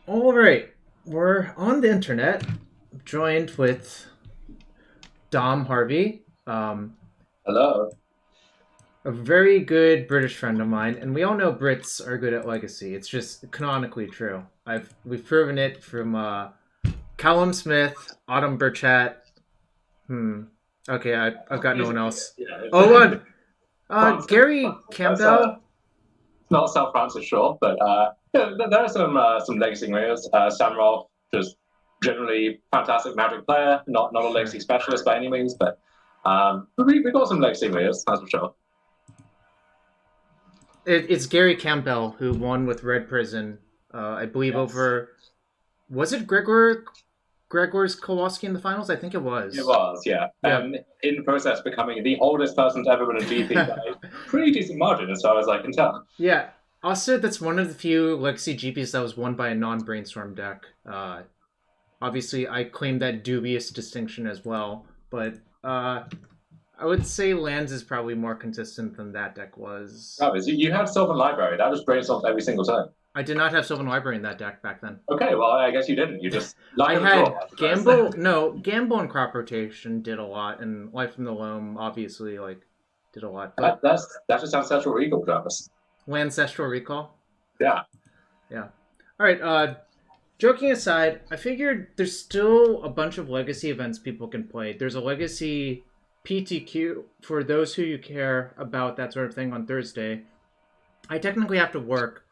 All right, we're on the internet, joined with Dom Harvey, Hello. a very good British friend of mine, and we all know Brits are good at legacy. It's just canonically true. We've proven it from Callum Smith, Autumn Burchett. Hmm. Okay, I've got no one Basically, else. yeah. Oh, what? Francis, Gary that's Campbell. not South Francis Shore, but yeah, there are some legacy winners. Sam Rolfe, just generally fantastic Magic player, not a Sure. legacy specialist by any means, but we got some legacy winners, that's for sure. It's Gary Campbell who won with Red Prison. I believe Yes, over. Was it Gregor's Kowalski in the finals? I think it it was. was, yeah. Yeah. In the process, becoming the oldest person to ever win a GP by a pretty decent margin, as far as I can tell. Yeah. Also, that's one of the few Legacy GPs that was won by a non-brainstorm deck. Obviously, I claim that dubious distinction as well, but I would say Lands is probably more consistent than that deck was. Travis, you had Sylvan Library. That was brainstormed every single time. I did not have Sylvan Library in that deck back then. Okay, well, I guess you didn't. You just luck I of the draw, had I suppose. Gamble. No, Gamble and Crop Rotation did a lot, and Life from the Loam obviously did a lot. But That just sounds central legal, Travis. Ancestral Recall, Yeah. yeah. All right. Joking aside, I figured there's still a bunch of legacy events people can play. There's a legacy PTQ for those who you care about that sort of thing on Thursday. I technically have to work,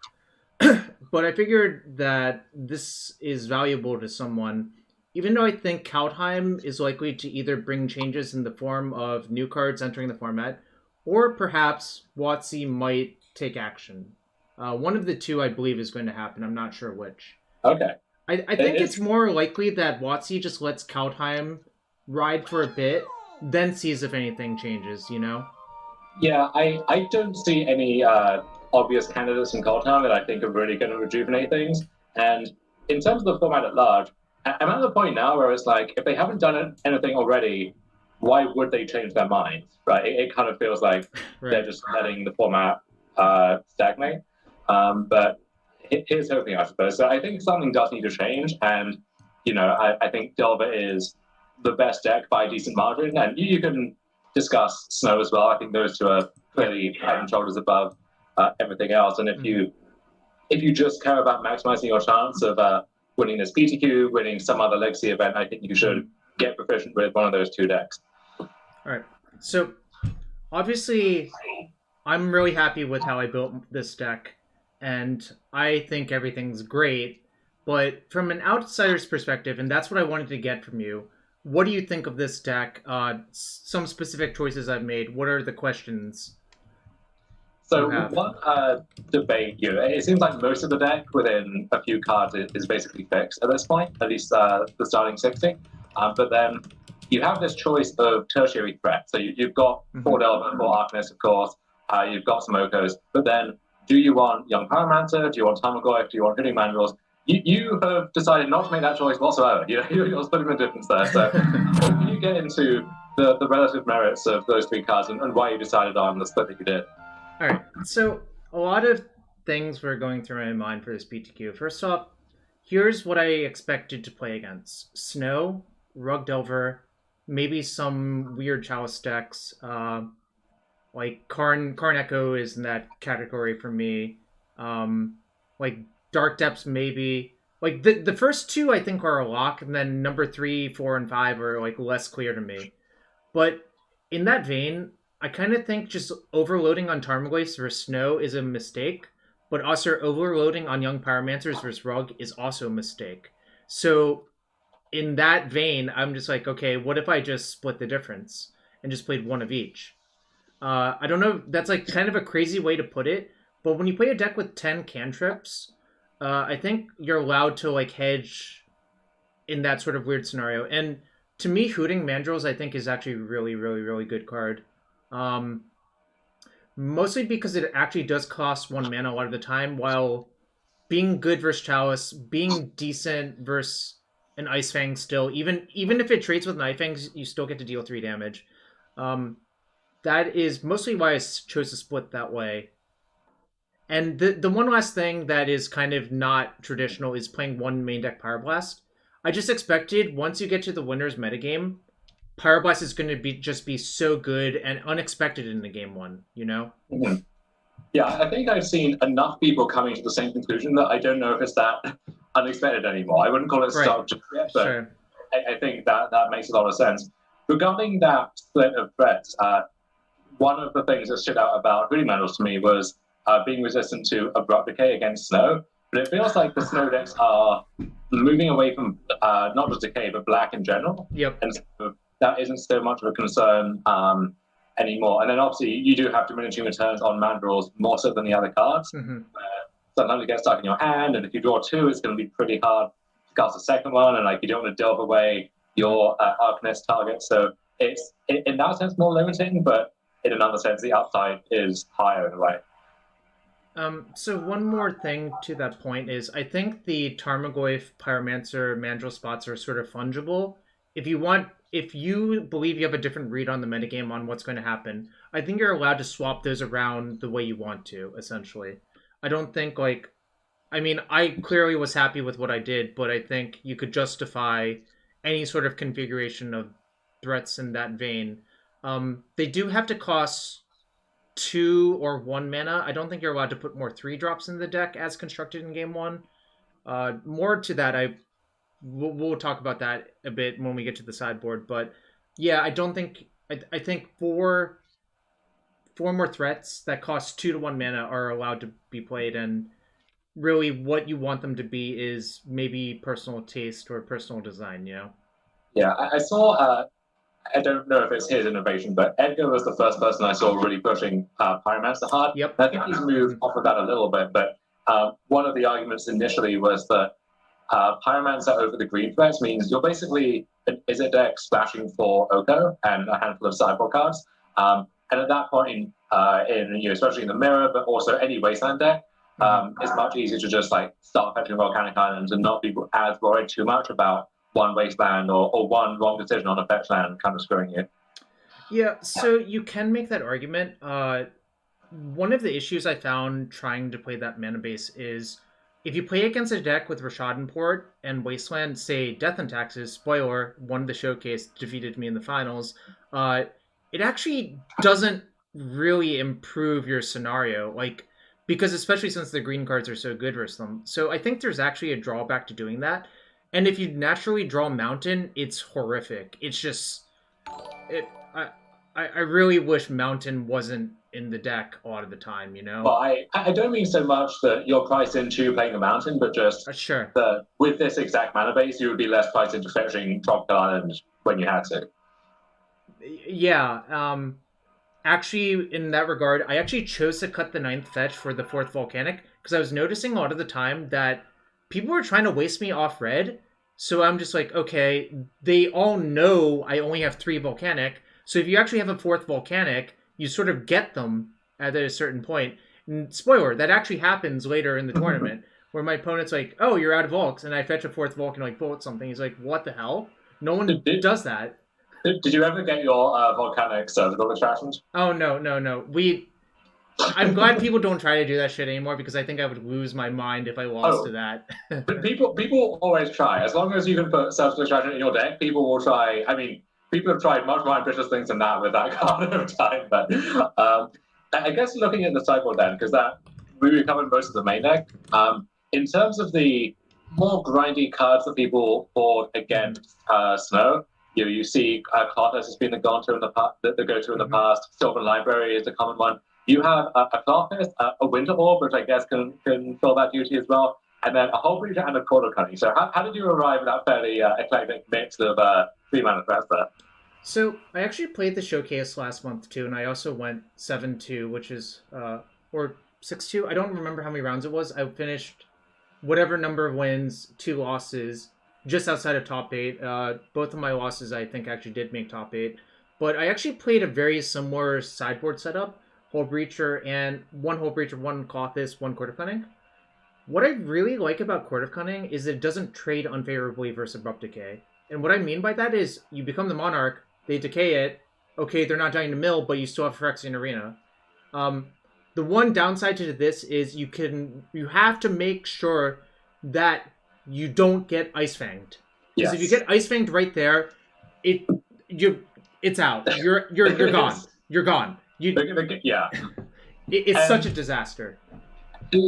but I figured that this is valuable to someone. Even though I think Kaldheim is likely to either bring changes in the form of new cards entering the format, or perhaps WotC might take action. One of the two, I believe, is going to happen. I'm not sure which. Okay. I think it's It's more likely that WotC just lets Kaldheim ride for a bit, then sees if anything changes, you know? Yeah. I don't see any obvious candidates in Coldtown that I think are really going to rejuvenate things. And in terms of the format at large, I'm at the point now where it's like if they haven't done anything already, why would they change their minds? Right? It kind of feels like they're Right. just letting the format stagnate. But here's hoping, I suppose. So I think something does need to change, and I think Delver is the best deck by a decent margin, and you can discuss Snow as well. I think those two are Yeah. clearly head and shoulders above everything else. And Mm-hmm. if you just care about maximizing your chance of winning this PTQ, winning some other legacy event, I think you Mm-hmm. should get proficient with one of those two decks. All right. So, obviously, I'm really happy with how I built this deck, and I think everything's great. But from an outsider's perspective, and that's what I wanted to get from you, what do you think of this deck? Some specific choices I've made. What are the questions you So have? one debate, it seems like most of the deck within a few cards is basically fixed at this point, at least the starting 60. But then you have this choice of tertiary threat. So you've got Mm-hmm. four Delver, four Arcanist, of course. You've got some Okos. But then do you want Young Pyromancer? Do you want Tarmogoyf? Do you want Hooting Mandrills? You have decided not to make that choice whatsoever. You're splitting the difference there. So can you get into the relative merits of those three cards and why you decided on the split that you did? All right. So a lot of things were going through my mind for this PTQ. First off, here's what I expected to play against: Snow, Rug Delver, maybe some weird Chalice decks. Like Karn Echo is in that category for me. Like Dark Depths maybe. Like the first two I think are a lock, and then number three, four, and five are like less clear to me. But in that vein, I kind of think just overloading on Tarmogoyfs versus Snow is a mistake, but also overloading on Young Pyromancers versus Rug is also a mistake. So in that vein, I'm just like, okay, what if I just split the difference and just played one of each? I don't know. That's like kind of a crazy way to put it, but when you play a deck with 10 cantrips, I think you're allowed to like hedge in that sort of weird scenario. And to me, Hooting Mandrills I think is actually really, really, really good card. Um, Mostly because it actually does cost one mana a lot of the time, while being good versus Chalice, being decent versus an Ice Fang still, even if it trades with Knife Fangs, you still get to deal 3 damage. Um, that is mostly why I chose to split that way. And the one last thing that is kind of not traditional is playing one main deck Pyroblast. I just expected once you get to the winner's metagame, Pyroblast is going to be so good and unexpected in the game one, you know? Mhm. Yeah, I think I've seen enough people coming to the same conclusion that I don't know if it's that unexpected anymore. I wouldn't call it Right. stock just yet, but Sure. I think that makes a lot of sense. Regarding that split of threats, one of the things that stood out about Hoodie Mandals to me was being resistant to Abrupt Decay against Snow. But it feels like the Snow decks are moving away from not just Decay, but Black in general. Yep. And so that isn't so much of a concern anymore. And then obviously you do have diminishing returns on Mandrels more so than the other cards. Mm-hmm. Sometimes it gets stuck in your hand, and if you draw two, it's going to be pretty hard to cast a second one, and like you don't want to delve away your Arcanist target. So it's in that sense more limiting, but in another sense the upside is higher in a way. So one more thing to that point is I think the Tarmogoyf, Pyromancer, Mandrill spots are sort of fungible. If you believe you have a different read on the metagame on what's going to happen, I think you're allowed to swap those around the way you want to, essentially. I don't think I clearly was happy with what I did, but I think you could justify any sort of configuration of threats in that vein. They do have to cost 2 or 1 mana. I don't think you're allowed to put more 3 drops in the deck as constructed in game 1. More to that, we'll talk about that a bit when we get to the sideboard. But yeah, I don't think I think four more threats that cost 2 to 1 mana are allowed to be played, and really what you want them to be is maybe personal taste or personal design. You know? Yeah, I saw. I don't know if it's his innovation, but Edgar was the first person I saw really pushing Pyromancer hard. Yep. I think he's moved off of that a little bit, but one of the arguments initially was that Pyromancer over the green threats means you're basically an Izzet deck splashing for Oko and a handful of sideboard cards. And at that point, especially in the mirror, but also any wasteland deck, it's much easier to just like start fetching volcanic islands and not be as worried too much about one wasteland or one wrong decision on a fetch land kind of screwing you. Yeah, so you can make that argument. One of the issues I found trying to play that mana base is if you play against a deck with Rishadan and Wasteland, say Death and Taxes, spoiler, one of the Showcase defeated me in the finals, it actually doesn't really improve your scenario, because especially since the green cards are so good versus them. So I think there's actually a drawback to doing that. And if you naturally draw Mountain, it's horrific. It's just... I really wish Mountain wasn't in the deck a lot of the time, you know? But I don't mean so much that you're priced into playing a Mountain, but just sure. that with this exact mana base, you would be less priced into fetching Tropical Island when you had to. Yeah. Actually, in that regard, I actually chose to cut the 9th fetch for the 4th Volcanic, because I was noticing a lot of the time that people were trying to waste me off red, so I'm just like, okay, they all know I only have 3 Volcanic, so if you actually have a 4th Volcanic, you sort of get them at a certain point. And spoiler, that actually happens later in the tournament, where my opponent's like, oh, you're out of Volks, and I fetch a 4th Volk and like bullet something. He's like, what the hell? No one does that. Did you ever get your Volcanic surgical extractions? Oh, no. I'm glad people don't try to do that shit anymore, because I think I would lose my mind if I lost to that. But people always try. As long as you can put surgical extraction in your deck, people will try. I mean, people have tried much more ambitious things than that with that card over time. But I guess looking at the sideboard then, because that we covered most of the main deck. In terms of the more grindy cards that people board against Snow, you see Clarkus has been the go-to in the past. Sylvan Library is a common one. You have a Clarkus, a Winter Orb, which I guess can fill that duty as well, and then a Whole Breacher and a Quarter Cunning. So how did you arrive at that fairly eclectic mix of 3 mana threats there? So I actually played the Showcase last month too, and I also went 7-2, which is or 6-2. I don't remember how many rounds it was. I finished whatever number of wins, 2 losses, just outside of top 8. Both of my losses, I think, actually did make top 8. But I actually played a very similar sideboard setup. Whole Breacher and 1 Whole Breacher, 1 Clothis, 1 Court of Cunning. What I really like about Court of Cunning is that it doesn't trade unfavorably versus Abrupt Decay. And what I mean by that is you become the Monarch, they decay it, okay, they're not dying to mill, but you still have Phyrexian Arena. The one downside to this is you have to make sure that you don't get ice fanged. Because if you get ice fanged right there, it's out. You're gone. You're gone. It's such a disaster.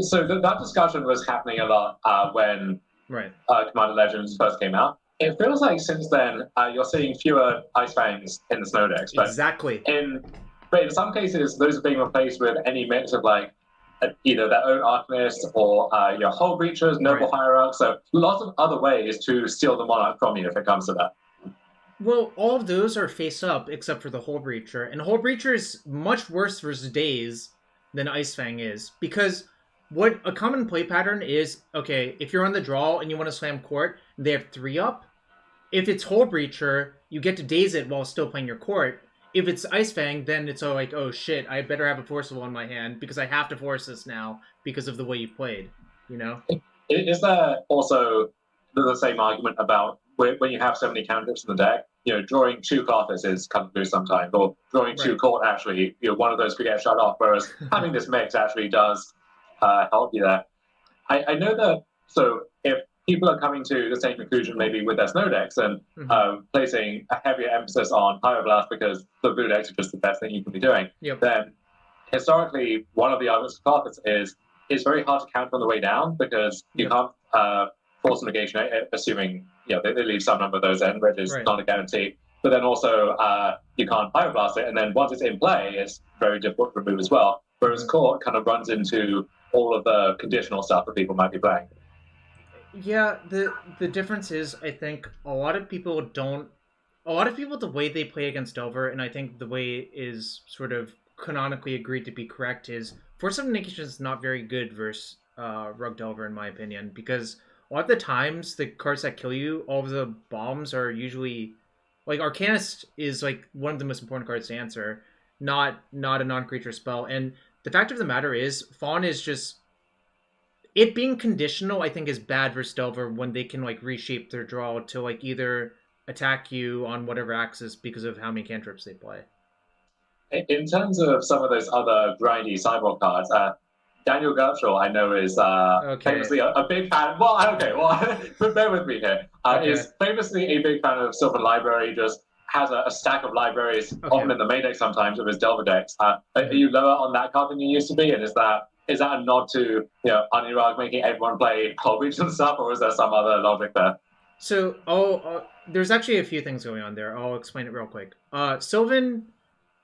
So that discussion was happening a lot when Commander Legends first came out. It feels like since then you're seeing fewer ice fangs in the snow decks. But exactly. But in some cases, those are being replaced with any mix of like either their own Arcanist or your Hull Breachers, Noble Hierarch. So lots of other ways to steal the Monarch from you if it comes to that. Well, all of those are face up except for the Hull Breacher. And Hull Breacher is much worse versus Daze than Ice Fang is. Because what a common play pattern is, okay, if you're on the draw and you want to slam court, they have 3 up. If it's Hull Breacher, you get to daze it while still playing your court. If it's Ice Fang, then it's all like, oh shit, I better have a Forcible in my hand because I have to force this now because of the way you've played, you know? Is there also the same argument about when you have so many cantrips in the deck, you know, drawing 2 Carthus comes through sometimes, or drawing 2 court actually, you know, one of those could get shut off, whereas having this mix actually does help you there. I know that, so if people are coming to the same conclusion maybe with their snow decks and placing a heavier emphasis on Pyroblast because the blue decks are just the best thing you can be doing, then historically one of the arguments for Carthus is it's very hard to counter on the way down because you can't force a negation, assuming they leave some number of those in, which is not a guarantee. But then also you can't Pyroblast it, and then once it's in play, it's very difficult to remove as well. Whereas Court kind of runs into all of the conditional stuff that people might be playing. Yeah, the difference is, I think a lot of people the way they play against Delver, and I think the way is sort of canonically agreed to be correct, is Force of Negation is not very good versus Rug Delver in my opinion, because a lot of the times the cards that kill you, all of the bombs are usually like Arcanist is like one of the most important cards to answer, not a non-creature spell. And the fact of the matter is, Fawn is just it being conditional, I think, is bad versus Delver when they can like reshape their draw to like either attack you on whatever axis because of how many cantrips they play. In terms of some of those other grindy sideboard cards, Daniel Gertschel, I know, is famously a big fan. But bear with me here. Is famously a big fan of Sylvan Library, just has a stack of libraries, often in the main deck sometimes, of his Delver decks. Are you lower on that card than you used to be? And is that a nod to Anirag making everyone play Hull Breach and stuff, or is there some other logic there? So, there's actually a few things going on there. I'll explain it real quick.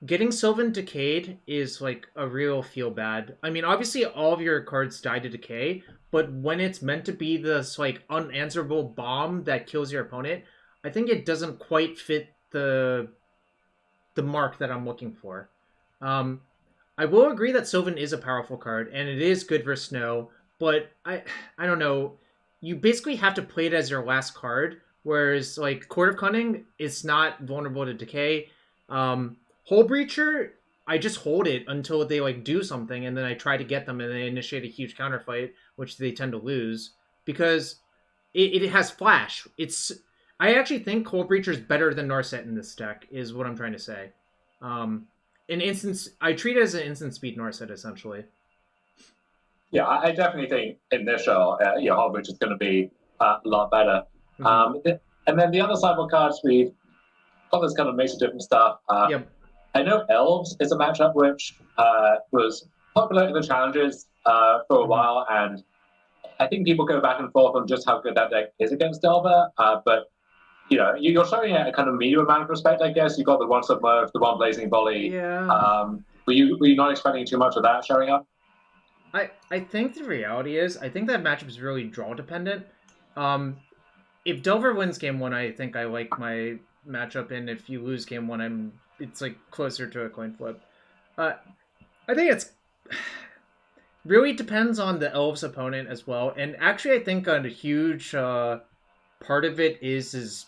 Getting Sylvan Decayed is like a real feel bad. I mean, obviously all of your cards die to decay, but when it's meant to be this like unanswerable bomb that kills your opponent, I think it doesn't quite fit the mark that I'm looking for. I will agree that Sylvan is a powerful card, and it is good versus snow, but I don't know. You basically have to play it as your last card, whereas like Court of Cunning is not vulnerable to decay. Hull Breacher, I just hold it until they like do something, and then I try to get them, and they initiate a huge counterfight, which they tend to lose because it has flash. I actually think Hull Breacher is better than Narset in this deck, is what I'm trying to say. I treat it as an instant speed Narset essentially. Yeah, I definitely think in this show, Hull Breacher is going to be a lot better. And then the other sideboard cards, we've got this kind of mix of different stuff. I know Elves is a matchup which was popular in the challenges for a while, and I think people go back and forth on just how good that deck is against Delver. But you're showing a kind of medium amount of respect, I guess. You've got the one Submerge, the one Blazing Volley. Yeah. Were you not expecting too much of that showing up? I think the reality is, I think that matchup is really draw dependent. If Delver wins game 1, I think I like my matchup, and if you lose game 1, it's like closer to a coin flip. I think it's really depends on the Elves opponent as well, and actually I think a huge part of it is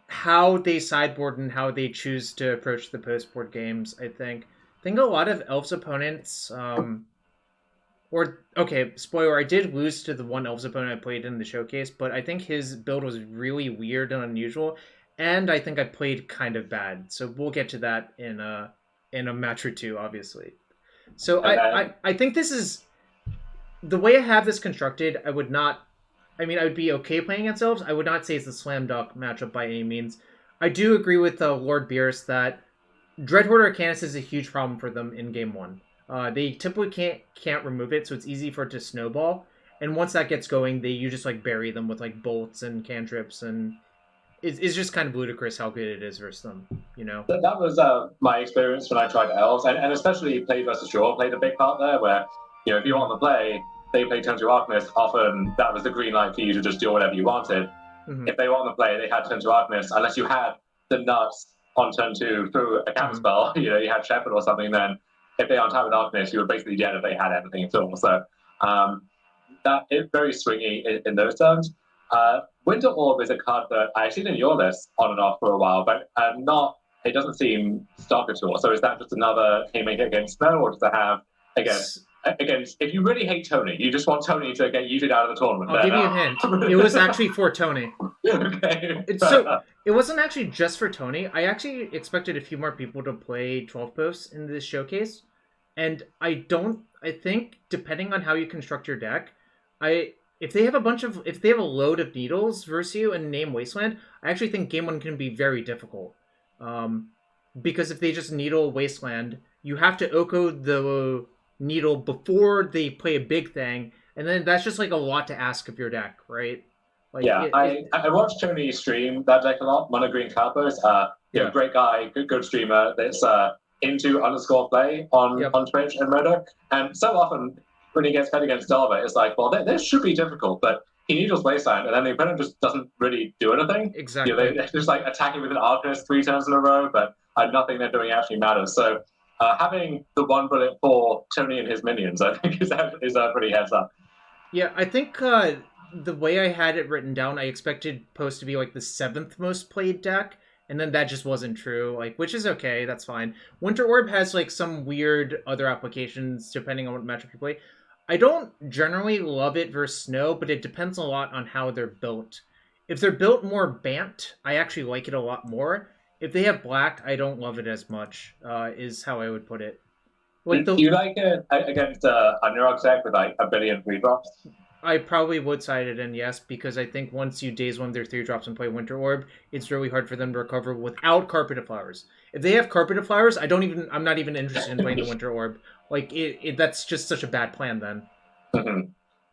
how they sideboard and how they choose to approach the post-board games. I think a lot of Elves opponents spoiler, I did lose to the one Elves opponent I played in the showcase, but I think his build was really weird and unusual, and I think I played kind of bad. So we'll get to that in a match or two, obviously. So And then, I think this is the way I have this constructed. I would not. I mean, I would be okay playing against Elves. I would not say it's a slam dunk matchup by any means. I do agree with Lord Beerus that Dreadhorde Arcanus is a huge problem for them in game one. They typically can't remove it, so it's easy for it to snowball. And once that gets going, you just like bury them with like bolts and cantrips, and it's just kind of ludicrous how good it is versus them. You know. that was my experience when I tried Elves, and especially Play versus Draw played a big part there, where, if you want to play, they play turn to Arcanist, often that was the green light for you to just do whatever you wanted. Mm-hmm. If they want to play, they had turn to Arcanist, unless you had the nuts on turn 2 through a counter spell, you had Shepherd or something, then if they untap with Arcanist, you were basically dead if they had anything at all. So that is very swingy in those terms. Winter Orb is a card that I've seen in your list on and off for a while, but it doesn't seem stock at all. So is that just another Kingmaker against Snow, or does it have against if you really hate Tony, you just want Tony to get yeeted out of the tournament? I'll give you a hint. It was actually for Tony. Okay. It wasn't actually just for Tony. I actually expected a few more people to play 12 posts in this showcase. And I think depending on how you construct your deck, if they have a load of needles versus you and name Wasteland, I actually think game one can be very difficult. Because if they just needle Wasteland, you have to Oko the needle before they play a big thing, and then that's just like a lot to ask of your deck, right? Like, yeah, I watched Tony stream that deck a lot. Mono Green Carpos, great guy, good streamer. That's into _play on Twitch and Modo, and so often when he gets played against Delver, it's like, well, this should be difficult, but he needles Wasteland, and then the opponent just doesn't really do anything. Exactly. They're just like attacking with an Arcanist 3 turns in a row, but nothing they're doing actually matters. So having the 1 bullet for Tony and his minions, I think, is a pretty heads up. Yeah, I think the way I had it written down, I expected Post to be like the 7th most played deck, and then that just wasn't true, which is okay, that's fine. Winter Orb has like some weird other applications depending on what matchup you play. I don't generally love it versus Snow, but it depends a lot on how they're built. If they're built more Bant, I actually like it a lot more. If they have Black, I don't love it as much, is how I would put it. Do you like it against a Nurog deck with like a billion 3-drops? I probably would side it in, yes, because I think once you daze one of their 3-drops and play Winter Orb, it's really hard for them to recover without Carpeted Flowers. If they have Carpeted Flowers, I'm not even interested in playing the Winter Orb. That's just such a bad plan then. Mm-hmm.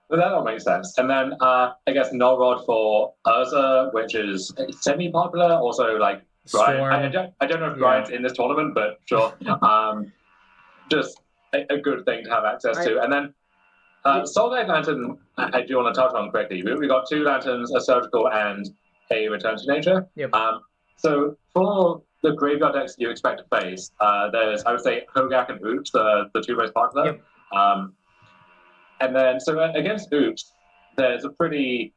Well, that all makes sense. And then I guess Nullrod for Urza, which is semi-popular, also like Brian. I don't know if Brian's in this tournament, but sure. Just a good thing to have access to. And then Soulguide Lantern, I do want to touch on quickly. We got 2 lanterns, a surgical and a return to nature. Yep. So for the graveyard decks you expect to face, there's, I would say, Hogaak and Oops, the 2 most popular. Yep. And then, so against Oops, there's a pretty,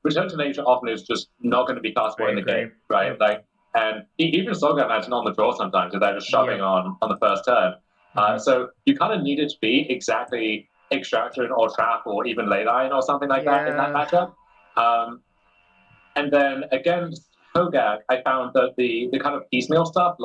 return to nature often is just not going to be castable in the game, right? Yep. And even Soulguide Lantern on the draw sometimes, if they're just shoving on the first turn. So you kind of need it to be exactly Extraction or Trap or even Leyline or something like that in that matchup. And then against Hogaak, I found that the kind of piecemeal stuff,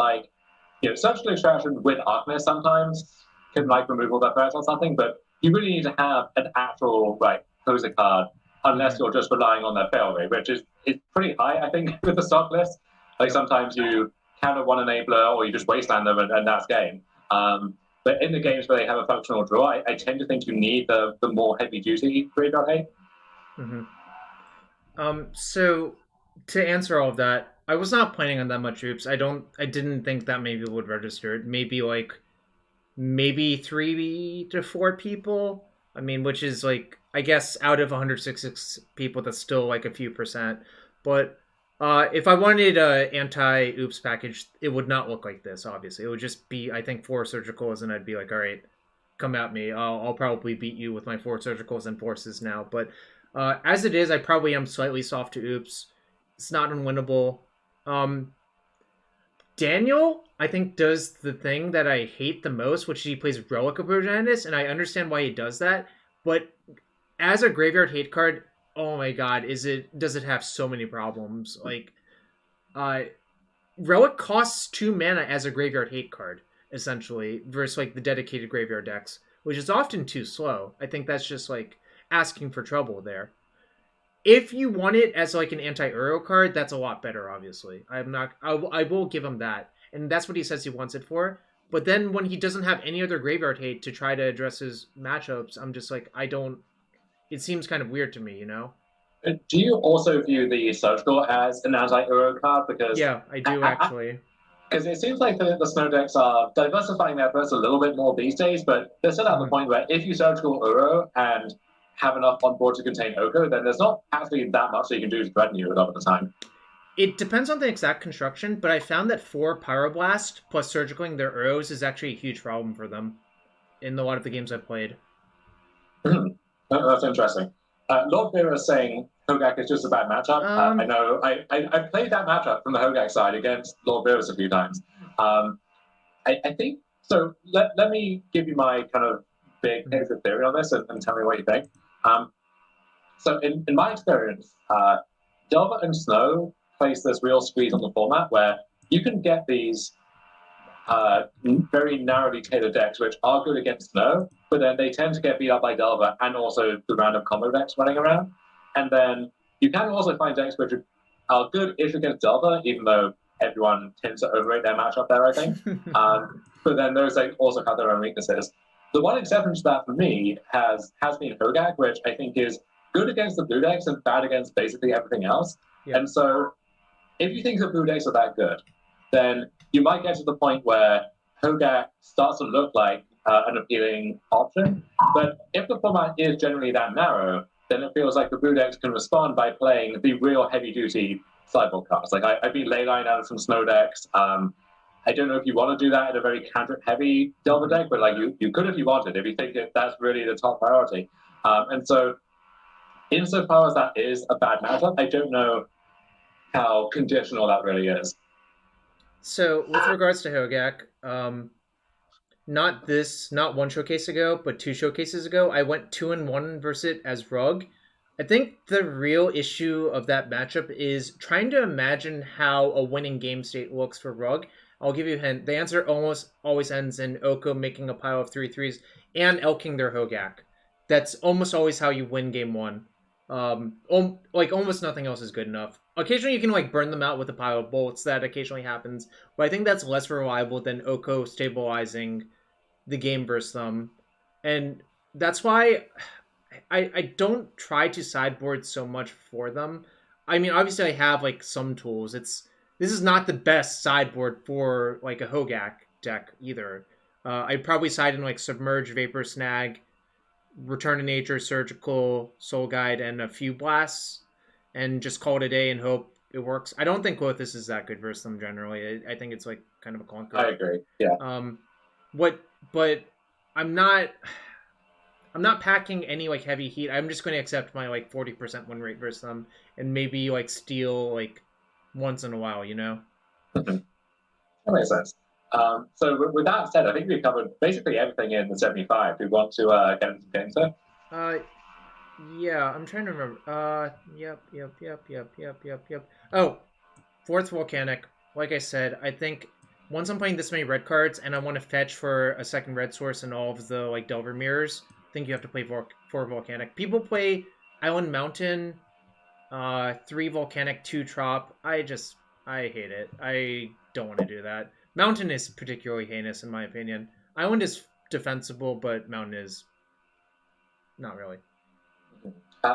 Surgical Extraction with Arcanist sometimes can remove all their threats or something, but you really need to have an actual poser card unless you're just relying on their fail rate, which is pretty high, I think, with the stock list. Sometimes you counter one enabler or you just wasteland them and that's game. But in the games where they have a functional draw, I tend to think you need the more heavy-duty graveyard hate. Mm-hmm. So to answer all of that, I was not planning on that much Oops. I didn't think that maybe would register. Maybe 3 to 4 people. I mean, which is I guess out of 166 people, that's still a few percent. But if I wanted an anti-Oops package, it would not look like this, obviously. It would just be, I think, 4 surgicals, and I'd be like, all right, come at me. I'll probably beat you with my 4 surgicals and forces now. But as it is, I probably am slightly soft to Oops. It's not unwinnable. Daniel, I think, does the thing that I hate the most, which he plays Relic of Progenitus, and I understand why he does that. But as a graveyard hate card, oh my god, does it have so many problems? Relic costs 2 mana as a graveyard hate card. essentially, versus like the dedicated graveyard decks, which is often too slow. I think that's just like asking for trouble there. If you want it as like an anti-Uro card, that's a lot better. Obviously, I'm not. I will give him that, and that's what he says he wants it for. But then when he doesn't have any other graveyard hate to try to address his matchups, I'm just like, I don't. It seems kind of weird to me, you know. Do you also view the Surgical as an anti-Euro card? Because Yeah, I do actually. Because it seems like the snow decks are diversifying their threats a little bit more these days, but they're still at the point where if you Surgical Uro and have enough on board to contain Oko, then there's not actually that much that you can do to threaten you a lot of the time. It depends on the exact construction, but I found that 4 Pyroblast plus Surgicaling their Uros is actually a huge problem for them in a lot of the games I've played. That's interesting. Lord Vera is saying Hogaak is just a bad matchup. I know I played that matchup from the Hogaak side against Lord Vera a few times. I think so. Let me give you my kind of big picture theory on this and tell me what you think. So in my experience, Delver and Snow place this real squeeze on the format where you can get these very narrowly tailored decks which are good against Snow, but then they tend to get beat up by Delver and also the random combo decks running around. And then you can also find decks which are good-ish against Delver, even though everyone tends to overrate their matchup there, I think. But then those decks also have their own weaknesses. The one exception to that for me has been Hogaak, which I think is good against the blue decks and bad against basically everything else. Yeah. And so if you think the blue decks are that good, then you might get to the point where Hogaak starts to look like an appealing option. But if the format is generally that narrow, then it feels like the blue decks can respond by playing the real heavy-duty sideboard cards. Like I beat Leyline out of some Snow decks. I don't know if you want to do that in a very cantrip-heavy Delver deck, but like you could if you wanted, if you think that's really the top priority. And so insofar as that is a bad matchup, I don't know how conditional that really is. So with regards to Hogaak, not one showcase ago, but 2 showcases ago, I went 2-1 versus it as Rug. I think the real issue of that matchup is trying to imagine how a winning game state looks for Rug. I'll give you a hint. The answer almost always ends in Oko making a pile of 3/3s and elking their Hogaak. That's almost always how you win game 1. Like almost nothing else is good enough. Occasionally you can like burn them out with a pile of bolts. That occasionally happens, but I think that's less reliable than Oko stabilizing the game versus them. And that's why I don't try to sideboard so much for them. I mean, obviously I have like some tools. This is not the best sideboard for like a Hogaak deck either. I'd probably side in like Submerge, Vapor Snag, Return to Nature, Surgical, Soul Guide, and a few blasts, and just call it a day and hope it works. I don't think Lothus is that good versus them generally. I think it's like kind of a clunker. I agree. Yeah. But I'm not packing any like heavy heat. I'm just going to accept my like 40% win rate versus them and maybe like steal like once in a while, you know? That makes sense. So with that said, I think we've covered basically everything in the 75. Do we want to get into games there? Yeah, I'm trying to remember. Yep. Oh, 4th Volcanic. Like I said, I think once I'm playing this many red cards and I want to fetch for a second red source and all of the like Delver mirrors, I think you have to play 4 Volcanic. People play Island Mountain, 3 Volcanic, 2 Trop. I hate it. I don't want to do that. Mountain is particularly heinous in my opinion. Island is defensible, but Mountain is not really.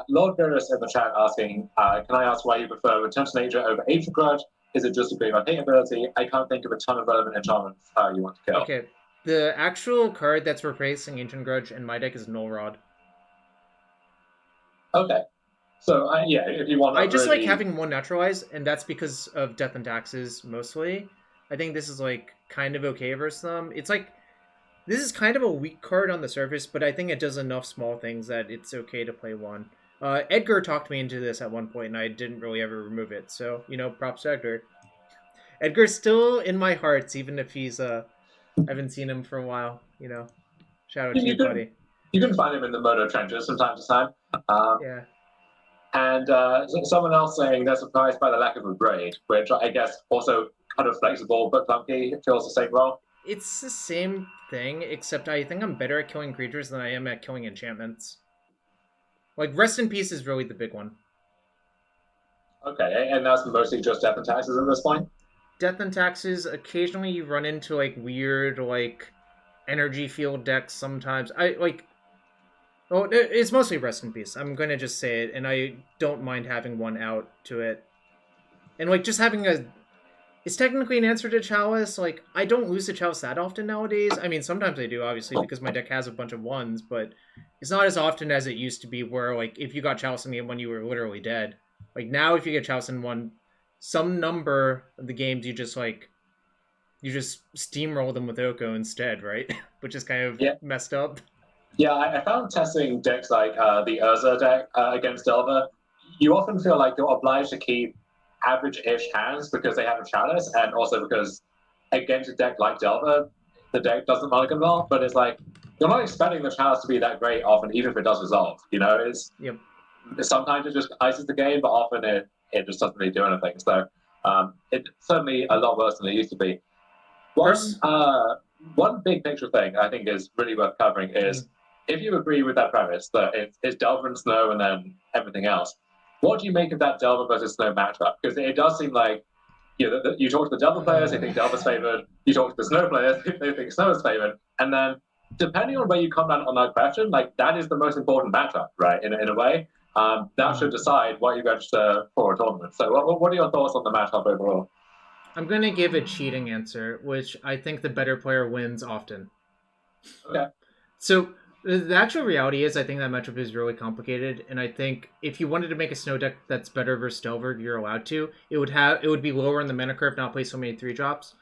Lord Virus in the chat asking, can I ask why you prefer Return to Nature over Ancient Grudge? Is it just a great hate ability? I can't think of a ton of relevant enchantments you want to kill. Okay, the actual card that's replacing Ancient Grudge in my deck is Null Rod. Okay. So, yeah, if you want to I just like having 1 Neutralize, and that's because of Death and Taxes, mostly. I think this is, like, kind of okay versus them. It's like, this is kind of a weak card on the surface, but I think it does enough small things that it's okay to play 1. Edgar talked me into this at one point, and I didn't really ever remove it. So, you know, props to Edgar. Edgar's still in my hearts, even if he's, I haven't seen him for a while, you know. Shout out to you, buddy. You can find him in the Moto trenches from time to time. Yeah. And someone else saying they're surprised by the lack of a braid, which I guess also kind of flexible but clunky. It feels the same role. It's the same thing, except I think I'm better at killing creatures than I am at killing enchantments. Like, Rest in Peace is really the big one. Okay, and that's mostly just death and taxes at this point? Death and Taxes, occasionally you run into, like, weird, like, energy field decks sometimes. Oh, it's mostly Rest in Peace. I'm going to just say it, and I don't mind having one out to it. And, like, just having a... It's technically an answer to Chalice. Like, I don't lose to Chalice that often nowadays. I mean, sometimes I do, obviously, because my deck has a bunch of ones, but it's not as often as it used to be where, like, if you got Chalice in game one, you were literally dead. Like, now if you get Chalice in one, some number of the games you just steamroll them with Oko instead, right? Which is kind of messed up. Yeah, I found testing decks like the Urza deck against Delver, you often feel like you're obliged to keep average-ish hands because they have a Chalice, and also because against a deck like Delver, the deck doesn't mulligan well, but it's like, you're not expecting the Chalice to be that great often, even if it does resolve, you know? Sometimes it just ices the game, but often it just doesn't really do anything. So it's certainly a lot worse than it used to be. One big picture thing I think is really worth covering is, if you agree with that premise that it's Delver and Snow and then everything else, what do you make of that Delver versus Snow matchup? Because it does seem like you talk to the Delver players, they think Delver's favored. You talk to the Snow players, they think Snow is favored. And then, depending on where you come down on that question, like, that is the most important matchup, right? In a way, that should decide what you register for a tournament. So, what are your thoughts on the matchup overall? I'm going to give a cheating answer, which I think the better player wins often. Okay. So the actual reality is, I think that matchup is really complicated, and I think if you wanted to make a Snow deck that's better versus Delver, you're allowed to. It would be lower in the mana curve, not play so many 3-drops.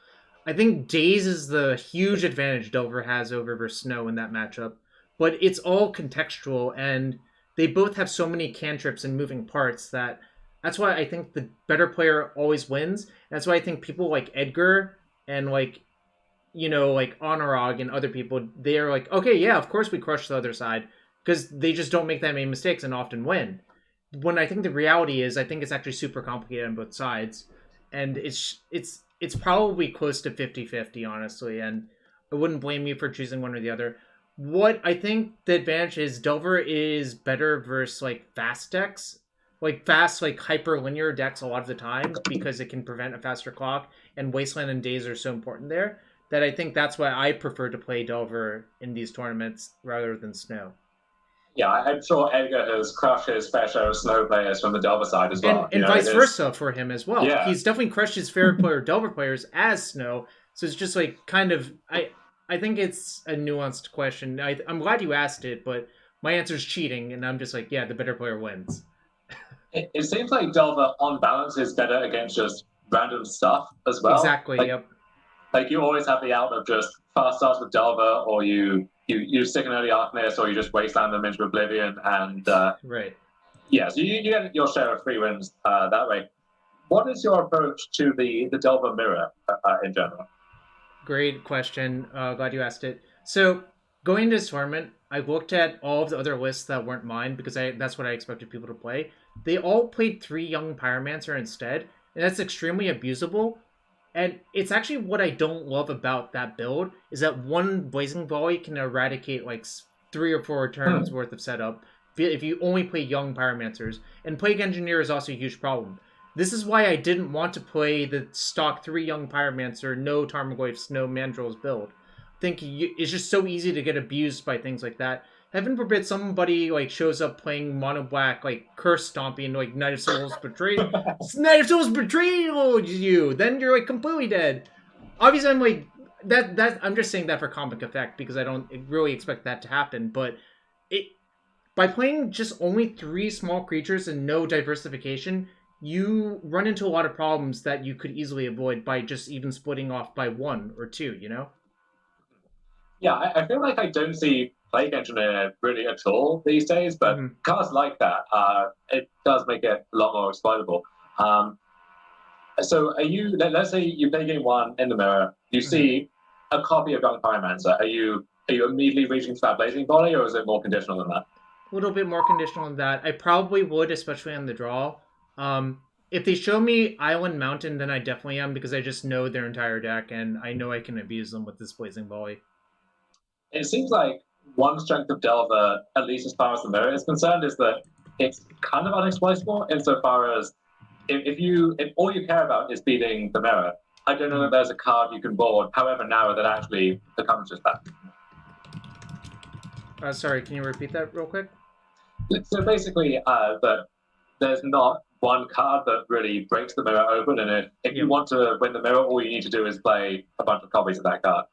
I think Daze is the huge advantage Delver has over versus Snow in that matchup, but it's all contextual, and they both have so many cantrips and moving parts that's why I think the better player always wins. That's why I think people like Edgar and like Honorog and other people, they are like, okay, yeah, of course we crush the other side, because they just don't make that many mistakes and often win. When I think the reality is, I think it's actually super complicated on both sides, and it's probably close to 50-50, honestly, and I wouldn't blame you for choosing one or the other. What I think the advantage is, Delver is better versus like fast decks, like fast, like hyperlinear decks a lot of the time, because it can prevent a faster clock, and Wasteland and Daze are so important there, that I think that's why I prefer to play Delver in these tournaments rather than Snow. Yeah, I'm sure Edgar has crushed his fair share of Snow players from the Delver side as well. And vice versa for him as well. Yeah. He's definitely crushed his fair player Delver players as Snow. So it's just like kind of, I think it's a nuanced question. I'm glad you asked it, but my answer is cheating, and I'm just like, yeah, the better player wins. It seems like Delver, on balance, is better against just random stuff as well. Exactly, yep. Like, you always have the out of just fast starts with Delver, or you stick an early Arcanist, or you just wasteland them into Oblivion, and right. Yeah, so you get your share of free wins that way. What is your approach to the Delver mirror in general? Great question. Glad you asked it. So going into this tournament, I looked at all of the other lists that weren't mine, because that's what I expected people to play. They all played 3 Young Pyromancer instead, and that's extremely abusable. And it's actually what I don't love about that build, is that one Blazing Volley can eradicate like 3 or 4 turns worth of setup if you only play Young Pyromancers. And Plague Engineer is also a huge problem. This is why I didn't want to play the stock 3 Young Pyromancer, no Tarmogoyfs, no Mandrills build. I think it's just so easy to get abused by things like that. Heaven forbid somebody like shows up playing mono black, like Curse Stomping, like Knight of Souls Betrayal. Knight of Souls Betrayal you! Then you're like completely dead. Obviously, I'm like that. I'm just saying that for comic effect, because I don't really expect that to happen. But by playing just only 3 small creatures and no diversification, you run into a lot of problems that you could easily avoid by just even splitting off by 1 or 2. You know? Yeah, I feel like I don't see Plague Engineer really at all these days, but cards like that, it does make it a lot more exploitable. So let's say you play game 1 in the mirror, you see a copy of Young Pyromancer. Are you immediately reaching for that Blazing Volley, or is it more conditional than that? A little bit more conditional than that. I probably would, especially on the draw. if they show me Island Mountain, then I definitely am, because I just know their entire deck, and I know I can abuse them with this Blazing Volley. It seems like one strength of Delver, at least as far as the mirror is concerned, is that it's kind of unexplainable insofar as if all you care about is beating the mirror, I don't know that there's a card you can board, however narrow, that actually accomplishes that. Sorry, can you repeat that real quick? So basically, that there's not one card that really breaks the mirror open, and if you want to win the mirror, all you need to do is play a bunch of copies of that card.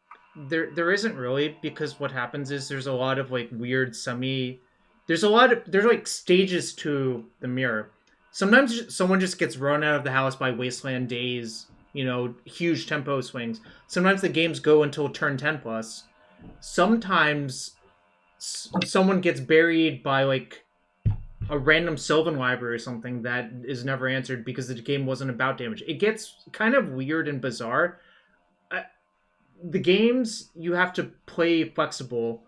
There isn't really, because what happens is there's a lot of like weird there's like stages to the mirror. Sometimes someone just gets run out of the house by Wasteland Days, huge tempo swings. Sometimes the games go until turn 10 plus. Sometimes someone gets buried by like a random Sylvan Library or something that is never answered because the game wasn't about damage. It gets kind of weird and bizarre. The games, you have to play flexible.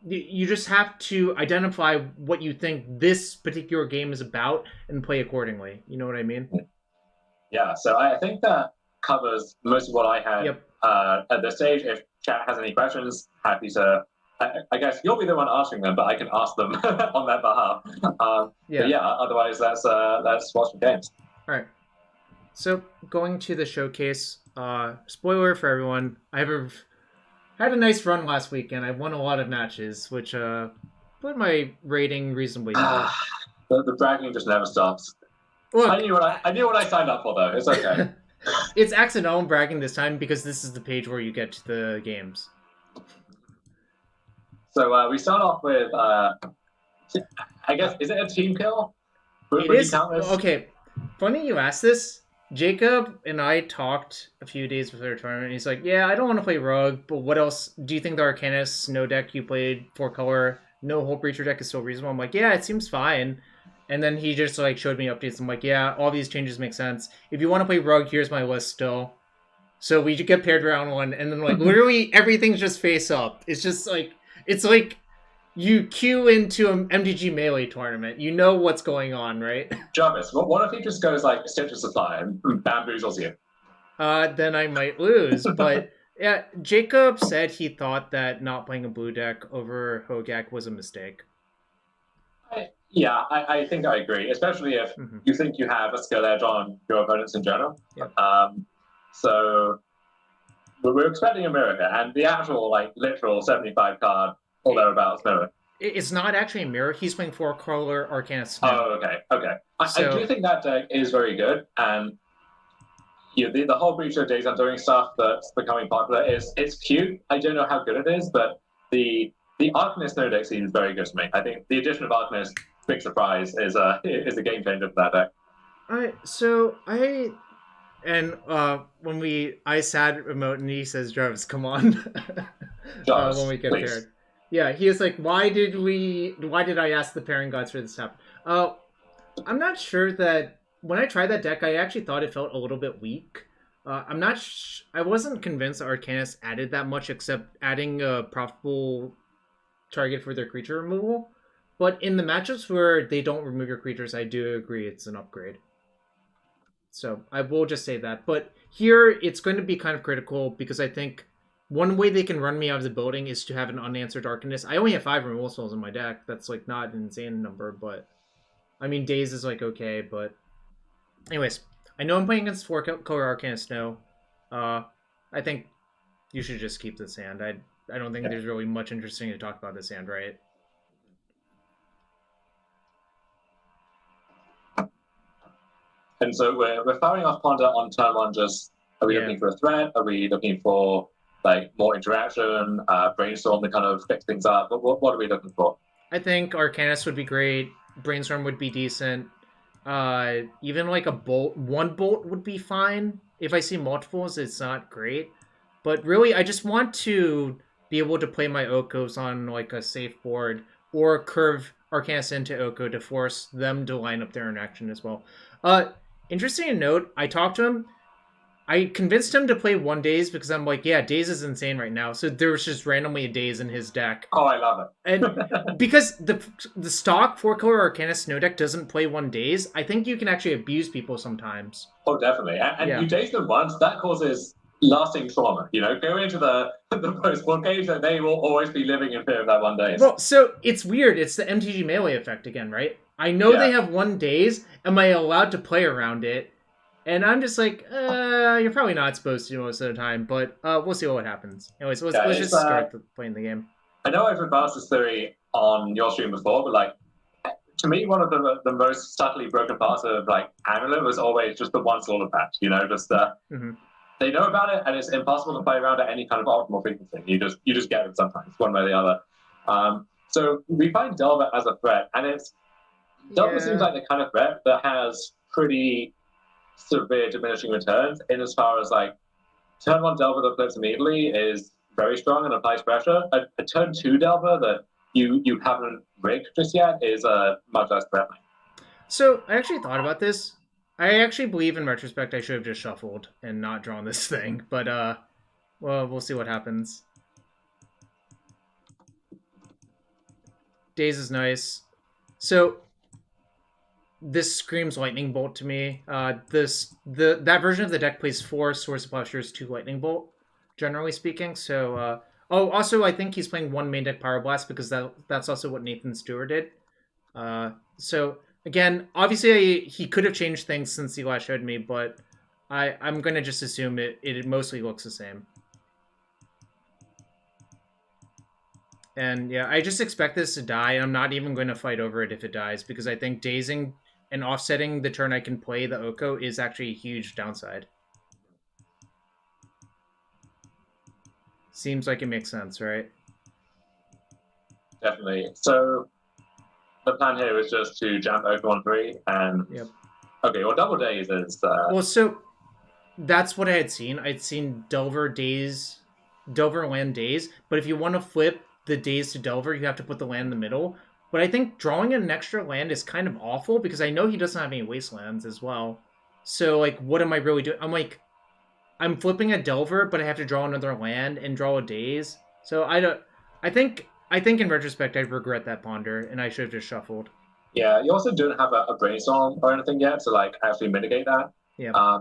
You just have to identify what you think this particular game is about and play accordingly. You know what I mean? Yeah, so I think that covers most of what I had at this stage. If chat has any questions, happy to... I guess you'll be the one asking them, but I can ask them on their behalf. But yeah, otherwise let's watch the games. All right. So going to the showcase, spoiler for everyone, I had a nice run last weekend. I won a lot of matches, which put my rating reasonably high. The bragging just never stops. Look, I knew what I signed up for, though. It's okay. It's accidental bragging this time because this is the page where you get to the games. So we start off with, I guess, is it a team kill? It is. Okay, funny you asked this. Jacob and I talked a few days before the tournament. He's like, yeah, I don't want to play Rogue, but what else? Do you think the Arcanist Snow deck you played, 4-color, no Hole Breacher deck is still reasonable? I'm like, yeah, it seems fine. And then he just like showed me updates. I'm like, yeah, all these changes make sense. If you want to play Rogue, here's my list still. So we get paired round one, and then like literally everything's just face up. It's just like, it's like you queue into an MTG Melee tournament. You know what's going on, right? Jarvis, what if he just goes like Stitcher Supply and bamboozles you? Then I might lose. But yeah, Jacob said he thought that not playing a blue deck over Hogaak was a mistake. I think I agree, especially if you think you have a skill edge on your opponents in general. Yep. So we're expecting a mirror here, and the actual like literal 75 card or thereabouts mirror. It's not actually a mirror. He's playing 4-color Arcanist Snow. Oh, okay. I do think that deck is very good, and the whole Breacher Days Undoing stuff that's becoming popular it's cute. I don't know how good it is, but the Arcanist Snow deck seems very good to me. I think the addition of Arcanist, big surprise, is a game changer for that deck. Alright, when I sad remote and he says, Jarvis, come on. Jarvis, when we get please. paired. Yeah, he was like, why did I ask the pairing gods for this to happen? I'm not sure that when I tried that deck, I actually thought it felt a little bit weak. I wasn't convinced that Arcanist added that much except adding a profitable target for their creature removal. But in the matchups where they don't remove your creatures, I do agree it's an upgrade. So I will just say that. But here, it's going to be kind of critical because I think one way they can run me out of the building is to have an unanswered Arcanist. I only have 5 removal spells in my deck. That's like not an insane number, but I mean, Days is like okay, but anyways, I know I'm playing against 4-color Arcanist Snow. I think you should just keep this hand. I don't think there's really much interesting to talk about this hand, right? And so we're firing off Ponder on turn one. Just are we looking for a threat? Are we looking for like more interaction, brainstorm to kind of fix things up? What are we looking for? I think Arcanist would be great. Brainstorm would be decent. Even like one bolt would be fine. If I see multiples, it's not great. But really, I just want to be able to play my Okos on like a safe board or curve Arcanist into Oko to force them to line up their interaction as well. Interesting to note, I talked to him. I convinced him to play 1 days because I'm like, yeah, days is insane right now. So there was just randomly a days in his deck. Oh, I love it. And because the stock 4-color Arcana Snow deck doesn't play 1 days, I think you can actually abuse people sometimes. Oh, definitely. And you daze them once, that causes lasting trauma. Go into the post-board games, and they will always be living in fear of that 1 day. Well, so it's weird. It's the MTG melee effect again, right? I know they have 1 days. Am I allowed to play around it? And I'm just like, you're probably not supposed to most of the time, but we'll see what happens. Anyways, let's just start playing the game. I know I've advanced this theory on your stream before, but to me, one of the most subtly broken parts of Amulet was always just the one sort of patch. Just they know about it, and it's impossible to play around at any kind of optimal frequency. You just get it sometimes, one way or the other. So we find Delver as a threat, and Delver seems like the kind of threat that has pretty severe diminishing returns in as far as turn 1 Delver that flips immediately is very strong and applies pressure. A turn 2 Delver that you haven't rigged just yet is much less threatening. So I actually thought about this. I actually believe in retrospect I should have just shuffled and not drawn this thing, but well, we'll see what happens. Days is nice. So this screams Lightning Bolt to me. That version of the deck plays 4 Source of Plowshares, 2 Lightning Bolt, generally speaking. So, also I think he's playing 1 main deck Pyroblast because that's also what Nathan Stewart did. So again, obviously he could have changed things since he last showed me, but I'm gonna just assume it mostly looks the same. And yeah, I just expect this to die, and I'm not even going to fight over it if it dies, because I think dazing and offsetting the turn I can play the Oko is actually a huge downside. Seems like it makes sense, right? Definitely. So the plan here is just to jump Oko on 3 and... Yep. Okay, well, double days is... Well, so that's what I had seen. I'd seen Delver land days, but if you want to flip the days to Delver, you have to put the land in the middle. But I think drawing an extra land is kind of awful because I know he doesn't have any wastelands as well. So what am I really doing? I'm flipping a Delver, but I have to draw another land and draw a days. So I think in retrospect I regret that ponder, and I should have just shuffled. Yeah, you also don't have a brainstorm or anything yet to actually mitigate that. Yeah.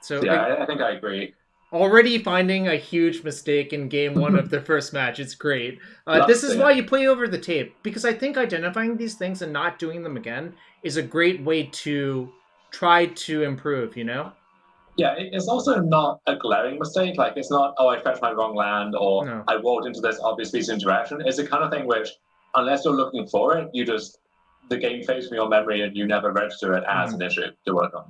So yeah, I think I agree. Already finding a huge mistake in game 1 of their first match. It's great. This is why you play over the tape, because I think identifying these things and not doing them again is a great way to try to improve, Yeah, it's also not a glaring mistake. It's not, I fetched my wrong land, or no. I walked into this obvious piece of interaction. It's the kind of thing which, unless you're looking for it, the game fades from your memory and you never register it as an issue to work on.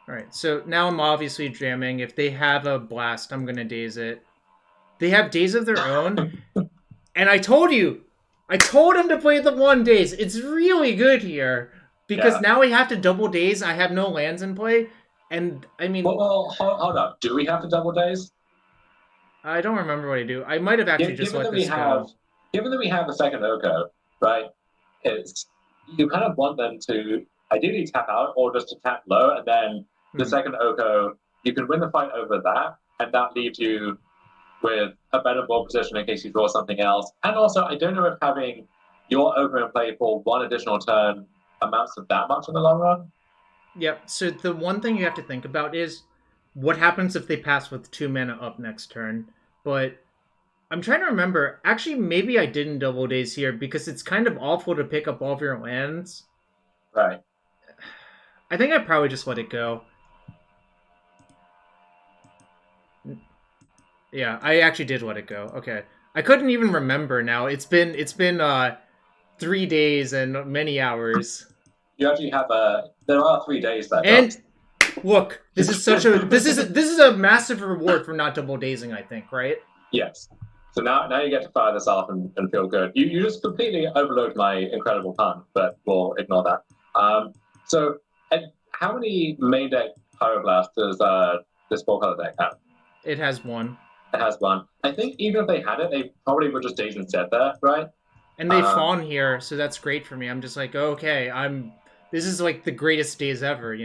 All right, so now I'm obviously jamming. If they have a blast, I'm going to daze it. They have days of their own. And I told him to play the 1 days. It's really good here. Because now we have to double days. I have no lands in play. And, I mean... Well, hold up. Do we have to double days? I don't remember what I do. I might have actually just let this go. Given that we have a second Oko, right, you kind of want them to ideally tap out or just to tap low, and then the second Oko, you can win the fight over that, and that leaves you with a better board position in case you draw something else. And also, I don't know if having your Oko in play for 1 additional turn amounts to that much in the long run. Yep, so the one thing you have to think about is what happens if they pass with 2 mana up next turn. But I'm trying to remember. Actually, maybe I didn't double days here because it's kind of awful to pick up all of your lands. Right. I think I probably just let it go. Yeah, I actually did let it go. Okay. I couldn't even remember now. It's been 3 days and many hours. You actually have there are 3 days that. And look, this is a massive reward for not double dazing, I think, right? Yes. So now you get to fire this off and feel good. You just completely overlooked my incredible pun, but we'll ignore that. So how many main deck Pyroblast does this 4-color deck have? It has 1. It has 1. I think even if they had it, they probably would just daze instead there, right? And they fawn here, so that's great for me. I'm just like, okay, this is like the greatest days ever,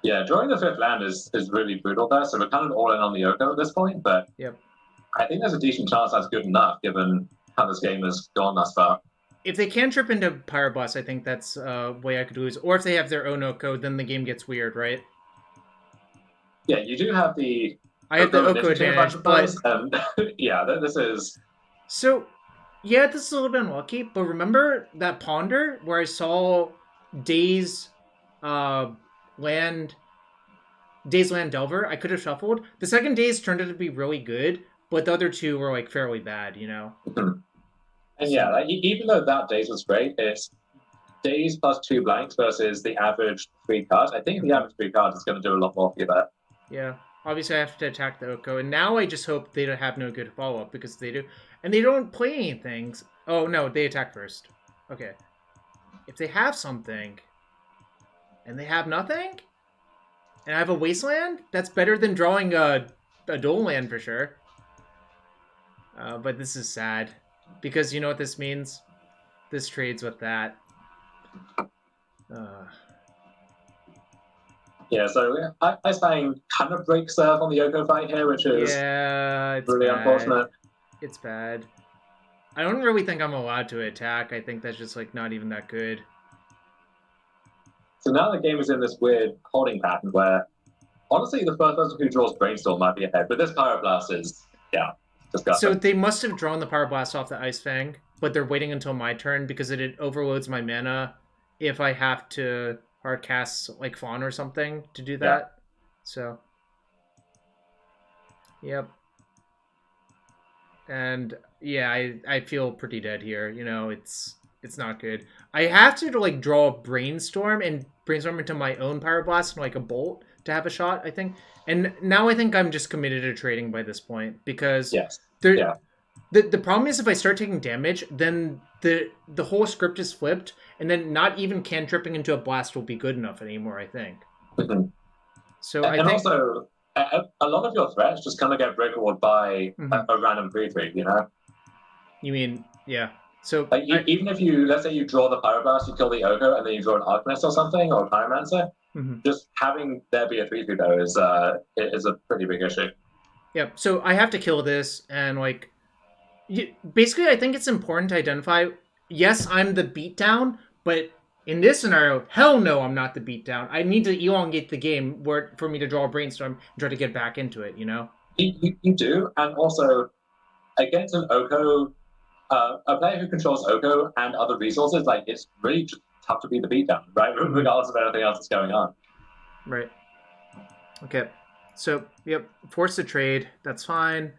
Yeah, drawing the fifth land is really brutal there, so we're kind of all in on the Oko at this point, but Yep. I think there's a decent chance that's good enough given how this game has gone thus far. If they can trip into Pyroblast, I think that's a way I could lose. Or if they have their own Oko, then the game gets weird, right? Yeah, you do have the I have the Oko advantage, but... yeah, this is... So, yeah, this is a little bit unlucky, but remember that Ponder where I saw Days Land Delver? I could have shuffled. The second Days turned out to be really good, but the other two were like fairly bad, you know? And yeah, like, even though that Days was great, it's Days plus 2 blanks versus the average 3 cards. I think the average 3 cards is going to do a lot more for you there. Yeah. Obviously, I have to attack the Oko, and now I just hope they don't have no good follow-up, because they do. And they don't play anything. Oh, no, they attack first. Okay. If they have something, and they have nothing, and I have a Wasteland, that's better than drawing a dual land for sure. But this is sad, because you know what this means? This trades with that. Yeah, so I saying kind of break serve on the Oko fight here, which is really bad. Unfortunate. It's bad. I don't really think I'm allowed to attack. I think that's just like not even that good. So now the game is in this weird holding pattern where, honestly, the first person who draws Brainstorm might be ahead, but this Pyroblast is, yeah, disgusting. So they must have drawn the Pyroblast off the Ice Fang, but they're waiting until my turn because it overloads my mana if I have to hard cast like Fawn or something to do that. Yeah. So, yep. And yeah, I feel pretty dead here. You know, it's not good. I have to like draw a Brainstorm and Brainstorm into my own Pyroblast and like a Bolt to have a shot, I think. And now I think I'm just committed to trading by this point because the problem is if I start taking damage, then the whole script is flipped, and then not even cantripping into a blast will be good enough anymore, I think. So I think also a lot of your threats just kind of get breakable by a random 3/3, you know? You mean, yeah. So like even if you, let's say you draw the Pyroblast, you kill the Oko, and then you draw an Arcanist or something, or a Pyromancer, just having there be a 3/3 though is a pretty big issue. Yeah, so I have to kill this, and like, basically I think it's important to identify, yes, I'm the beatdown, but in this scenario, hell no, I'm not the beatdown. I need to elongate the game for me to draw a Brainstorm and try to get back into it, you know? You do, and also, against an Oko, a player who controls Oko and other resources, like, it's really just tough to be the beatdown, right? Regardless of anything else that's going on. Right. Okay. So, yep, force the trade. That's fine.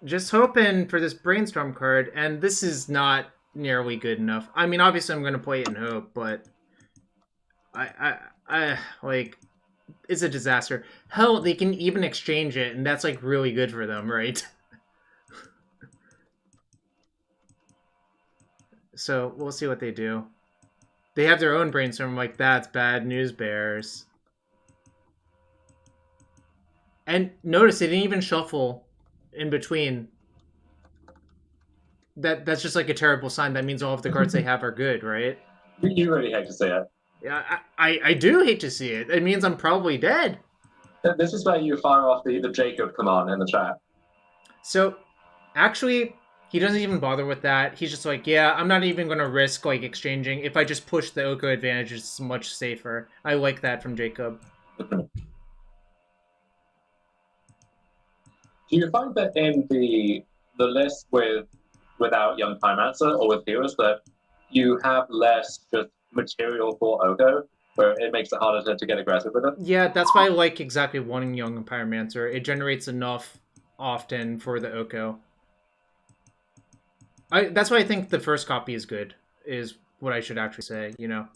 Just hoping for this Brainstorm card, and this is not nearly good enough. I mean, obviously I'm going to play it in hope, but I like, it's a disaster. Hell, they can even exchange it, and that's like really good for them, right? So we'll see what they do. They have their own Brainstorm. Like, that's bad news, Bears. And notice they didn't even shuffle in between. That's just like a terrible sign. That means all of the cards they have are good, right? You really hate to see it. Yeah, I do hate to see it. It means I'm probably dead. This is where you fire off the Jacob command in the chat. So, actually, he doesn't even bother with that. He's just like, yeah, I'm not even going to risk like exchanging. If I just push the Oko advantage, it's much safer. I like that from Jacob. Do you find that in the list without Young Pyromancer or with heroes that you have less just material for Oko, where it makes it harder to get aggressive with it? Yeah, that's why I like exactly wanting Young Pyromancer. It generates enough often for the Oko. That's why I think the first copy is good, is what I should actually say, you know?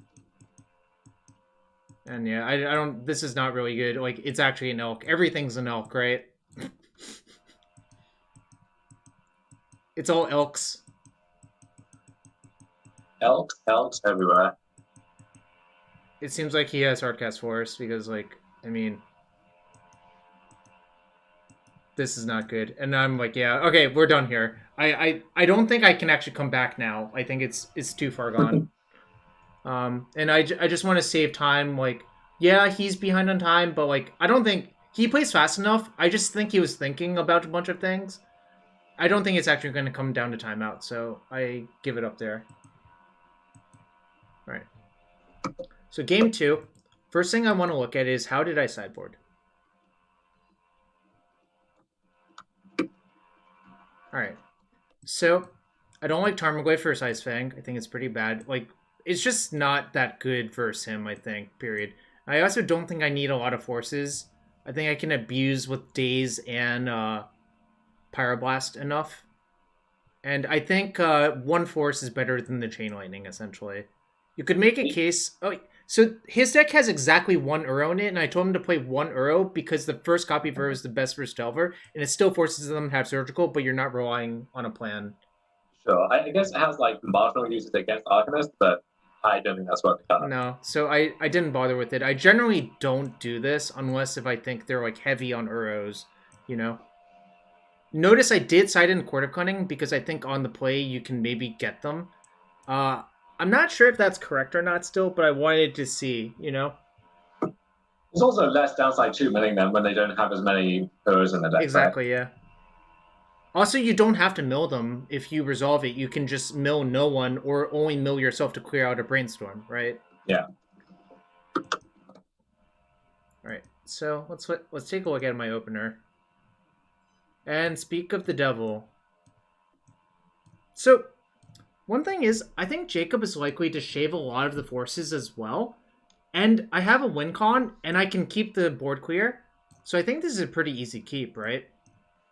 And yeah, I don't, this is not really good. Like, it's actually an elk. Everything's an elk, right? It's all elks. Elks everywhere. It seems like he has Hardcast Force because, like, I mean, this is not good. And I'm like, yeah, okay, we're done here. I don't think I can actually come back now. I think it's too far gone. And I just want to save time. Like, Yeah, he's behind on time, but like I don't think he plays fast enough. I just think he was thinking about a bunch of things. I don't think it's actually going to come down to timeout, so I give it up there. All right. So game 2, first thing I want to look at is how did I sideboard? All right. So I don't like Tarmogoyf for Ice Fang. I think it's pretty bad. Like it's just not that good versus him. I think. Period. I also don't think I need a lot of forces. I think I can abuse with Daze and Pyroblast enough. And I think one force is better than the Chain Lightning, essentially. You could make a case... Oh, so his deck has exactly 1 Uro in it, and I told him to play 1 Uro because the first copy of Uro is the best versus Delver, and it still forces them to have Surgical, but you're not relying on a plan. Sure. I guess it has like marginal uses against Arcanist, but I don't think that's what the card. No, so I didn't bother with it. I generally don't do this unless if I think they're like heavy on Uros, you know? Notice I did side in Court of Cunning because I think on the play you can maybe get them. I'm not sure if that's correct or not still, but I wanted to see, you know? There's also less downside to milling them when they don't have as many Uros in the deck. Exactly, right? yeah. Also, you don't have to mill them if you resolve it. You can just mill no one or only mill yourself to clear out a brainstorm, right? Yeah. All right, so let's take a look at my opener. And speak of the devil. So, one thing is, I think Jacob is likely to shave a lot of the forces as well. And I have a win con, and I can keep the board clear. So I think this is a pretty easy keep, right?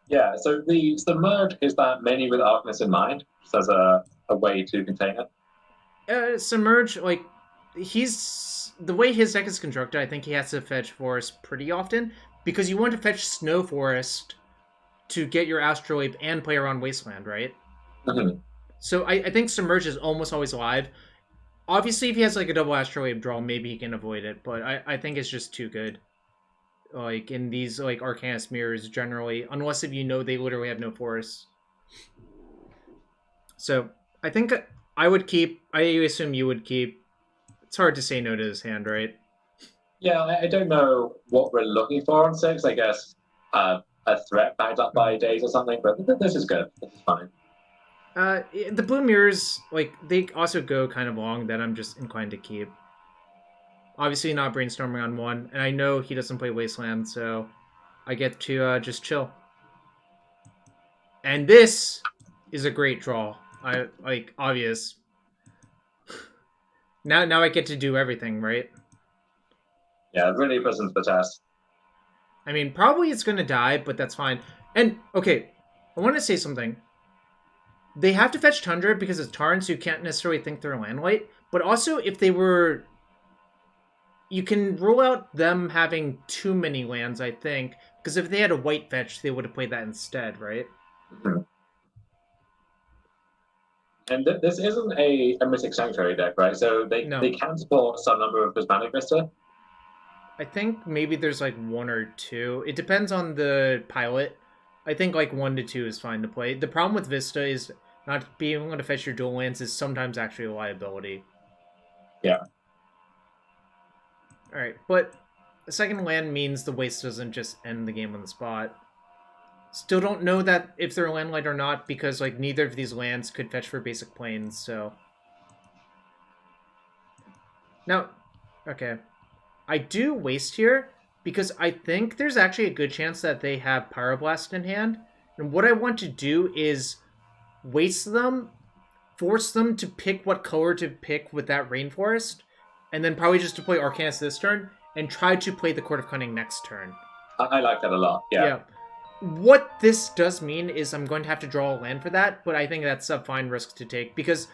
Yeah, so the merge is that mainly with Arcanist in mind, just as a way to contain it. Submerge, like, the way his deck is constructed, I think he has to fetch Forest pretty often, because you want to fetch Snow Forest to get your Astrolabe and play around Wasteland, right? Mm-hmm. So I think Submerge is almost always alive. Obviously, if he has like a double Astrolabe draw, maybe he can avoid it, but I think it's just too good. Like in these like Arcanist mirrors generally, unless if you know they literally have no forests. So I think I would keep. I assume you would keep. It's hard to say no to his hand, right? Yeah, I don't know what we're looking for on 6. I guess a threat backed up by Daze or something, but this is good. This is fine. The blue mirrors, like, they also go kind of long that I'm just inclined to keep. Obviously not brainstorming on 1, and I know he doesn't play Wasteland, so I get to just chill. And this is a great draw. Obvious. Now I get to do everything, right? Yeah, it really puts into the test. I mean, probably it's going to die, but that's fine. And, okay, I want to say something. They have to fetch Tundra because it's Tarn, so you can't necessarily think they're Landlight. But also, if they were... You can rule out them having too many lands, I think. Because if they had a white fetch, they would have played that instead, right? Mm-hmm. And this isn't a Mythic Sanctuary deck, right? So they can support some number of Prismatic Vista. I think maybe there's like 1 or 2. It depends on the pilot. I think like 1 to 2 is fine to play. The problem with Vista is not being able to fetch your dual lands is sometimes actually a liability. Yeah. Alright, but the second land means the waste doesn't just end the game on the spot. Still don't know that if they're landlight or not, because like neither of these lands could fetch for basic planes, so... Now, okay. I do waste here, because I think there's actually a good chance that they have Pyroblast in hand. And what I want to do is waste them, force them to pick what color to pick with that Rainforest, and then probably just to play Arcanist this turn, and try to play the Court of Cunning next turn. I like that a lot, yeah. What this does mean is I'm going to have to draw a land for that, but I think that's a fine risk to take, because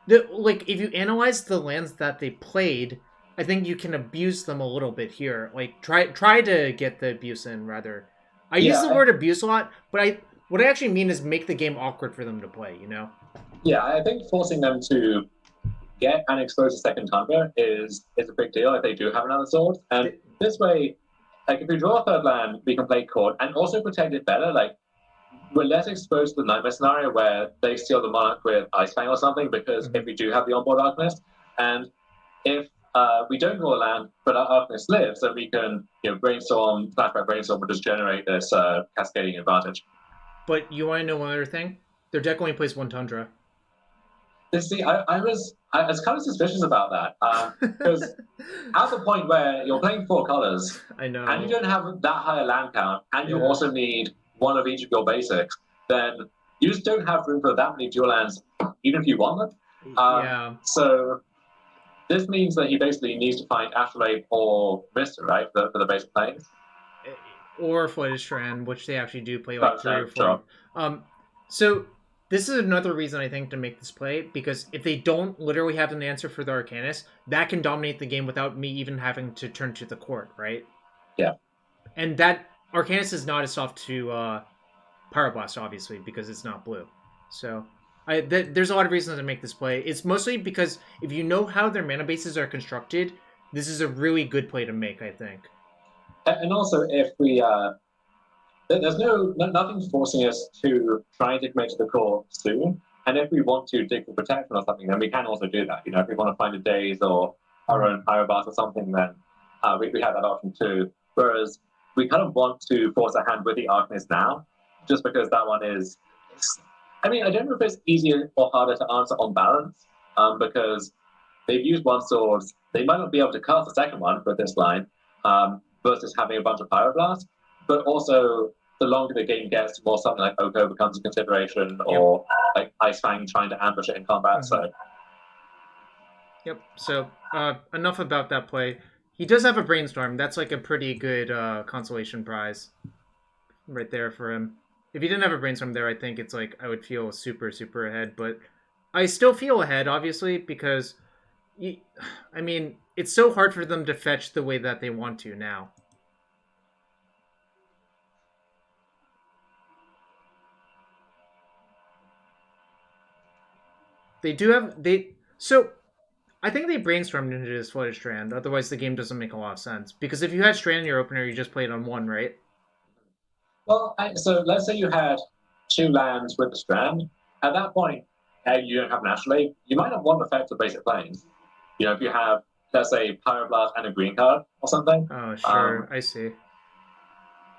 if you analyze the lands that they played, I think you can abuse them a little bit here. Like, try to get the abuse in, rather. I use the word abuse a lot, but what I actually mean is make the game awkward for them to play, you know? Yeah, I think forcing them to get and expose a second Tundra is a big deal if they do have another sword. And this way, like, if we draw a third land, we can play Court and also protect it better. Like, we're less exposed to the Nightmare scenario where they steal the Monarch with Ice Fang or something, because if we do have the onboard Arcanist, and if we don't draw a land, but our Arcanist lives, so we can brainstorm, flashback brainstorm, and just generate this cascading advantage. But you want to know one other thing? Their deck only plays one Tundra. See, I was kind of suspicious about that because at the point where you're playing 4 colors, I know, and you don't have that high a land count, and you also need one of each of your basics, then you just don't have room for that many dual lands, even if you want them. So this means that he basically needs to find Astrolabe or Vista, right, for the basic planes. Or Flooded Strand, which they actually do play like 3 or 4. Sure. So this is another reason I think to make this play, because if they don't literally have an answer for the Arcanist, that can dominate the game without me even having to turn to the court, right? Yeah. And that Arcanist is not as soft to Pyroblast, obviously, because it's not blue. So there's a lot of reasons to make this play. It's mostly because if you know how their mana bases are constructed, this is a really good play to make, I think. And also, if we there's nothing forcing us to try and commit to the core soon. And if we want to dig for protection or something, then we can also do that. If we want to find a Daze or our own Pyroblast or something, then we have that option too. Whereas we kind of want to force a hand with the Arcanist now, just because that one is... I mean, I don't know if it's easier or harder to answer on balance, because they've used one sword. They might not be able to cast the second one with this line, versus having a bunch of Pyroblast. But also, the longer the game gets, the more something like Oko becomes a consideration, or like Ice Fang trying to ambush it in combat. So, So enough about that play. He does have a Brainstorm. That's like a pretty good consolation prize right there for him. If he didn't have a Brainstorm there, I think it's like I would feel super, super ahead. But I still feel ahead, obviously, because I mean, it's so hard for them to fetch the way that they want to now. They do have so I think they brainstormed into this Flooded Strand. Otherwise, the game doesn't make a lot of sense. Because if you had Strand in your opener, you just played on 1, right? Well, so let's say you had 2 lands with the Strand. At that point, you don't have an Astrolabe. You might have one effect of basic planes. If you have, let's say, Pyroblast and a green card or something. Oh, sure. I see.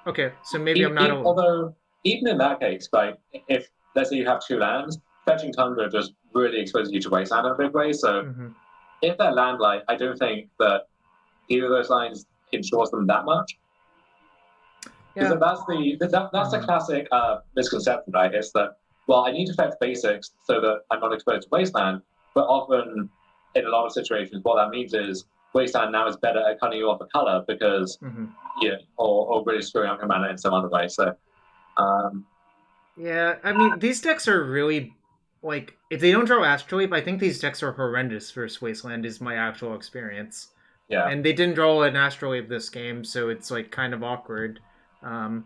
Okay, so maybe I'm not... Although, even in that case, like, if, let's say you have 2 lands, fetching Tundra just really exposes you to Wasteland in a big way. So if they're land light, I don't think that either of those lines ensures them that much. Because that's the classic misconception, right? It's that, well, I need to fetch basics so that I'm not exposed to Wasteland, but often in a lot of situations, what that means is Wasteland now is better at cutting you off a color because, or really screwing up your mana in some other way. So, yeah, I mean, these decks are really, like, if they don't draw Astrolabe, I think these decks are horrendous versus Wasteland, is my actual experience. Yeah. And they didn't draw an Astrolabe this game, so it's, like, kind of awkward. And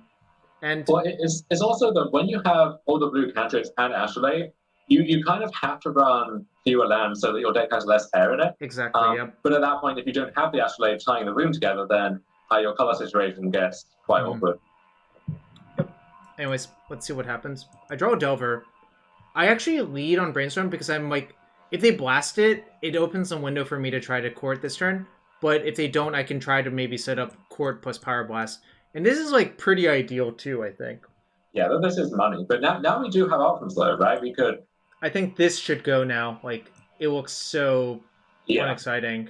well, it's also that when you have all the blue cantrips and Astrolabe, you kind of have to run fewer lands so that your deck has less air in it. Exactly, yep. But at that point, if you don't have the Astrolabe tying the room together, then your color situation gets quite awkward. Yep. Anyways, let's see what happens. I draw a Delver. I actually lead on Brainstorm because I'm like, if they blast it, it opens a window for me to try to court this turn. But if they don't, I can try to maybe set up court plus Pyroblast. And this is like pretty ideal too, I think. Yeah, this is money. But now we do have options though, right? We could... I think this should go now. Like, it looks so unexciting.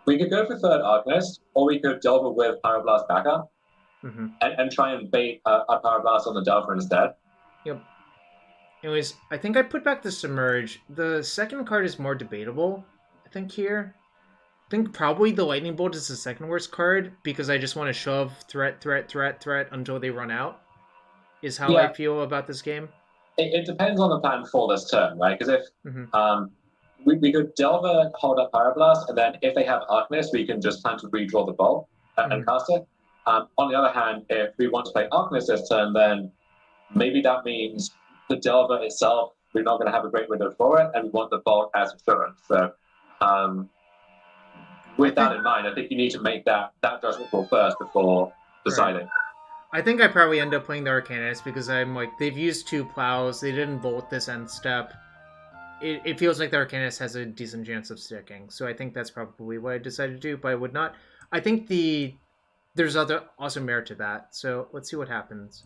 We could go for third Arcanist, or we could Delver with Pyroblast backup, and try and bait a Pyroblast on the Delver instead. Yep. Anyways, I think I put back the Submerge. The second card is more debatable, I think, here. I think probably the Lightning Bolt is the second worst card, because I just want to shove threat until they run out, is how I feel about this game. It depends on the plan for this turn, right? Because if we could Delver, hold up Pyroblast, and then if they have Arcanist, we can just plan to redraw the bolt and cast it. On the other hand, if we want to play Arcanist this turn, then maybe that means the Delver itself, we're not going to have a great window for it, and we want the bolt as assurance. So with that in mind, I think you need to make that judgment call first before deciding. Right. I think I probably end up playing the Arcanist because I'm like, they've used 2 plows, they didn't bolt this end step. it feels like the Arcanist has a decent chance of sticking. So I think that's probably what I decided to do, but I would not. I think there's also merit to that. So let's see what happens.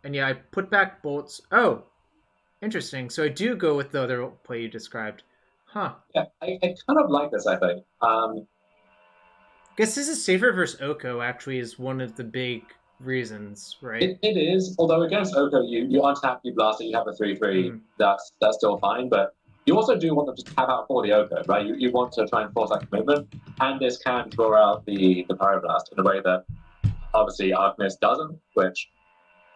And yeah, I put back bolts. Oh, interesting. So I do go with the other play you described. Huh. Yeah, I kind of like this, I think. Guess this is safer versus Oko, actually, is one of the big reasons, right? It is, although against Oko, you untap, you blast it, you have a 3/3, that's still fine, but you also do want them to tap out for the Oko, right? You want to try and force that commitment, and this can draw out the Pyroblast in a way that obviously Arcanist doesn't, which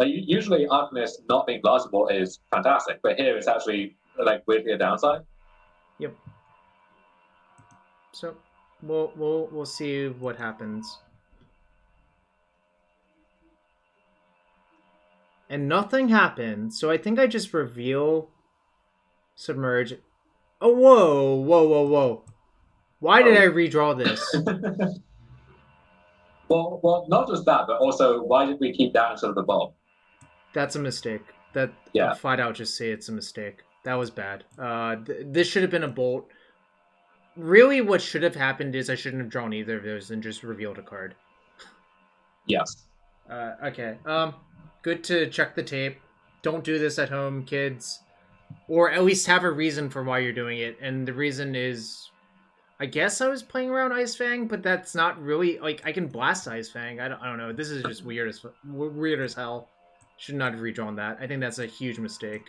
usually Arcanist not being blastable is fantastic, but here it's actually like weirdly a downside. Yep. So we'll see what happens. And nothing happened, so I think I just reveal Submerge. Oh, whoa. Why did I redraw this? well, not just that, but also why did we keep that instead of the bomb? That's a mistake. I'll flat out just say it's a mistake. That was bad. This should have been a bolt. Really, what should have happened is I shouldn't have drawn either of those and just revealed a card. Yes. Okay. Good to check the tape. Don't do this at home, kids. Or at least have a reason for why you're doing it. And the reason is, I guess I was playing around Ice Fang, but that's not really, like, I can blast Ice Fang. I don't know. This is just weird as hell. Should not have redrawn that. I think that's a huge mistake.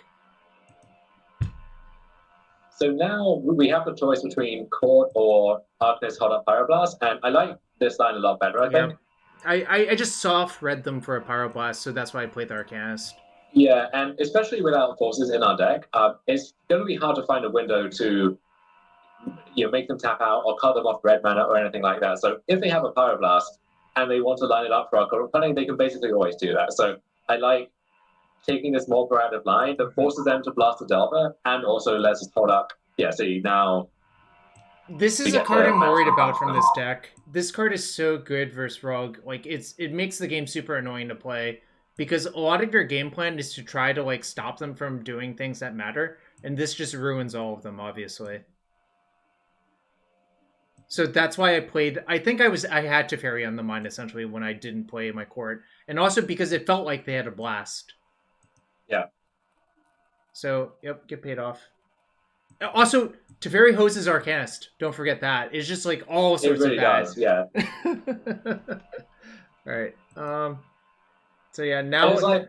So now we have the choice between Court or Arcanist Hot Up Pyroblast, and I like this line a lot better, I think. I just soft read them for a Pyroblast, so that's why I played the Arcanist. Yeah, and especially without forces in our deck, it's going to be hard to find a window to make them tap out or cut them off red mana or anything like that. So if they have a Pyroblast and they want to line it up for our current planning, they can basically always do that. So I like taking this more proactive line that forces them to blast the Delver and also lets us hold up. Yeah, see, now... This is a card I'm worried about from this deck. This card is so good versus Rogue. Like, it makes the game super annoying to play because a lot of your game plan is to try to, like, stop them from doing things that matter, and this just ruins all of them, obviously. So that's why I played... I think I had to Fairy on the mind, essentially, when I didn't play my Court. And also because it felt like they had a blast. Yeah. So, yep, get paid off. Also, Teferi hoses Arcanist. Don't forget that. It's just like all sorts of bad. Does, yeah. Alright. So yeah, now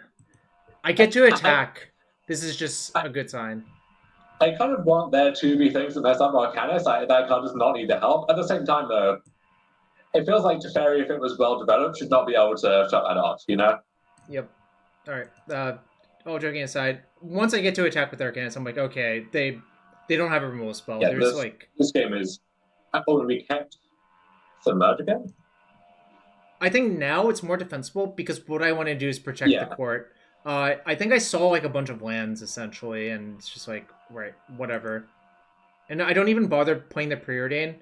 I get to attack. This is just a good sign. I kind of want there to be things that mess up Arcanist. That card does not need the help. At the same time, though, it feels like Teferi, if it was well developed, should not be able to shut that off, you know? Yep. Alright. All joking aside, once I get to attack with Arcanist, I'm like, okay, they don't have a removal spell. Yeah, this game is... Oh, we kept Submerge again? I think now it's more defensible because what I want to do is protect the Court. I think I saw like a bunch of lands, essentially, and it's just like, right, whatever. And I don't even bother playing the Preordain.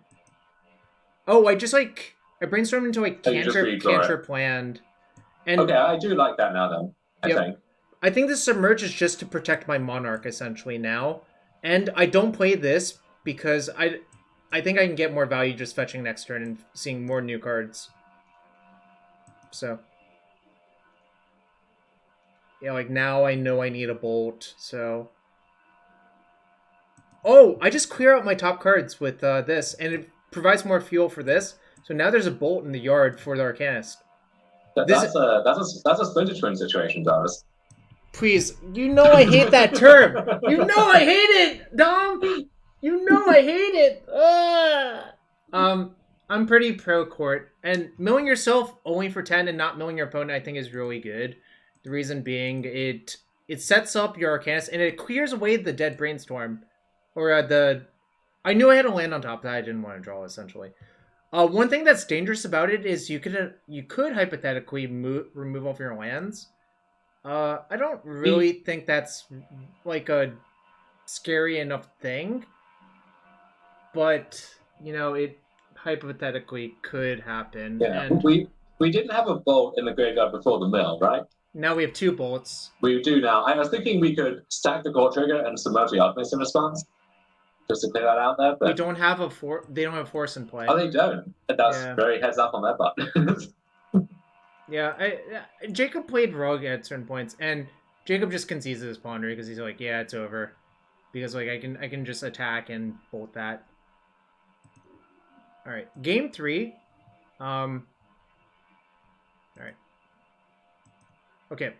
Oh, I brainstormed into like cantrip land. And okay, I do like that now then, I think. I think the Submerge is just to protect my Monarch, essentially, now. And I don't play this because I think I can get more value just fetching next turn and seeing more new cards. So. Yeah, like now I know I need a Bolt, so. Oh, I just clear out my top cards with this, and it provides more fuel for this. So now there's a Bolt in the yard for the Arcanist. That's a Splinter Twin situation, Doris. Please, you know I hate that term. You know I hate it, Dom. You know I hate it. I'm pretty pro Court, and milling yourself only for 10 and not milling your opponent, I think, is really good. The reason being, it sets up your Arcanist and it clears away the dead Brainstorm, or I knew I had a land on top that I didn't want to draw, essentially. One thing that's dangerous about it is you could hypothetically remove all of your lands. I don't really think that's like a scary enough thing, but it hypothetically could happen. Yeah, and we didn't have a Bolt in the graveyard before the mill, right? Now we have 2 bolts. We do now. I was thinking we could stack the core trigger and submerge the Alchemist in response, just to clear that out there. But We don't have they don't have force in play. oh, they don't. That's very heads up on their part. Yeah, Jacob played Rogue at certain points, and Jacob just concedes his Ponder because he's like, yeah, it's over. Because like I can just attack and bolt that. Alright. Game 3. Alright. Okay.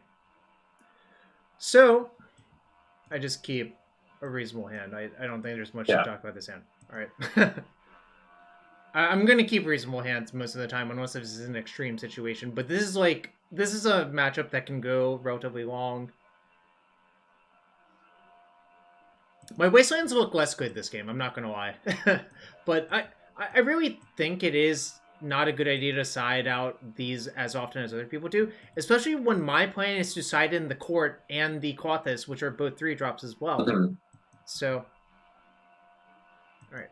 So I just keep a reasonable hand. I don't think there's much to talk about this hand. Alright. I'm gonna keep reasonable hands most of the time, unless this is an extreme situation. But this is a matchup that can go relatively long. My Wastelands look less good this game, I'm not gonna lie. But I really think it is not a good idea to side out these as often as other people do, especially when my plan is to side in the Court and the Kothis, which are both 3-drops as well. So, alright.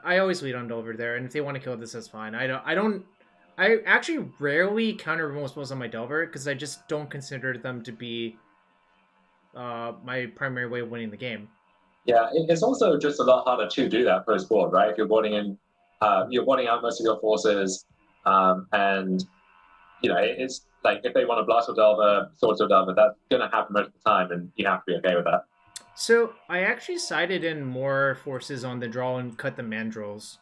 I always lead on Delver there, and if they want to kill this, that's fine. I actually rarely counter removal spells on my Delver, because I just don't consider them to be my primary way of winning the game. Yeah, it's also just a lot harder to do that post board, right? If you're boarding in, you're boarding out most of your forces, and it's like if they want to blast your Delver, sword your Delver, that's going to happen most of the time, and you have to be okay with that. So I actually sided in more forces on the draw and cut the mandrills.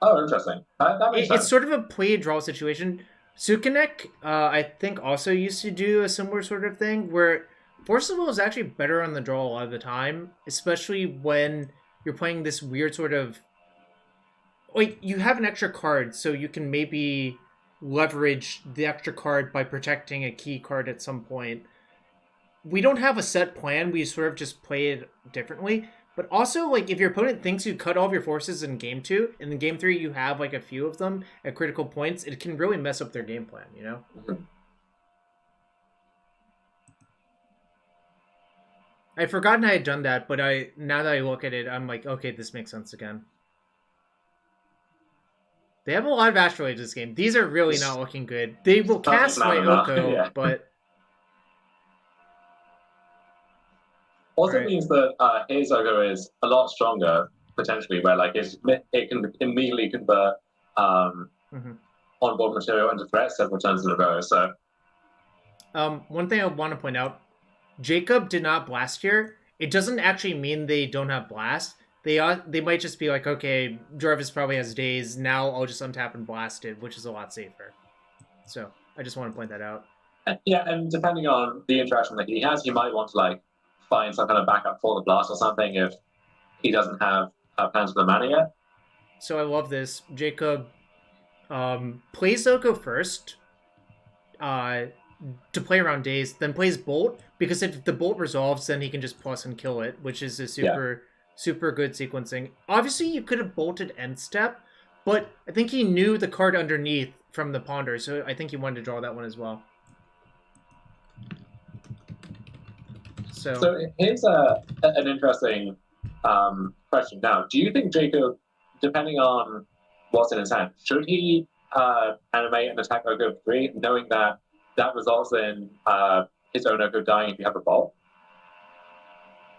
Oh, interesting. That makes sense. It's sort of a play-draw situation. Sukanek, I think, also used to do a similar sort of thing, where Forcible is actually better on the draw a lot of the time, especially when you're playing this weird sort of... Like, you have an extra card, so you can maybe leverage the extra card by protecting a key card at some point. We don't have a set plan, we sort of just play it differently. But also, like, if your opponent thinks you cut all of your forces in Game 2, and in Game 3 you have, like, a few of them at critical points, it can really mess up their game plan, you know? I'd forgotten I had done that, but now that I look at it, I'm like, okay, this makes sense again. They have a lot of astrolades this game. These are really not looking good. They will cast my Oko, but... Also means that his Oko is a lot stronger, potentially, where like it can immediately convert on-board material into threat several turns in a row. So, one thing I want to point out, Jacob did not blast here. It doesn't actually mean they don't have blast. They might just be like, okay, Jarvis probably has days. Now I'll just untap and blast it, which is a lot safer. So I just want to point that out. Yeah, and depending on the interaction that he has, he might want to like find some kind of backup for the blast or something if he doesn't have plans for the mana yet. So I love this. Jacob plays Oko first to play around days, then plays Bolt, because if the Bolt resolves, then he can just plus and kill it, which is a super good sequencing. Obviously, you could have bolted end step, but I think he knew the card underneath from the Ponder, so I think he wanted to draw that one as well. So here's an interesting question now. Do you think Jacob, depending on what's in his hand, should he animate and attack Oko 3, knowing that results in his own Oko dying if you have a bolt?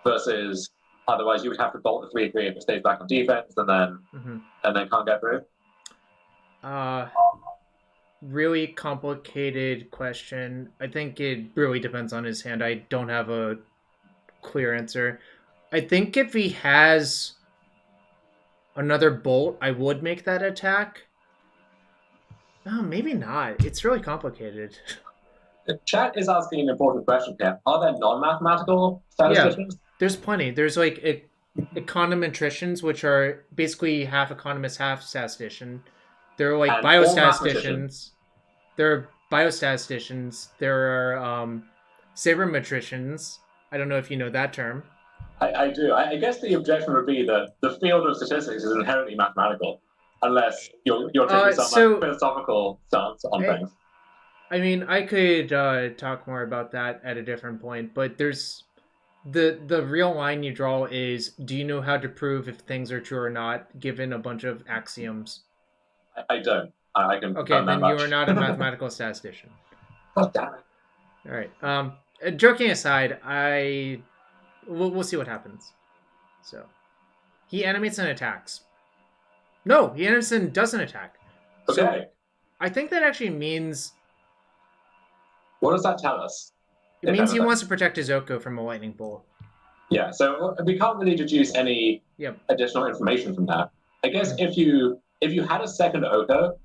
Versus otherwise you would have to bolt the 3/3 if it stays back on defense and then can't get through? Really complicated question. I think it really depends on his hand. I don't have a clear answer. I think if he has another bolt, I would make that attack. No, maybe not. It's really complicated. The chat is asking an important question here. Are there non-mathematical statisticians? Yeah, there's plenty. There's like econometricians, which are basically half economist, half statistician. There are like biostatisticians. There are biostatisticians. There are sabermetricians. I don't know if you know that term. I do. I guess the objection would be that the field of statistics is inherently mathematical, unless you're taking some philosophical stance on things. I mean, I could talk more about that at a different point, but there's the real line you draw is, do you know how to prove if things are true or not, given a bunch of axioms? I don't. I can. Okay, then you are not a mathematical statistician. God damn it. All right. Joking aside, we'll see what happens. So he animates and attacks. No, he animates and doesn't attack. Okay. So I think that actually means What does that tell us? it means he wants to protect his Oko from a lightning bolt. Yeah, so we can't really deduce any additional information from that. I guess if you had a second Oko,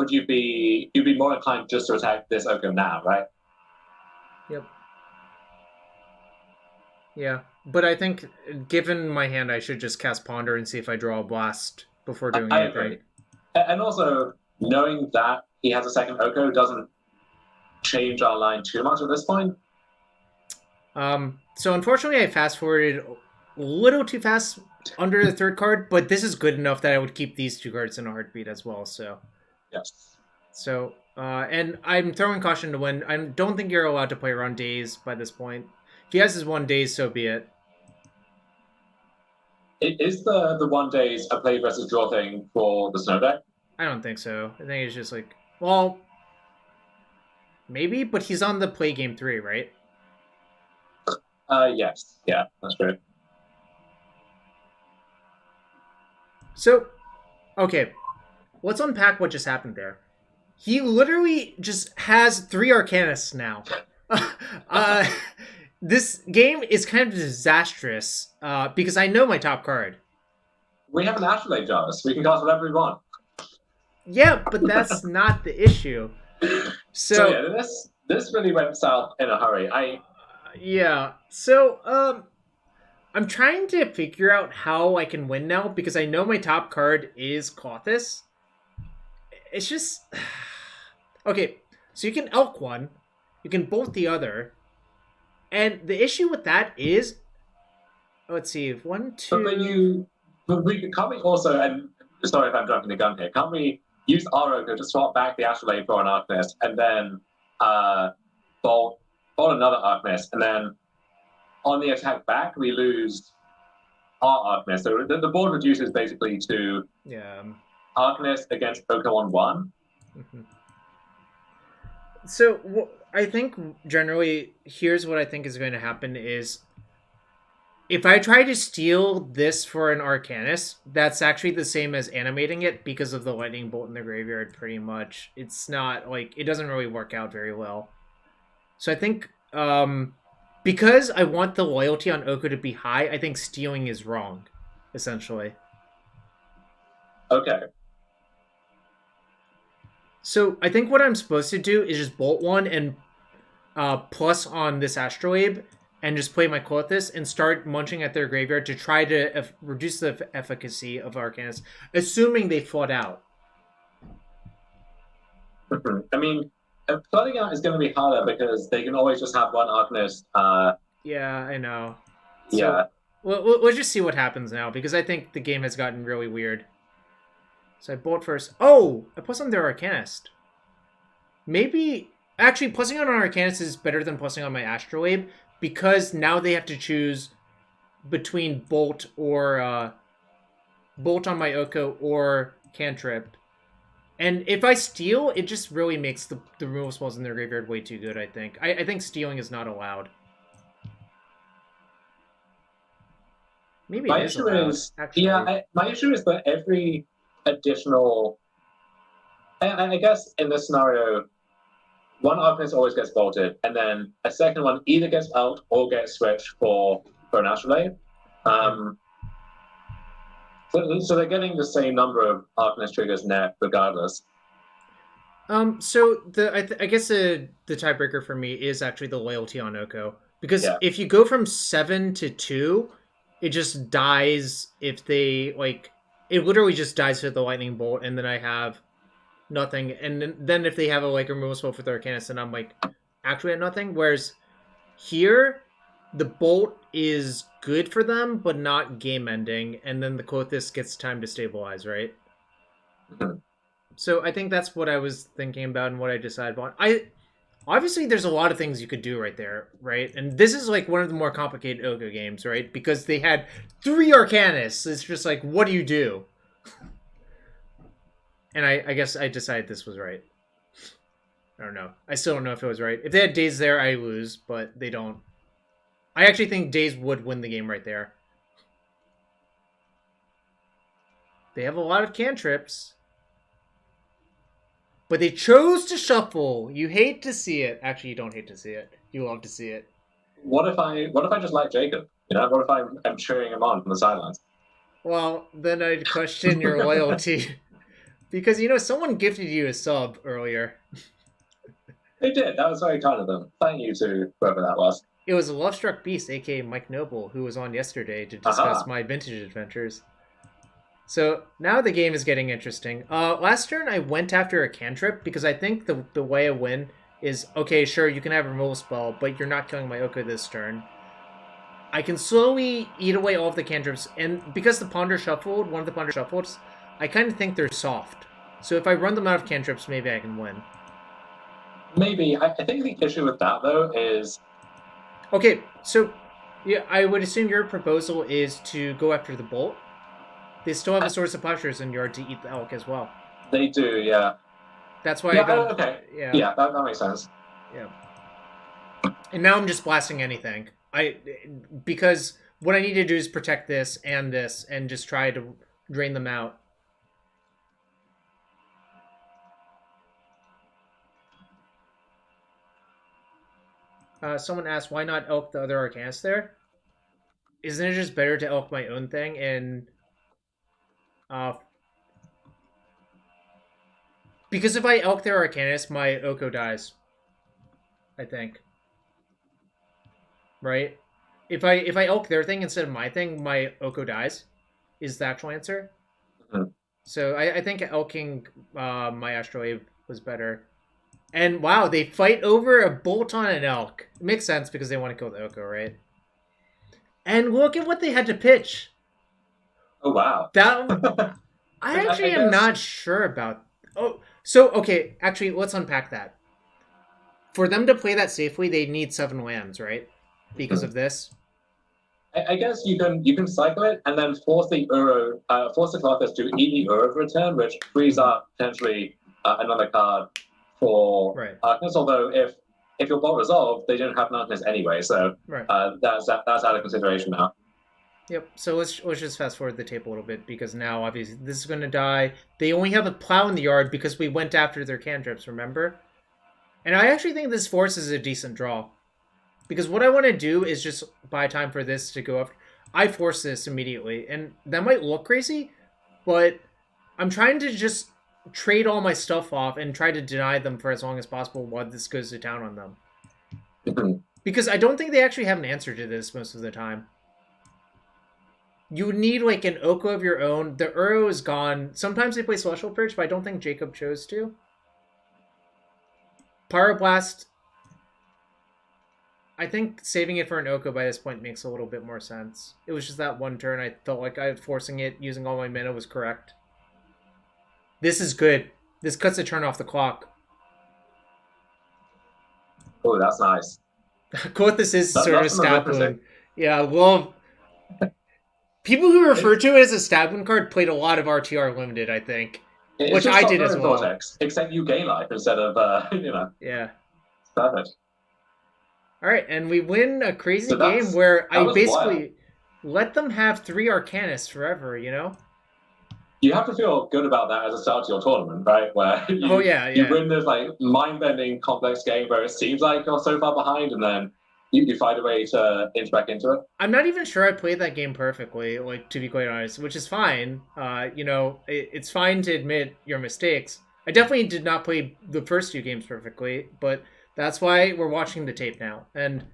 you'd be more inclined just to attack this Oko now, right? Yep. Yeah, but I think given my hand, I should just cast Ponder and see if I draw a blast before doing anything. I agree. And also, knowing that he has a second Oko doesn't change our line too much at this point. So unfortunately, I fast forwarded a little too fast under the third card, but this is good enough that I would keep these two cards in a heartbeat as well. So yes. So and I'm throwing caution to when I don't think you're allowed to play around days by this point. If he has his 1 day, so be it. Is the 1 days a play versus draw thing for the snow deck? I don't think so. I think it's just like, well, maybe, but he's on the play game 3, right? Yes. Yeah, that's true. So, okay, let's unpack what just happened there. He literally just has 3 Arcanists now. This game is kind of disastrous because I know my top card. We have an Astrolabe Jarvis. We can cast whatever we want. Yeah, but that's not the issue. So yeah, this really went south in a hurry. Yeah. So I'm trying to figure out how I can win now because I know my top card is Kothis. It's just okay. So you can Elk one, you can bolt the other, and the issue with that is, let's see, 1, 2. But can't we also? And sorry if I'm jumping the gun here. Can't we use our Oko to swap back the Astrolabe for an Arcanist, and then bolt another Arcanist, and then on the attack back we lose our Arcanist. So the board reduces basically to Arcanist against Oko on 1. Mm-hmm. So I think generally, here's what I think is going to happen is if I try to steal this for an Arcanist, that's actually the same as animating it because of the lightning bolt in the graveyard, pretty much. It's not, like, it doesn't really work out very well. So I think, because I want the loyalty on Oko to be high, I think stealing is wrong, essentially. Okay. So I think what I'm supposed to do is just bolt one and plus on this Astrolabe and just play my Kothis and start munching at their graveyard to try to reduce the efficacy of Arcanist, assuming they flood out. I mean, flooding out is going to be harder because they can always just have one Arcanist. Yeah, I know. So, yeah. We'll just see what happens now because I think the game has gotten really weird. So I bolt first. Oh, I plus on their Arcanist. Maybe... Actually, plussing on an Arcanist is better than plussing on my Astrolabe because now they have to choose between Bolt or... Bolt on my Oko or Cantrip. And if I steal, it just really makes the removal spells in their graveyard way too good, I think. I think stealing is not allowed. Maybe my it is issue allowed, is... actually. Yeah, my issue is that every additional... I guess in this scenario... One Arcanist always gets bolted, and then a second one either gets out or gets switched for an Astrolabe. So they're getting the same number of Arcanist triggers net regardless. So I guess the tiebreaker for me is actually the loyalty on Oko. Because if you go from 7 to 2, it just dies if they, like... It literally just dies with the lightning bolt, and then I have... nothing, and then if they have a removal spell for the Arcanist, then I'm like actually at nothing. Whereas here, the bolt is good for them, but not game ending, and then the Kothis gets time to stabilize, right? Mm-hmm. So I think that's what I was thinking about and what I decided on. Obviously there's a lot of things you could do right there, right? And this is like one of the more complicated Oko games, right? Because they had 3 Arcanists. It's just like, what do you do? And I guess I decided this was right. I don't know. I still don't know if it was right. If they had Daze there, I lose, but they don't. I actually think Daze would win the game right there. They have a lot of cantrips. But they chose to shuffle. You hate to see it. Actually, you don't hate to see it. You love to see it. What if I just like Jacob? You know, what if I'm cheering him on from the sidelines? Well, then I'd question your loyalty. Because, someone gifted you a sub earlier. They did. That was very kind of them. Thank you to whoever that was. It was a Lovestruck Beast, aka Mike Noble, who was on yesterday to discuss my vintage adventures. So now the game is getting interesting. Last turn I went after a cantrip because I think the way I win is, okay, sure, you can have a removal spell, but you're not killing my Oko this turn. I can slowly eat away all of the cantrips, and because the Ponder shuffled, one of the Ponder shuffled, I kind of think they're soft. So if I run them out of cantrips, maybe I can win. Maybe. I think the issue with that, though, is... Okay, so yeah, I would assume your proposal is to go after the Bolt. They still have a Source of Plowshares in yard to eat the elk as well. They do, yeah. That's why I got... Okay. Yeah, that makes sense. Yeah. And now I'm just blasting anything. Because what I need to do is protect this and just try to drain them out. Someone asked, why not elk the other Arcanist there? Isn't it just better to elk my own thing and... because if I elk their Arcanist, my Oko dies. I think. Right? If I elk their thing instead of my thing, my Oko dies. Is the actual answer. Mm-hmm. So I think elking my Astrolabe was better. And wow, they fight over a bolt on an elk. It makes sense because they want to kill the Oko, right? And look at what they had to pitch. Oh wow. That I actually am not sure about. Oh, so okay, actually let's unpack that. For them to play that safely, they need 7 lands, right? Because of this. I guess you can cycle it and then force the Clockers to eat the Uro for a turn, which frees up potentially another card for Arcanist. Although if your Bolt resolved, they didn't have an Arcanist anyway, so that's out of consideration now. Yep. So let's just fast forward the tape a little bit because now obviously this is going to die. They only have a plow in the yard because we went after their cantrips. Remember? And I actually think this forces a decent draw. Because what I want to do is just buy time for this to go up. I force this immediately. And that might look crazy, but I'm trying to just trade all my stuff off and try to deny them for as long as possible while this goes to town on them. Because I don't think they actually have an answer to this most of the time. You would need like an Oko of your own. The Uro is gone. Sometimes they play Celestial Purge, but I don't think Jacob chose to. Pyroblast... I think saving it for an Oko by this point makes a little bit more sense. It was just that one turn I felt like forcing it using all my mana was correct. This is good. This cuts a turn off the clock. Oh, that's nice. Quote this is sort of a stab wound. Yeah, well, people who refer to it as a stab wound card played a lot of RTR Limited, I think. Which I did as well. Vortex, except you gain life instead of, Yeah. It's perfect. All right, and we win a crazy game where I basically let them have 3 Arcanists forever, You have to feel good about that as a start to your tournament, right? Where you win this like mind-bending, complex game where it seems like you're so far behind, and then you find a way to inch back into it. I'm not even sure I played that game perfectly, like to be quite honest, which is fine. It's fine to admit your mistakes. I definitely did not play the first 2 games perfectly, but that's why we're watching the tape now. And,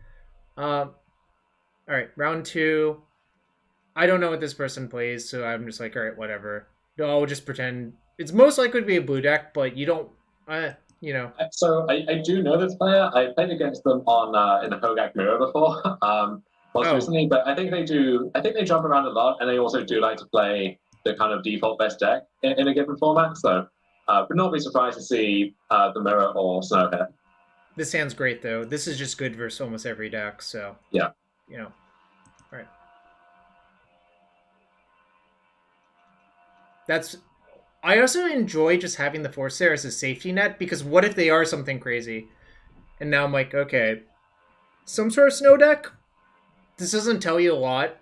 all right, round 2. I don't know what this person plays, so I'm just like, all right, whatever. I'll just pretend. It's most likely to be a blue deck, but you don't, So I do know this player. I played against them on in the Hogaak Mirror before, most recently. But I think they jump around a lot, and they also do like to play the kind of default best deck in a given format. So, would not be surprised to see the Mirror or Snowhead. This hand's great, though. This is just good versus almost every deck, so... Yeah. All right. I also enjoy just having the force there as a safety net, because what if they are something crazy? And now I'm like, okay, some sort of snow deck? This doesn't tell you a lot.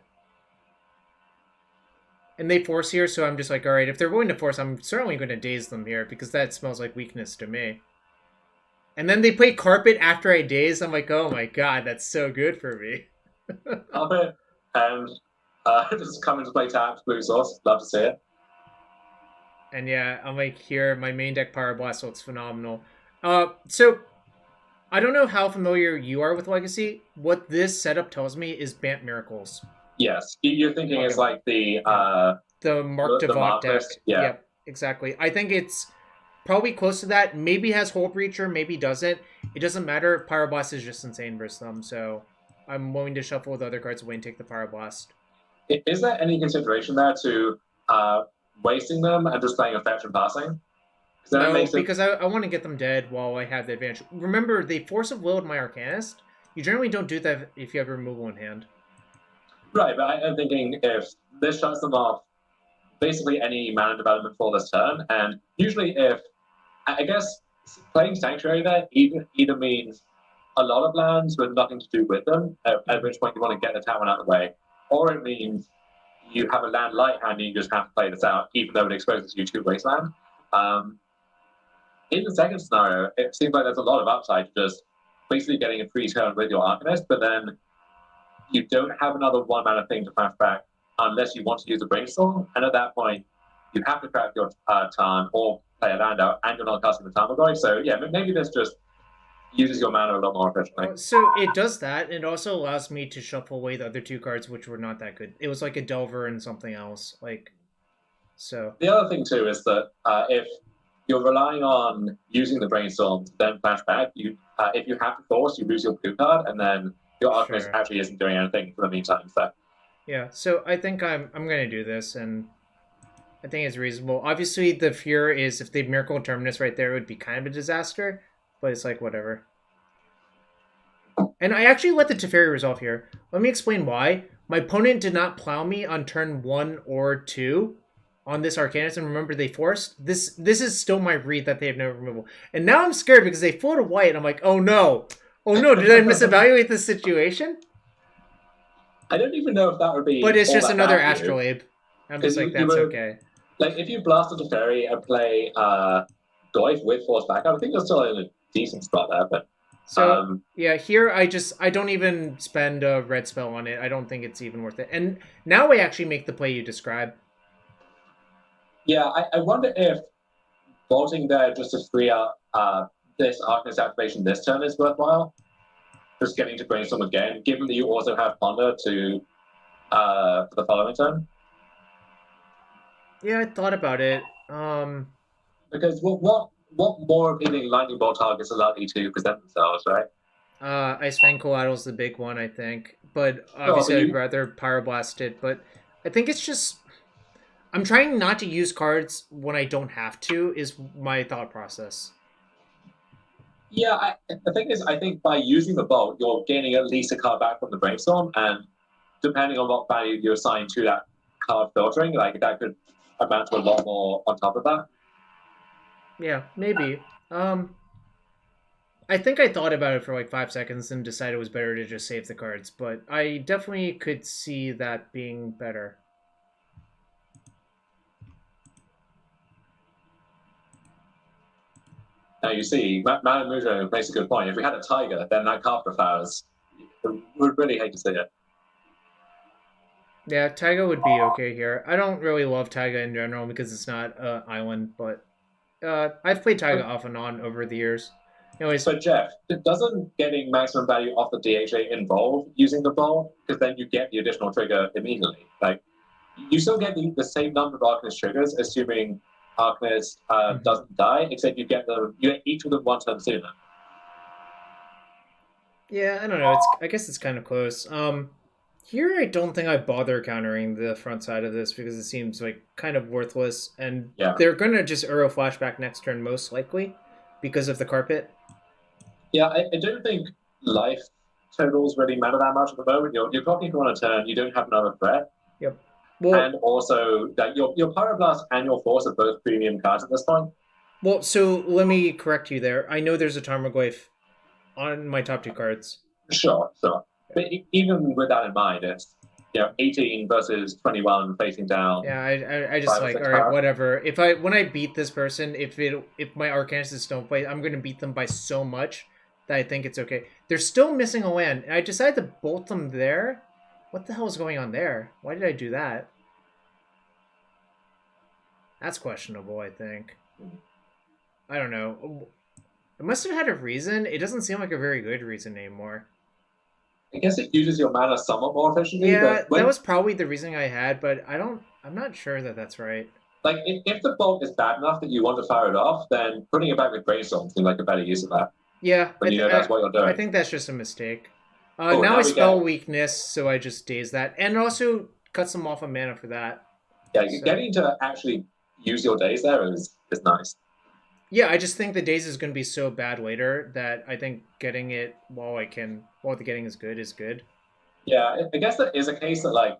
And they force here, so I'm just like, alright, if they're willing to force, I'm certainly going to daze them here, because that smells like weakness to me. And then they play carpet after I daze. I'm like, oh my god, that's so good for me. Carpet and just come into play tapped, blue source. Love to see it. And yeah, I'm like, here, my main deck Pyroblast looks phenomenal. So, I don't know how familiar you are with Legacy. What this setup tells me is Bant Miracles. Yes, you're thinking it's like the Mark Devok deck. Yeah. Yep, exactly. I think it's probably close to that. Maybe has Hole Breacher, maybe doesn't. It doesn't matter. Pyroblast is just insane versus them, so I'm willing to shuffle with other cards away and take the Pyroblast. Is there any consideration there to wasting them and just playing a fetch and passing? No, because I want to get them dead while I have the advantage. Remember, they Force of Willed my Arcanist. You generally don't do that if you have removal in hand. Right, but I'm thinking if this shuts them off basically any mana development for this turn, and usually if, I guess, playing Sanctuary there either means a lot of lands with nothing to do with them, at which point you want to get the town out of the way, or it means you have a land light hand and you just have to play this out, even though it exposes you to Wasteland. In the second scenario, it seems like there's a lot of upside to just basically getting a free turn with your Arcanist, but then you don't have another 1 mana thing to flash back unless you want to use a Brainstorm, and at that point, you have to crack your turn or play a land out, and you're not casting the Tarmogoyf. So yeah, maybe this just uses your mana a lot more efficiently. So it does that, and it also allows me to shuffle away the other 2 cards, which were not that good. It was like a Delver and something else. So the other thing too is that if you're relying on using the Brainstorm to then flash back, if you have to force, you lose your blue card, and then your Arcanist actually isn't doing anything for the meantime. So. Yeah, so I think I'm gonna do this, and I think it's reasonable. Obviously, the fear is if they Miracle Terminus right there, it would be kind of a disaster, but it's like, whatever. And I actually let the Teferi resolve here. Let me explain why. My opponent did not plow me on turn 1 or 2 on this Arcanist, and remember, they forced. This is still my read that they have no removal. And now I'm scared because they floated white, and I'm like, oh no. Oh no, did I misevaluate this situation? I don't even know if that would be. But it's just another Astrolabe. I'm just like, that's okay. Like, if you blasted a Teferi and play Goyf with Force Back, I think you're still in a decent spot there. But so yeah, here I don't even spend a red spell on it. I don't think it's even worth it. And now I actually make the play you describe. Yeah, I wonder if vaulting there just to free up this Arcanist activation this turn is worthwhile. Just getting to Brainstorm again, given that you also have Ponder to for the following turn. Yeah, I thought about it. Because what more appealing Lightning Bolt targets are likely to present themselves, right? Ice Fang Collateral's the big one, I think. But obviously I'd rather Pyroblast it. But I think it's just... I'm trying not to use cards when I don't have to, is my thought process. Yeah, the thing is, I think by using the Bolt, you're gaining at least a card back from the Brainstorm, and depending on what value you assign to that card filtering, like, that could amount to a lot more on top of that. Yeah, maybe. I think I thought about it for like 5 seconds and decided it was better to just save the cards, but I definitely could see that being better. Now you see, Madame Mujo makes a good point. If we had a tiger, then that Carpenter Flowers, would really hate to see it. Yeah, Taiga would be okay here. I don't really love Taiga in general because it's not island, but I've played Taiga off and on over the years. Anyways, but Jeff, doesn't getting maximum value off the DHA involve using the bowl? Because then you get the additional trigger immediately. Like, you still get the same number of Arcanist triggers, assuming Arcanist doesn't die, except you get each of them 1 turn sooner. Yeah, I don't know. I guess it's kind of close. Here I don't think I bother countering the front side of this because it seems like kind of worthless, and they're gonna just Euro flashback next turn most likely because of the carpet. Yeah, I don't think life totals really matter that much at the moment. You're clocking for 1 turn, you don't have another threat. Yep. Well, and also that your Pyroblast and your Force are both premium cards at this point. well, so let me correct you there. I know there's a Tarmogoyf on my top 2 cards. Sure. But even with that in mind, it's 18 versus 21 facing down. Yeah, I just like, all right, whatever. When I beat this person, if my Arcanis don't play, I'm gonna beat them by so much that I think it's okay. They're still missing a land, and I decided to bolt them there. What the hell is going on there? Why did I do that? That's questionable, I think. I don't know. It must have had a reason. It doesn't seem like a very good reason anymore. I guess it uses your mana somewhat more efficiently. Yeah, that was probably the reasoning I had, but I'm not sure that that's right. Like, if the bolt is bad enough that you want to fire it off, then putting it back with Brainstorm seems like a better use of that. Yeah, but that's what you're doing. I think that's just a mistake. Now I spell weakness, so I just daze that, and it also cuts them off of mana for that. Yeah, so getting to actually use your daze there is nice. Yeah, I just think the daze is going to be so bad later that I think getting it while the getting is good. Yeah, I guess that is a case that like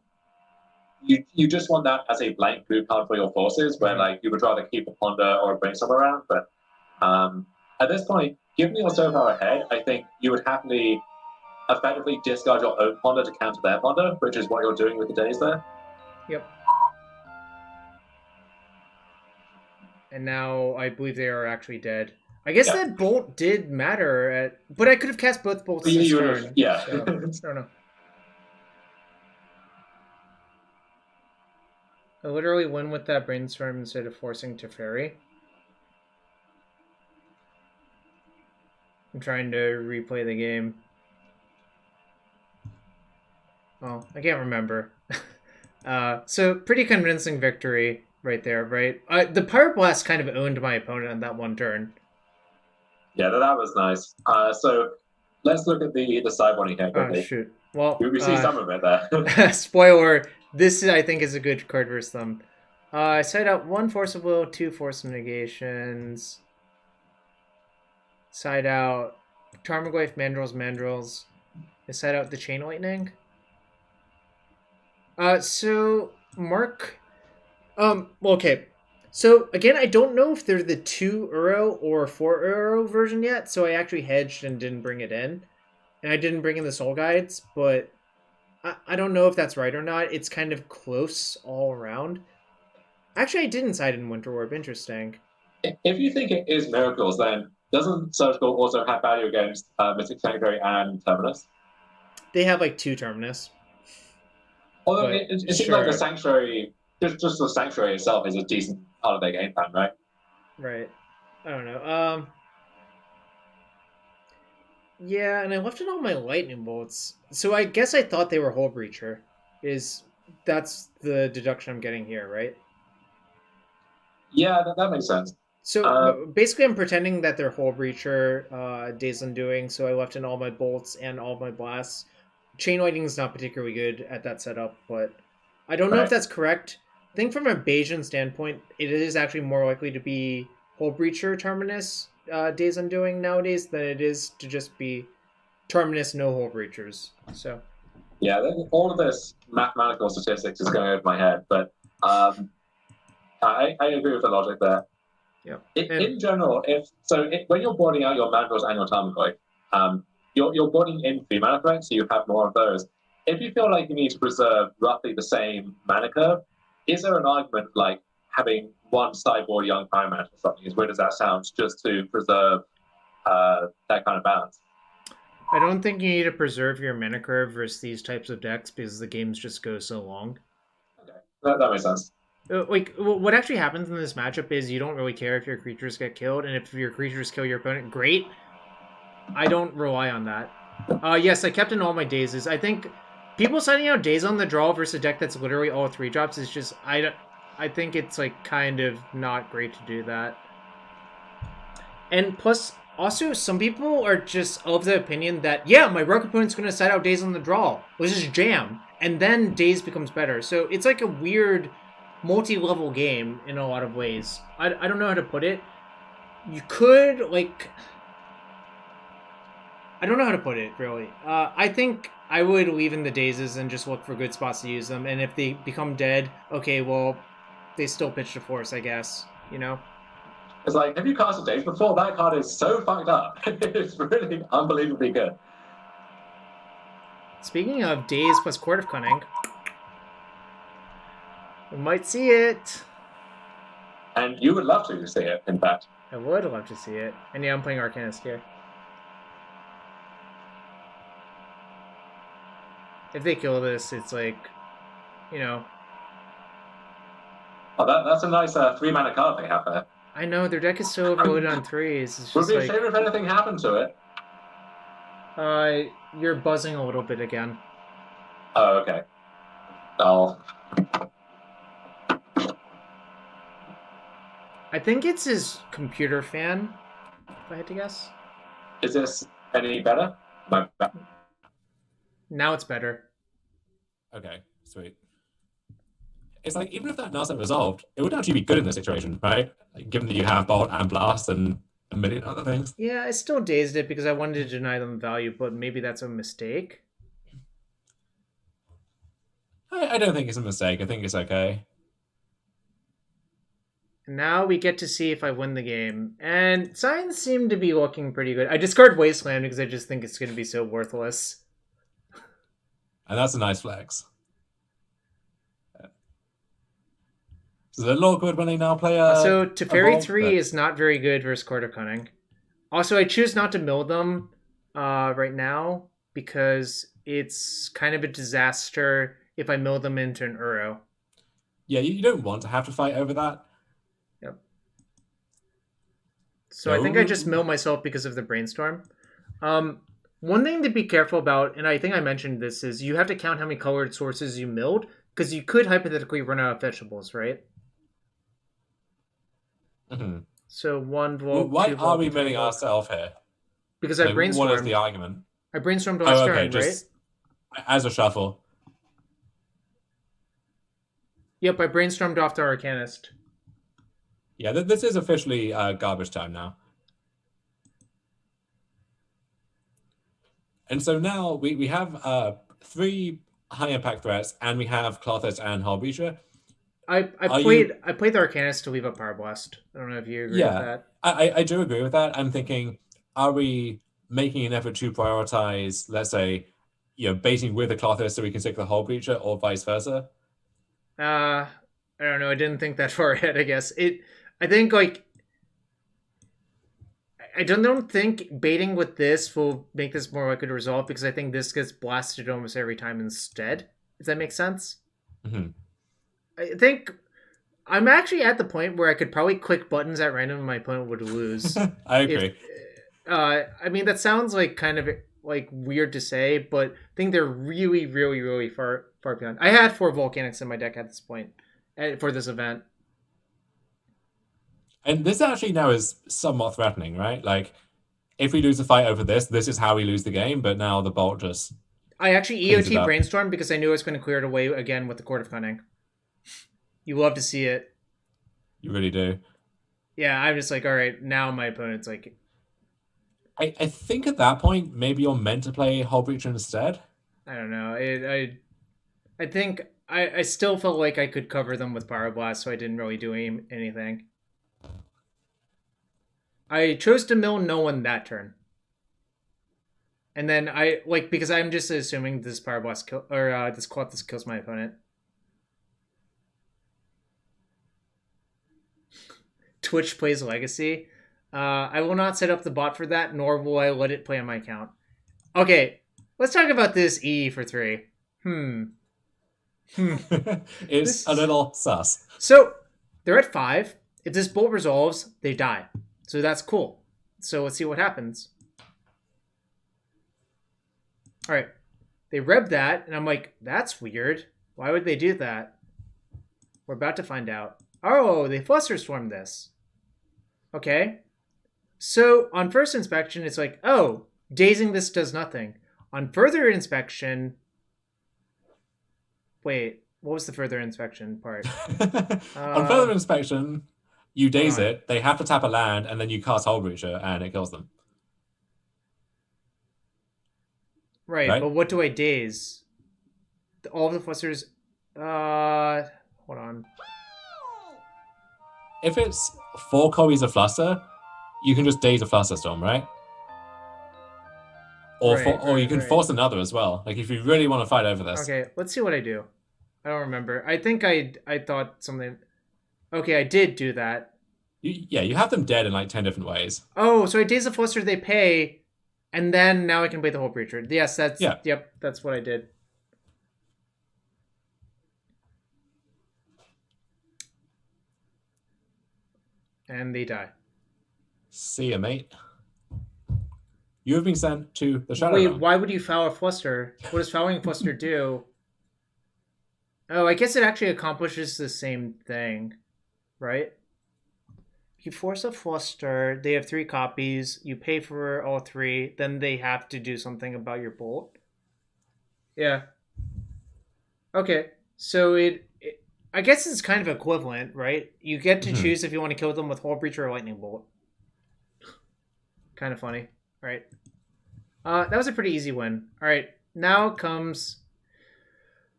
you just want that as a blank blue card for your forces, where like you would rather keep a Ponder or a Brainstorm around. But at this point, given you're so far ahead, I think you would happily effectively discard your own Ponder to counter their Ponder, which is what you're doing with the daze there. Yep. And now I believe they are actually dead. I guess that bolt did matter, but I could have cast both bolts this turn. Yeah. So, I don't know. I literally win with that Brainstorm instead of forcing Teferi. I'm trying to replay the game. Oh, I can't remember. So, pretty convincing victory right there, right? The Pyroblast kind of owned my opponent on that one turn. Yeah, that was nice. So, let's look at the sideboard here quickly. Oh, shoot. Well, we see some of it there. Spoiler, this, I think, is a good card versus them. I side out 1 Force of Will, 2 Force of Negations. Side out Tarmogoyf, Mandrills. I side out the Chain Lightning. So, Mark... well, okay. So, again, I don't know if they're the 2 Euro or 4 Euro version yet, so I actually hedged and didn't bring it in. And I didn't bring in the Soul Guides, but I don't know if that's right or not. It's kind of close all around. Actually, I didn't side in Winter Orb. Interesting. If you think it is Miracles, then doesn't Surgical also have value against Mystic Sanctuary and Terminus? They have like 2 Terminus. Although it seems like the Sanctuary, just the Sanctuary itself is a decent part of their game plan, right? Right. I don't know. Yeah, and I left in all my Lightning Bolts. So I guess I thought they were Hull Breacher. That's the deduction I'm getting here, right? Yeah, that makes sense. So basically I'm pretending that they're Hull Breacher, Days Undoing, so I left in all my Bolts and all my Blasts. Chain Lightning is not particularly good at that setup, but I don't know if that's correct. I think from a Bayesian standpoint, it is actually more likely to be Hull Breacher Terminus Days Undoing nowadays than it is to just be Terminus no Hull Breachers. So yeah, all of this mathematical statistics is going over my head, but I agree with the logic there. Yeah. In general, when you're boarding out your Mandrills and your Tarmogoyf, you're boarding in 3 mana threats, so you have more of those. If you feel like you need to preserve roughly the same mana curve, is there an argument like having 1 sideboard Young Pyromancer or something, as weird as that sounds, just to preserve that kind of balance? I don't think you need to preserve your mana curve versus these types of decks because the games just go so long. Okay, that makes sense. Like, what actually happens in this matchup is you don't really care if your creatures get killed, and if your creatures kill your opponent, great. I don't rely on that. Yes, I kept in all my dazes. I think people signing out Daze on the draw versus a deck that's literally all 3 drops is just... I think it's like kind of not great to do that. And plus, also, some people are just of the opinion that, yeah, my rogue opponent's going to side out Daze on the draw. Let's just jam. And then Daze becomes better. So it's like a weird multi-level game in a lot of ways. I don't know how to put it. You could, like... I don't know how to put it, really. I think I would leave in the dazes and just look for good spots to use them. And if they become dead, okay, well, they still pitch to force, I guess. You know? It's like, have you cast a Daze before? That card is so fucked up. It's really unbelievably good. Speaking of Daze plus Court of Cunning, we might see it. And you would love to see it, in fact. I would love to see it. And yeah, I'm playing Arcanist here. If they kill this, it's like, you know. Oh, that's a nice 3-mana card they have there. I know, their deck is so overloaded on 3s. It's just Would be like, a shame if anything happened to it. you're buzzing a little bit again. Oh, okay. Oh. I think it's his computer fan, if I had to guess. Is this any better? Now it's better. Okay, sweet. It's like, even if that wasn't resolved, it would actually be good in this situation, right? Like, given that you have Bolt and Blast and a million other things. Yeah, I still dazed it because I wanted to deny them value, but maybe that's a mistake. I don't think it's a mistake. I think it's okay. Now we get to see if I win the game. And signs seem to be looking pretty good. I discard Wasteland because I just think it's going to be so worthless. And that's a nice flex. So the Lordwood when they now play so Teferi 3 but... is not very good versus Court of Cunning. Also, I choose not to mill them right now because it's kind of a disaster if I mill them into an Uro. Yeah, you don't want to have to fight over that. Yep. So I think I just mill myself because of the Brainstorm. One thing to be careful about, and I think I mentioned this, is you have to count how many colored sources you milled, because you could hypothetically run out of fetchables, right? Mm-hmm. So 1 volt. Well, why 2 are volt, we 3 milling volt. ourselves here? Because I brainstormed. What is the argument? I brainstormed last turn, just right? As a shuffle. Yep, I brainstormed off the Arcanist. Yeah, this is officially garbage time now. And so now we have 3 high impact threats, and we have Clothis and Hullbreacher. I played the Arcanist to leave up Power Blast. I don't know if you agree with that. I do agree with that. I'm thinking, are we making an effort to prioritize, let's say, baiting with the Clothis so we can stick the Hullbreacher, or vice versa? I don't know. I didn't think that far ahead, I guess. I think, like, I don't think baiting with this will make this more likely to resolve, because I think this gets blasted almost every time instead, if that makes sense. Mm-hmm. I think I'm actually at the point where I could probably click buttons at random and my opponent would lose. I agree. I mean, that sounds like kind of like weird to say, but I think they're really, really, really far beyond. I had 4 Volcanics in my deck at this point for this event. And this actually now is somewhat threatening, right? Like, if we lose a fight over this is how we lose the game, but now the Bolt just... I actually EOT Brainstorm because I knew I was going to clear it away again with the Court of Cunning. You love to see it. You really do. Yeah, I'm just like, all right, now my opponent's like... I think at that point, maybe you're meant to play Hullbreacher instead. I don't know. I think I still felt like I could cover them with Power Blast, so I didn't really do anything. I chose to mill no one that turn. And then because I'm just assuming this Power Blast this Clothis kills my opponent. Twitch plays Legacy. I will not set up the bot for that, nor will I let it play on my account. Okay, let's talk about this E for 3. It's a little sus. So, they're at 5. If this bolt resolves, they die. So that's cool. So let's see what happens. Alright. They rev that, and I'm like, that's weird. Why would they do that? We're about to find out. Oh, they Flusterstorm this. Okay. So, on first inspection, it's like, oh, dazing this does nothing. On further inspection... Wait, what was the further inspection part? On further inspection, you daze it, they have to tap a land, and then you cast Hullbreacher, and it kills them. Right, right? but what do I daze? All of the flusters. Hold on. If it's 4 copies of Fluster, you can just daze a Fluster Storm, right? Or you can Right. force another as well. Like if you really want to fight over this. Okay, let's see what I do. I don't remember. I think I thought something. Okay, I did do that. You have them dead in like 10 different ways. Oh, so I daze the fluster, they pay, and then now I can play the whole Breacher. Yes, Yeah. Yep, that's what I did. And they die. See ya, mate. You have been sent to the Shadow Wait, Realm. why would you foul a fluster? What does fouling a fluster do? Oh, I guess it actually accomplishes the same thing, right? You force a fluster, they have 3 copies, you pay for all 3, then they have to do something about your bolt. Yeah. Okay, so I guess it's kind of equivalent, right? You get to choose if you want to kill them with Hull Breacher or Lightning Bolt. Kind of funny. All right. That was a pretty easy win. All right, now comes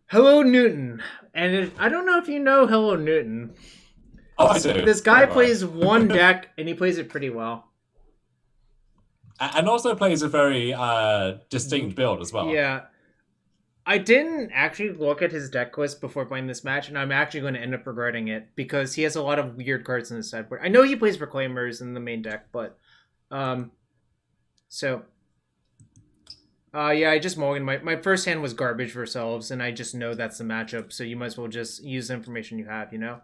Hello Newton. And I don't know if you know Hello Newton. Oh, I do. This guy plays one deck, and he plays it pretty well. And also plays a very distinct build as well. Yeah. I didn't actually look at his deck list before playing this match, and I'm actually going to end up regretting it because he has a lot of weird cards in his sideboard. I know he plays Reclaimers in the main deck, but yeah, I just mulliganed. My first hand was garbage versus Elves, and I just know that's the matchup, so you might as well just use the information you have, you know?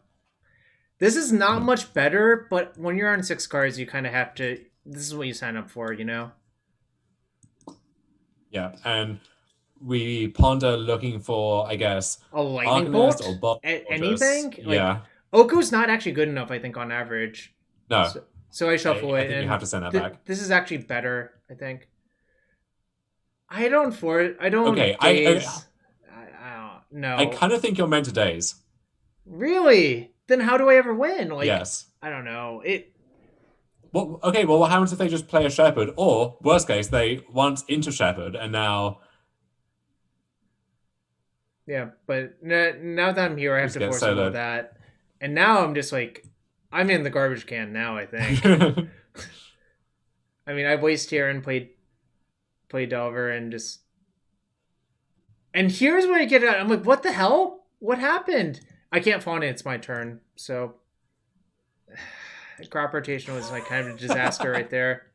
This is not much better, but when you're on 6 cards, you kind of have to... This is what you sign up for, you know? Yeah, and we ponder looking for, I guess, A lightning Arcanist bolt? or bolt. Anything? Yeah. Oku's not actually good enough, I think, on average. No. So I shuffle I it. think you have to send that back. This is actually better, I think. I don't for it. I don't. Okay, I don't know. I kind of think you're meant to daze. Really? Then how do I ever win? Like, yes. I don't know. Well, okay, well, what happens if they just play a Shepherd? Or, worst case, they once into Shepherd and now... Yeah, but now that I'm here, I have to force soloed. all that. And now I'm just like... I'm in the garbage can now, I think. I mean, I waste here and played Delver and just... And here's where I get it. I'm like, what the hell? What happened? I can't fawn it. It's my turn. So... Crop rotation was like kind of a disaster right there.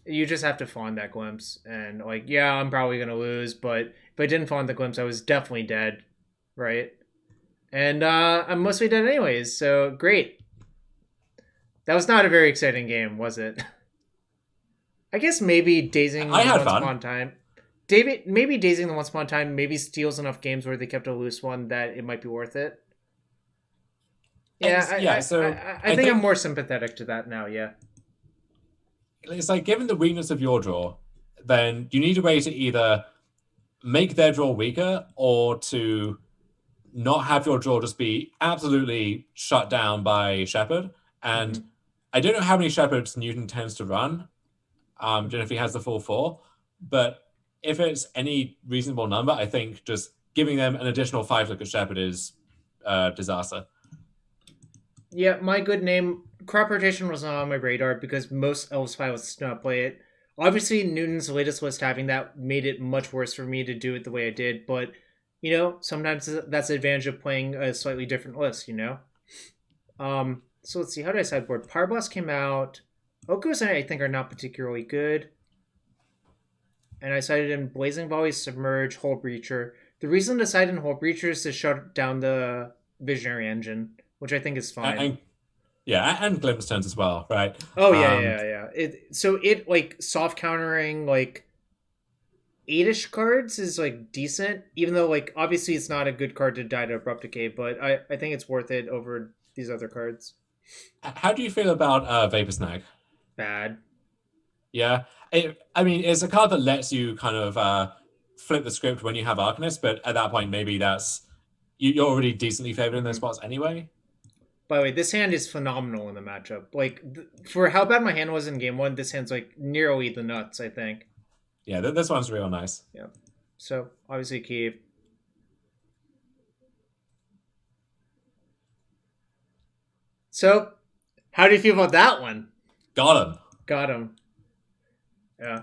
You just have to fawn that glimpse. And like, yeah, I'm probably going to lose. But if I didn't fawn the glimpse, I was definitely dead. Right? And I'm mostly dead anyways. So great. That was not a very exciting game, was it? I guess maybe dazing I had once fun. upon a time. Maybe dazing the once upon a time maybe steals enough games where they kept a loose one that it might be worth it. Yeah, I think I'm more sympathetic to that now, yeah. It's like, given the weakness of your draw, then you need a way to either make their draw weaker or to not have your draw just be absolutely shut down by Shepherd. And I don't know how many Shepherds Newton tends to run. I don't know if he has the full 4. But if it's any reasonable number, I think just giving them an additional 5-click Shepherd is disaster. Yeah, my good name, crop rotation was not on my radar because most Elves pilots do not play it. Obviously, Newton's latest list having that made it much worse for me to do it the way I did, but, you know, sometimes that's the advantage of playing a slightly different list, you know? So let's see, how did I sideboard? Power Blast came out. Oku's I think are not particularly good. And I sided in Blazing Volley, Submerge, Hull Breacher. The reason to side in Hull Breacher is to shut down the Visionary Engine, which I think is fine. And Glimpse turns as well, right? Oh, yeah. So it, like, soft countering, like, 8-ish cards is, like, decent, even though, like, obviously it's not a good card to die to Abrupt Decay, but I think it's worth it over these other cards. How do you feel about Vapor Snag? Bad. Yeah. It's a card that lets you kind of flip the script when you have Arcanist, but at that point, maybe you're already decently favored in those spots anyway. By the way, this hand is phenomenal in the matchup. Like, for how bad my hand was in game 1, this hand's like nearly the nuts, I think. Yeah, this one's real nice. Yeah. So, obviously keep. So, how do you feel about that one? Got him. Got him. Yeah.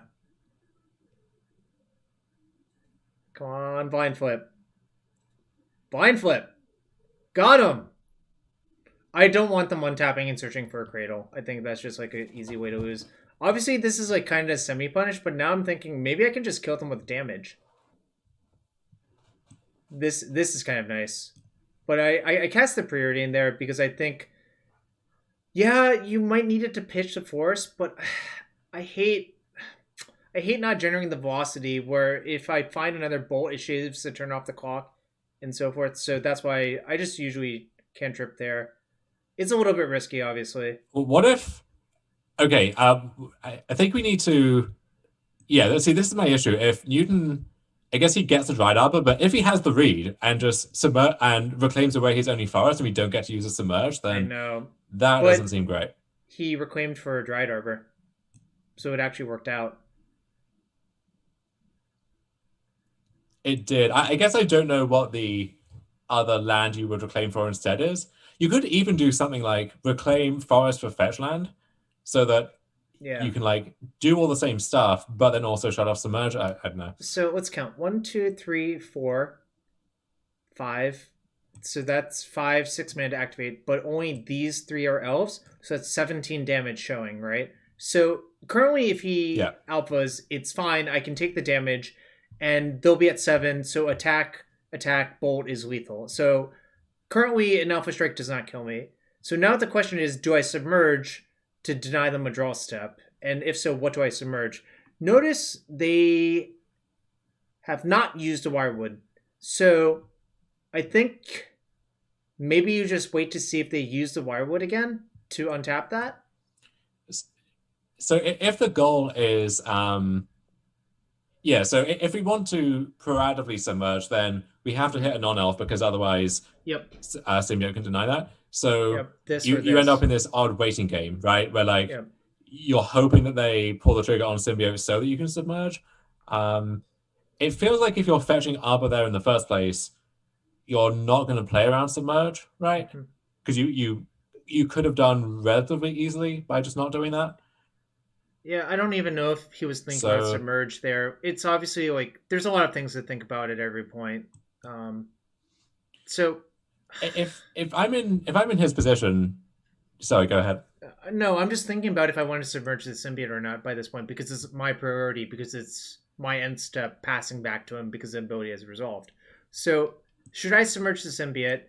Come on, blind flip. Blind flip. Got him. I don't want them untapping and searching for a cradle. I think that's just like an easy way to lose. Obviously, this is like kind of semi-punish, but now I'm thinking maybe I can just kill them with damage. This is kind of nice. But I cast the priority in there because I think, yeah, you might need it to pitch the forest, but I hate not generating the velocity where if I find another bolt, it shaves to turn off the clock and so forth. So that's why I just usually cantrip there. It's a little bit risky, obviously. Well, what if... Okay, I think we need to... Yeah, let's see, this is my issue. If Newton... I guess he gets the Dried Arbor, but if he has the read and just submerge and reclaims away his only forest and we don't get to use a submerge, then I know. That But doesn't seem great. he reclaimed for a Dried Arbor. So it actually worked out. It did. I guess I don't know what the other land you would reclaim for instead is. You could even do something like reclaim forest for fetch land so that Yeah. you can like do all the same stuff, but then also shut off submerge. I don't know. So let's count. 1, 2, 3, 4, 5. So that's 5, 6 mana to activate, but only these 3 are elves. So that's 17 damage showing, right? So currently if he alphas, it's fine. I can take the damage and they'll be at 7. So attack, bolt is lethal. So currently an alpha strike does not kill me. So now the question is, do I submerge to deny them a draw step? And if so, what do I submerge? Notice they have not used a Wirewood. So I think maybe you just wait to see if they use the Wirewood again to untap that. So if the goal is, so if we want to proactively submerge, then we have to hit a non-elf because otherwise Symbiote can deny that. So you end up in this odd waiting game, right? Where like you're hoping that they pull the trigger on Symbiote so that you can submerge. It feels like if you're fetching Arbor there in the first place, you're not going to play around submerge, right? Because you could have done relatively easily by just not doing that. Yeah, I don't even know if he was thinking about submerge there. It's obviously like there's a lot of things to think about at every point. So if I'm in his position, sorry, go ahead. No, I'm just thinking about if I want to submerge the symbiote or not by this point because it's my priority because it's my end step passing back to him because the ability is resolved. So should I submerge the symbiote?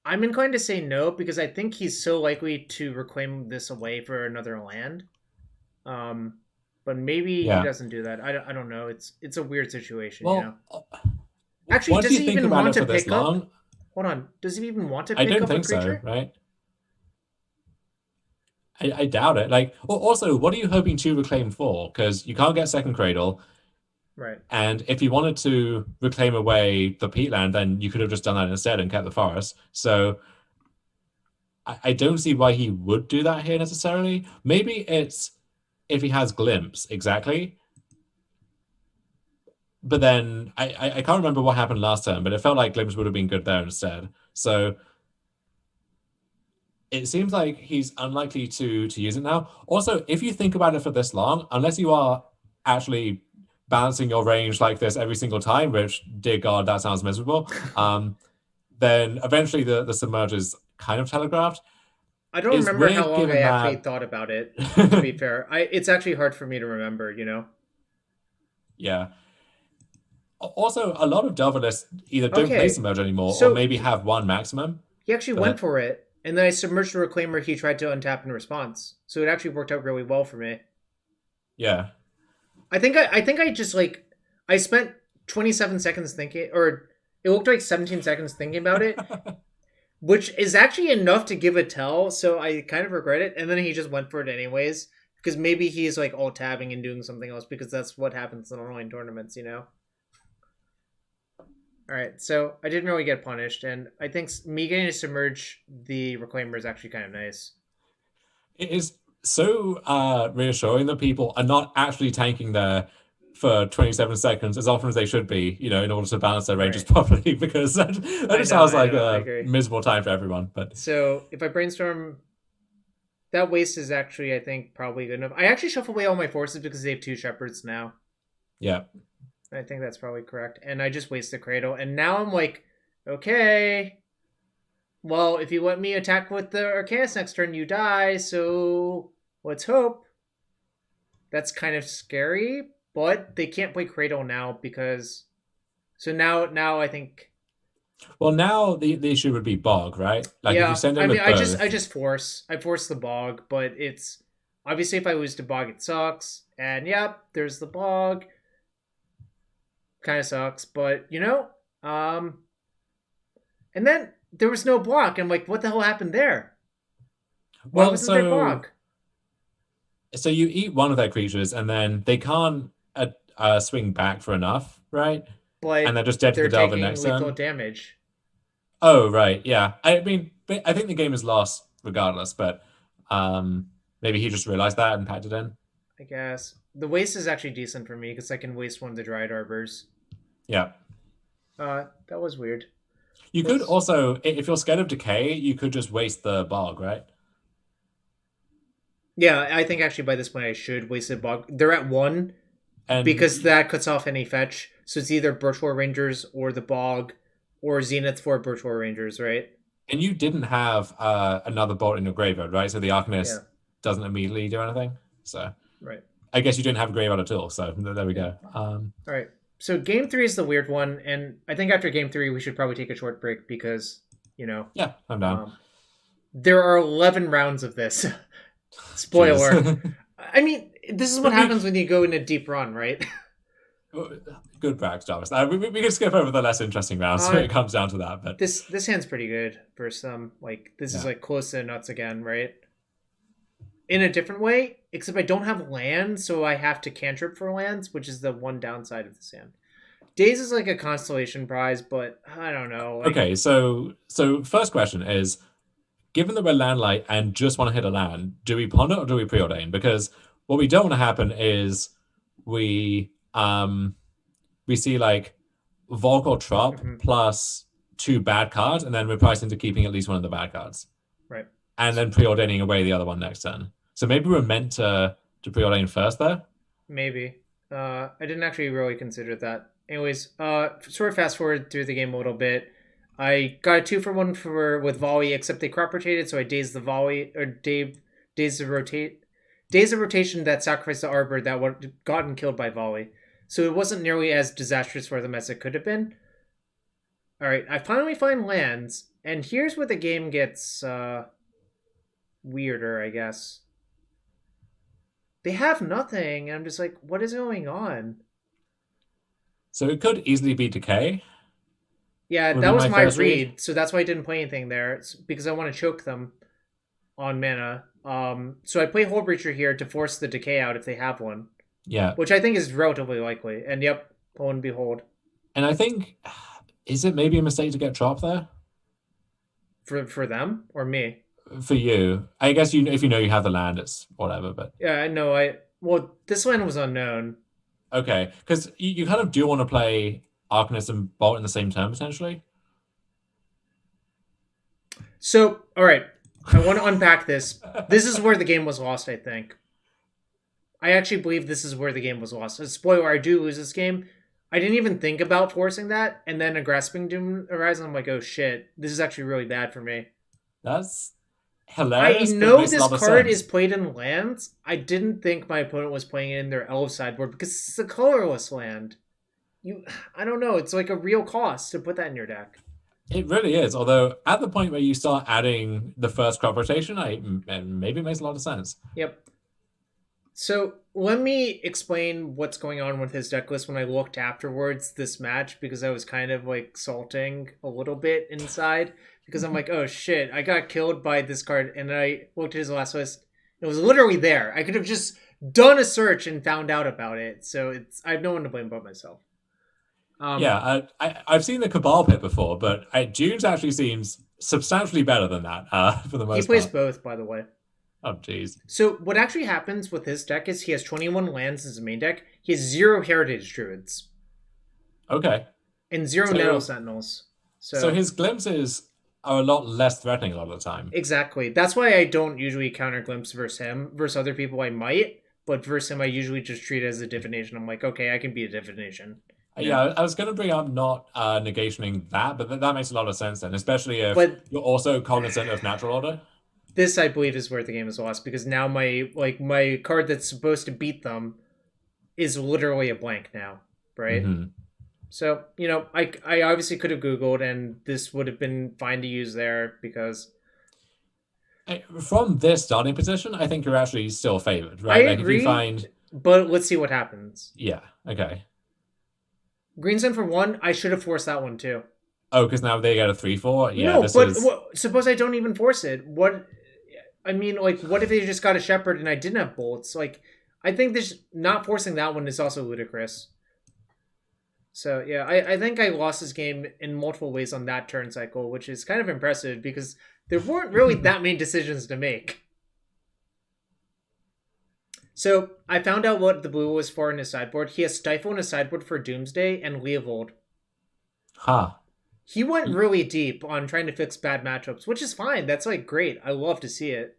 I'm inclined to say no because I think he's so likely to reclaim this away for another land. But maybe he doesn't do that. I don't know. It's a weird situation, you know. Actually, does he even want to pick up? Hold on. Does he even want to pick up a creature? I don't think so, right? I doubt it. Like, also, what are you hoping to reclaim for? Because you can't get second cradle. Right. And if you wanted to reclaim away the peatland, then you could have just done that instead and kept the forest. So I don't see why he would do that here necessarily. Maybe it's if he has glimpse, exactly. But then I can't remember what happened last time, but it felt like glimpse would have been good there instead. So it seems like he's unlikely to use it now. Also, if you think about it for this long, unless you are actually balancing your range like this every single time, which, dear God, that sounds miserable, then eventually the submerge is kind of telegraphed. I don't remember how long I actually thought about it, to be fair. It's actually hard for me to remember, you know? Yeah. Also, a lot of Delver lists either don't play submerge anymore or maybe have one maximum. He actually went for it, and then I submerged the Reclaimer he tried to untap in response. So it actually worked out really well for me. Yeah. I think I just like I spent 27 seconds thinking, or it looked like 17 seconds thinking about it, which is actually enough to give a tell. So I kind of regret it. And then he just went for it anyways, because maybe he's like alt tabbing and doing something else because that's what happens in online tournaments, you know. All right, so I didn't really get punished, and I think me getting to submerge the reclaimer is actually kind of nice. It is so reassuring that people are not actually tanking there for 27 seconds as often as they should be, in order to balance their ranges Right. properly, because that just sounds like I a agree. miserable time for everyone. But So if I brainstorm, that waste is actually, I think, probably good enough. I actually shuffle away all my forces because they have 2 shepherds now. yeah. I think that's probably correct. And I just waste the cradle. And now I'm like, okay, well, if you let me attack with the Arcanus next turn, you die. So let's hope. That's kind of scary, but they can't play cradle now because. So now I think. Well, now the issue would be bog, right? Like if you Yeah, send in I mean, with both. I force the bog, but it's obviously if I lose to bog, it sucks. And yep, there's the bog. Kind of sucks, but and then there was no block. I'm like, what the hell happened there? Why Well, wasn't there so block? so you eat one of their creatures, and then they can't swing back for enough, right? And they're But just dead to the they're Delver taking next lethal turn. damage. Oh, right, yeah. I mean, I think the game is lost regardless, but maybe he just realized that and packed it in. I guess the waste is actually decent for me because I can waste one of the dried arbors. Yeah. That was weird. You could also, if you're scared of decay, you could just waste the bog, right? Yeah, I think actually by this point I should waste a bog. They're at 1 And because that cuts off any fetch. So it's either Birchwood Rangers or the bog or Zenith for Birchwood Rangers, right? and you didn't have another bolt in your graveyard, right? So the Arcanist Yeah. doesn't immediately do anything. So Right. I guess you didn't have a graveyard at all. So there we go. All right. So game 3 is the weird one, and I think after game 3 we should probably take a short break because Yeah, I'm down. there are 11 rounds of this. Spoiler. Jeez. I mean, this is what happens when you go in a deep run, right? Good brags, Jarvis. We can skip over the less interesting rounds when it comes down to that. But this hand's pretty good for some. Like this is like close to nuts again, right? In a different way, except I don't have land, so I have to cantrip for lands, which is the one downside of this hand. Days is like a constellation prize, but I don't know. Like, okay, so first question is, given that we're landlight and just want to hit a land, do we ponder or do we preordain? Because what we don't want to happen is we see like Volk or Trop plus 2 bad cards, and then we're priced into keeping at least one of the bad cards. Right. And then preordaining away the other one next turn. So maybe we're meant to preordain first there? Maybe. I didn't actually really consider that. Anyways, sort of fast forward through the game a little bit. I got a 2-for-1 with volley, except they crop rotated, so I dazed the volley or dazed the rotation that sacrificed the arbor that would gotten killed by volley. So it wasn't nearly as disastrous for them as it could have been. All right, I finally find lands, and here's where the game gets weirder, I guess. They have nothing, and I'm just like, what is going on? So it could easily be decay. Yeah, that was my read, so that's why I didn't play anything there. It's because I want to choke them on mana. So I play Hull Breacher here to force the decay out if they have one. Yeah. Which I think is relatively likely. And yep, lo and behold. And I think, is it maybe a mistake to get Trop there? For them or me? For you. I guess if you know you have the land, it's whatever, but... Yeah, no, well, this land was unknown. Okay, because you kind of do want to play Arcanist and Bolt in the same turn, potentially. So, all right. I want to unpack this. This is where the game was lost, I think. I actually believe this is where the game was lost. Spoiler, I do lose this game. I didn't even think about forcing that, and then a Grasping Doom arises, and I'm like, oh shit, this is actually really bad for me. That's hilarious. I know this card is played in lands. I didn't think my opponent was playing it in their Elves sideboard because it's a colorless land. I don't know. It's like a real cost to put that in your deck. It really is. Although at the point where you start adding the first crop rotation, maybe it makes a lot of sense. Yep. So let me explain what's going on with his deck list when I looked afterwards this match, because I was kind of like salting a little bit inside because I'm like, oh shit, I got killed by this card, and I looked at his last list. It was literally there. I could have just done a search and found out about it. So I have no one to blame but myself. Yeah, I've seen the Cabal pit before, but June's actually seems substantially better than that for the He most plays part. both, by the way. Oh, jeez. So what actually happens with his deck is he has 21 lands as his main deck. He has 0 Heritage Druids Okay. and 0 Nettle So, Sentinels. so So his glimpses are a lot less threatening a lot of the time. exactly. That's why I don't usually counter Glimpse versus him. Versus other people I might, but versus him I usually just treat it as a divination. I'm like, okay, I can be a divination. Yeah, I was going to bring up not negationing that, but that makes a lot of sense then, especially if But you're also cognizant of natural order. this I believe is where the game is lost because now my card that's supposed to beat them is literally a blank now, right? Hmm. So, I obviously could have Googled and this would have been fine to use there because From this starting position, I think you're actually still favored, I right? Like if you agree, find, but let's see what happens. yeah, okay. Green Sun for 1, I should have forced that one too. Oh, because now they get a 3/4. Yeah, No, this but is suppose I don't even force it. What I mean, like, what if they just got a Shepherd and I didn't have bolts? Like, I think this not forcing that one is also ludicrous. So yeah, I think I lost this game in multiple ways on that turn cycle, which is kind of impressive because there weren't really that many decisions to make. So I found out what the blue was for in his sideboard. He has Stifle in his sideboard for Doomsday and Leovold. huh. He went really deep on trying to fix bad matchups, which is fine. That's like great. I love to see it.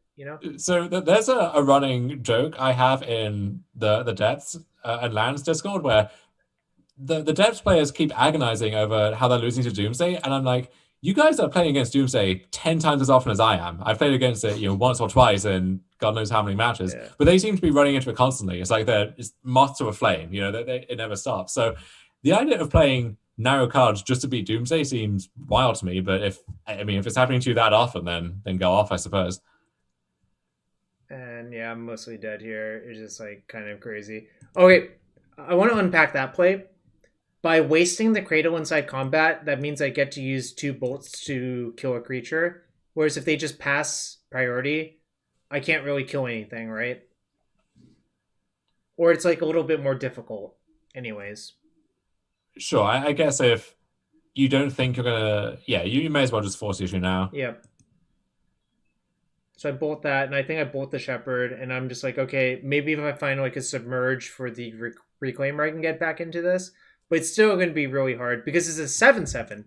So there's a running joke I have in the depths and lands Discord where the depths players keep agonizing over how they're losing to Doomsday, and I'm like, you guys are playing against Doomsday 10 times as often as I am. I've played against it, once or twice in God knows how many matches, Yeah. but they seem to be running into it constantly. It's like it's moth to a flame, it never stops. So the idea of playing narrow cards just to beat Doomsday seems wild to me. But if it's happening to you that often, then go off, I suppose. And yeah, I'm mostly dead here. It's just like kind of crazy. Okay, I want to unpack that play. By wasting the Cradle inside combat, that means I get to use 2 bolts to kill a creature. Whereas if they just pass priority, I can't really kill anything, right? Or it's like a little bit more difficult, anyways. Sure, I guess if you don't think you're gonna, yeah, you may as well just force issue now. Yep. So I bolt that, and I think I bolt the Shepherd, and I'm just like, okay, maybe if I find like a Submerge for the Reclaimer, I can get back into this. But it's still going to be really hard because it's a 7/7.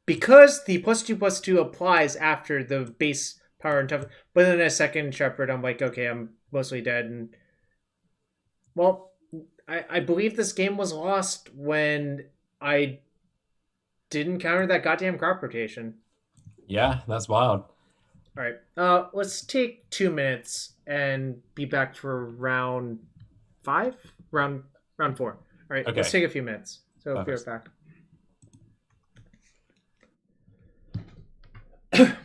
Because the +2/+2 applies after the base power and tough. But then a second Shepherd, I'm like, okay, I'm mostly dead. And well, I believe this game was lost when I didn't counter that goddamn crop rotation. Yeah, that's wild. All right. Let's take 2 minutes and be back for round 5, round 4. All right. Okay. Let's take a few minutes. So be Perfect. right back.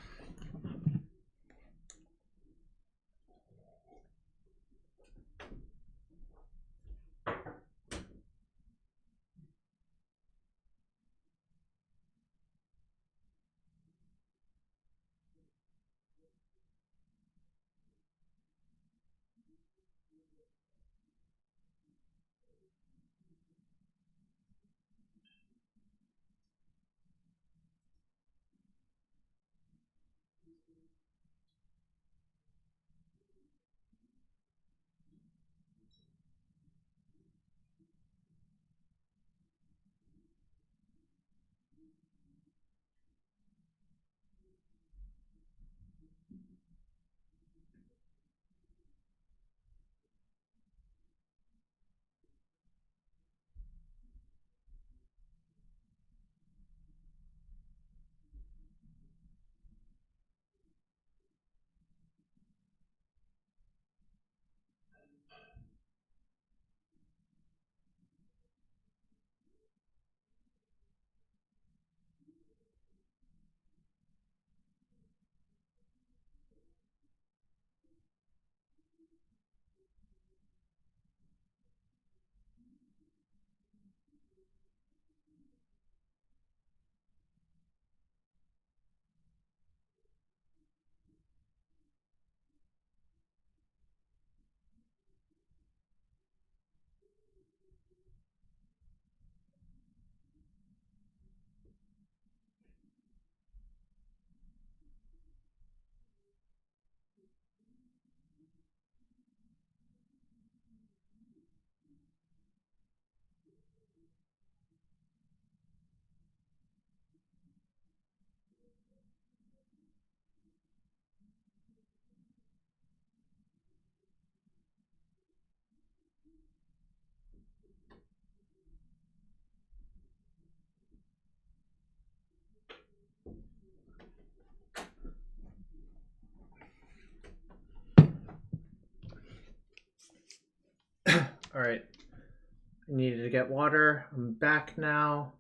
to get water. I'm back now.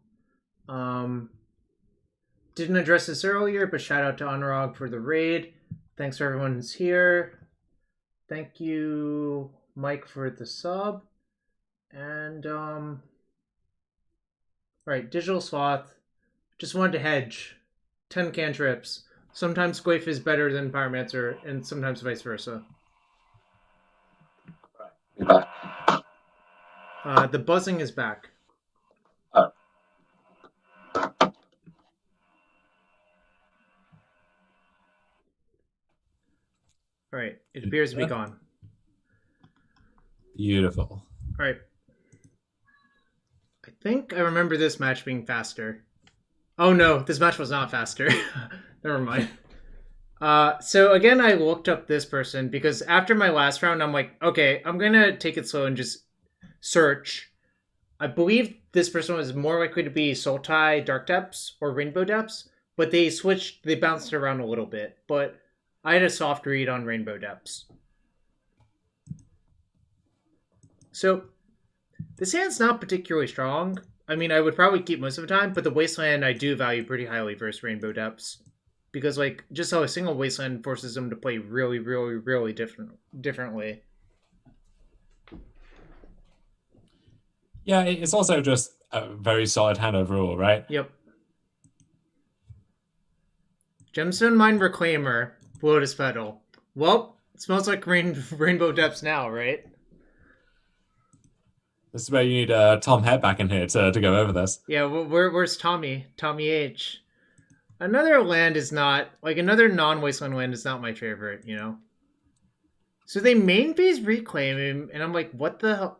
Didn't address this earlier, but shout out to Anurag for the raid. Thanks for everyone who's here. Thank you, Mike, for the sub. And all right, Digital Sloth. Just wanted to hedge. 10 cantrips. Sometimes Squafe is better than Pyromancer, and sometimes vice versa. Right. The buzzing is back. Oh. All right, it appears to be gone. Beautiful. All right. I think I remember this match being faster. Oh no, this match was not faster. Never mind. So again, I looked up this person because after my last round, I'm like, okay, I'm gonna take it slow and just search. I believe this person was more likely to be Sultai Dark Depths or Rainbow Depths, but they bounced around a little bit. But I had a soft read on Rainbow Depths. So this hand's not particularly strong. I mean, I would probably keep most of the time, but the Wasteland I do value pretty highly versus Rainbow Depths. Because, like, just how a single Wasteland forces them to play really, really, really differently. Yeah, it's also just a very solid hand overall, right? Yep. Gemstone Mine Reclaimer, Lotus Petal. Well, it smells like Rainbow Depths now, right? This is where you need Tom Head back in here to go over this. Yeah, where's Tommy? Tommy H. Another land is not, like, another non-Wasteland land is not my favorite, you know? So they main phase Reclaim him, and I'm like, what the hell?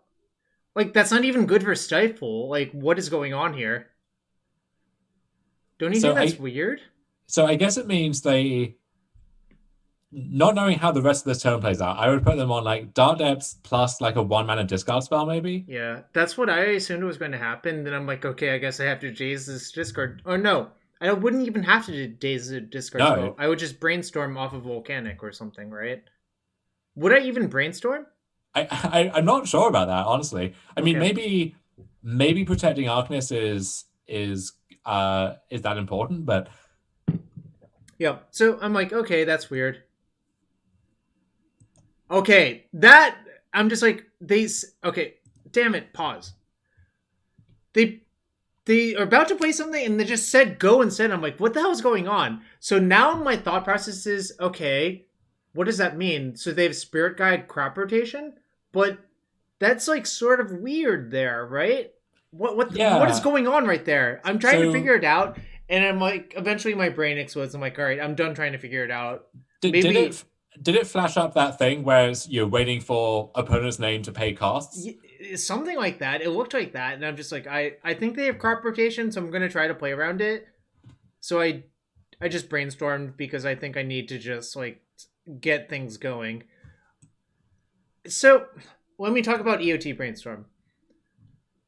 Like, that's not even good for Stifle. Like, what is going on here? Don't you think that's weird? So I guess it means they, not knowing how the rest of this turn plays out, I would put them on, like, Dark Depths plus, like, a 1-mana discard spell, maybe? Yeah, that's what I assumed was going to happen. Then I'm like, okay, I guess I have to Jaze this discard. Oh, no. I wouldn't even have to Daze the discard spell. I would just brainstorm off of Volcanic or something, right? Would I even brainstorm? I'm not sure about that, honestly. I mean, maybe protecting Arcanist is that important, but yeah. So I'm like, okay, that's weird. Okay, that I'm just like okay, damn it, pause. They are about to play something and they just said go instead. I'm like, what the hell is going on? So now my thought process is, okay, what does that mean? So they have Spirit Guide crop rotation? But that's like sort of weird there, right? What is going on right there? I'm trying to figure it out, and I'm like, eventually my brain explodes. I'm like, all right, I'm done trying to figure it out. Did it flash up that thing where you're waiting for opponent's name to pay costs? Something like that. It looked like that, and I'm just like, I think they have crop rotation, so I'm gonna try to play around it. So I just brainstormed because I think I need to just like get things going. So let me talk about EOT brainstorm.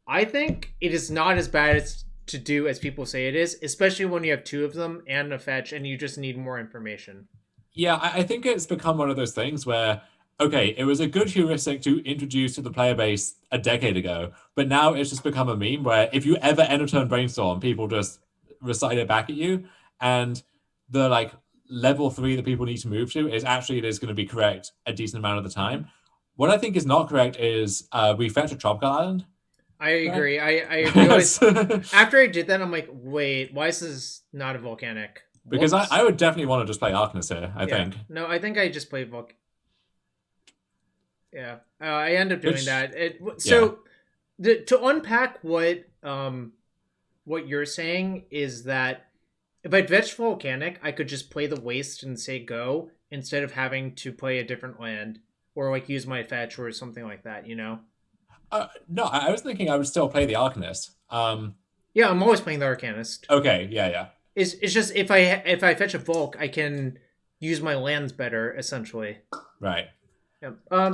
I think it is not as bad to do as people say it is, especially when you have two of them and a fetch, and you just need more information. Yeah, I think it's become one of those things where, okay, it was a good heuristic to introduce to the player base a decade ago, but now it's just become a meme where if you ever end a turn brainstorm, people just recite it back at you, and the like level 3 that people need to move to is actually it is going to be correct a decent amount of the time. What I think is not correct is we fetch a Tropical Island. I agree. I realized after I did that, I'm like, wait, why is this not a Volcanic? Because I would definitely want to just play Arcanist here, I think. No, I think I just played Volcanic. Yeah, I end up doing that. To unpack what you're saying is that if I fetch Volcanic, I could just play the Waste and say go instead of having to play a different land or like use my fetch or something like that, you know? No, I was thinking I would still play the Arcanist. Yeah, I'm always playing the Arcanist. Okay, yeah. It's just if I fetch a Volk, I can use my lands better, essentially. Right. Yeah.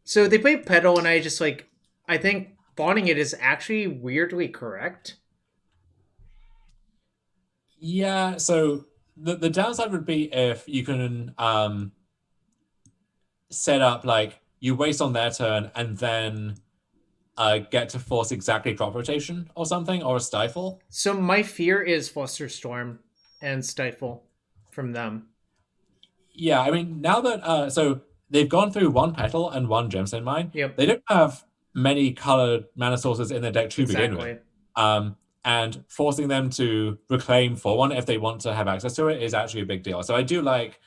So they play Petal, and I think bonding it is actually weirdly correct. Yeah, so the downside would be if you can set up like you waste on their turn and then get to force exactly crop rotation or something, or a stifle. So my fear is Flusterstorm and Stifle from them. Yeah, I mean, now that so they've gone through one petal and one gemstone mine. Yep. They don't have many colored mana sources in their deck to begin with. And forcing them to reclaim for one if they want to have access to it is actually a big deal. So I do like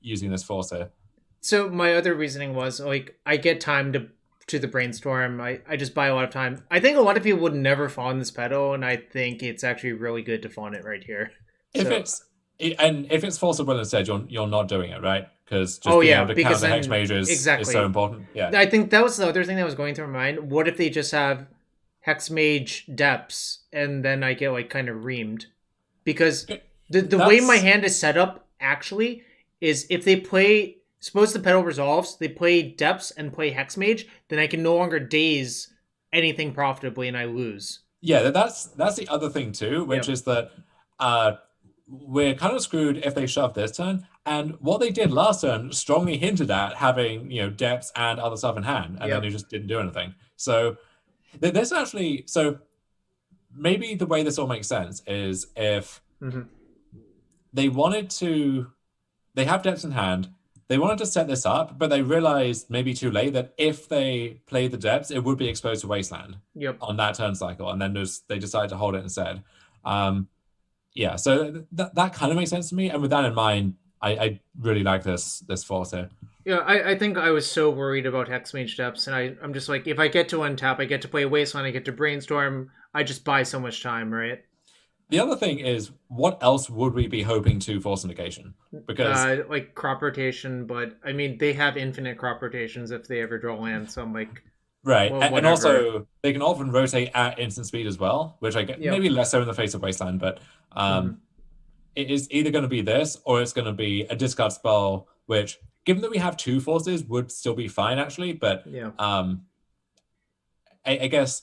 using this forcer. So my other reasoning was like I get time to the brainstorm. I just buy a lot of time. I think a lot of people would never fawn this petal, and I think it's actually really good to fawn it right here. If it's forcible instead, you're not doing it, right? Because just being able to counter hex mages is so important. Yeah, I think that was the other thing that was going through my mind. What if they just have hex mage depths and then I get like kind of reamed? Because the way my hand is set up actually is if they play, suppose the petal resolves, they play depths and play hex mage, then I can no longer daze anything profitably and I lose. Yeah, that's the other thing too, which is that we're kind of screwed if they shove this turn. And what they did last turn strongly hinted at having, depths and other stuff in hand, and then they just didn't do anything. So this actually, maybe the way this all makes sense is if they wanted to, they have depths in hand, they wanted to set this up, but they realized maybe too late that if they played the depths, it would be exposed to wasteland on that turn cycle, and then they decided to hold it instead. Yeah, so that kind of makes sense to me, and with that in mind, I really like this force here. Yeah, I think I was so worried about Hexmage Depths, and I'm just like, if I get to untap, I get to play Wasteland, I get to Brainstorm, I just buy so much time, right? The other thing is, what else would we be hoping to force negation? Because like crop rotation, but I mean, they have infinite crop rotations if they ever draw land, so I'm like... Right, well, and also, they can often rotate at instant speed as well, which I get maybe less so in the face of Wasteland, but it is either going to be this, or it's going to be a discard spell, which, given that we have two forces, would still be fine, actually, but I guess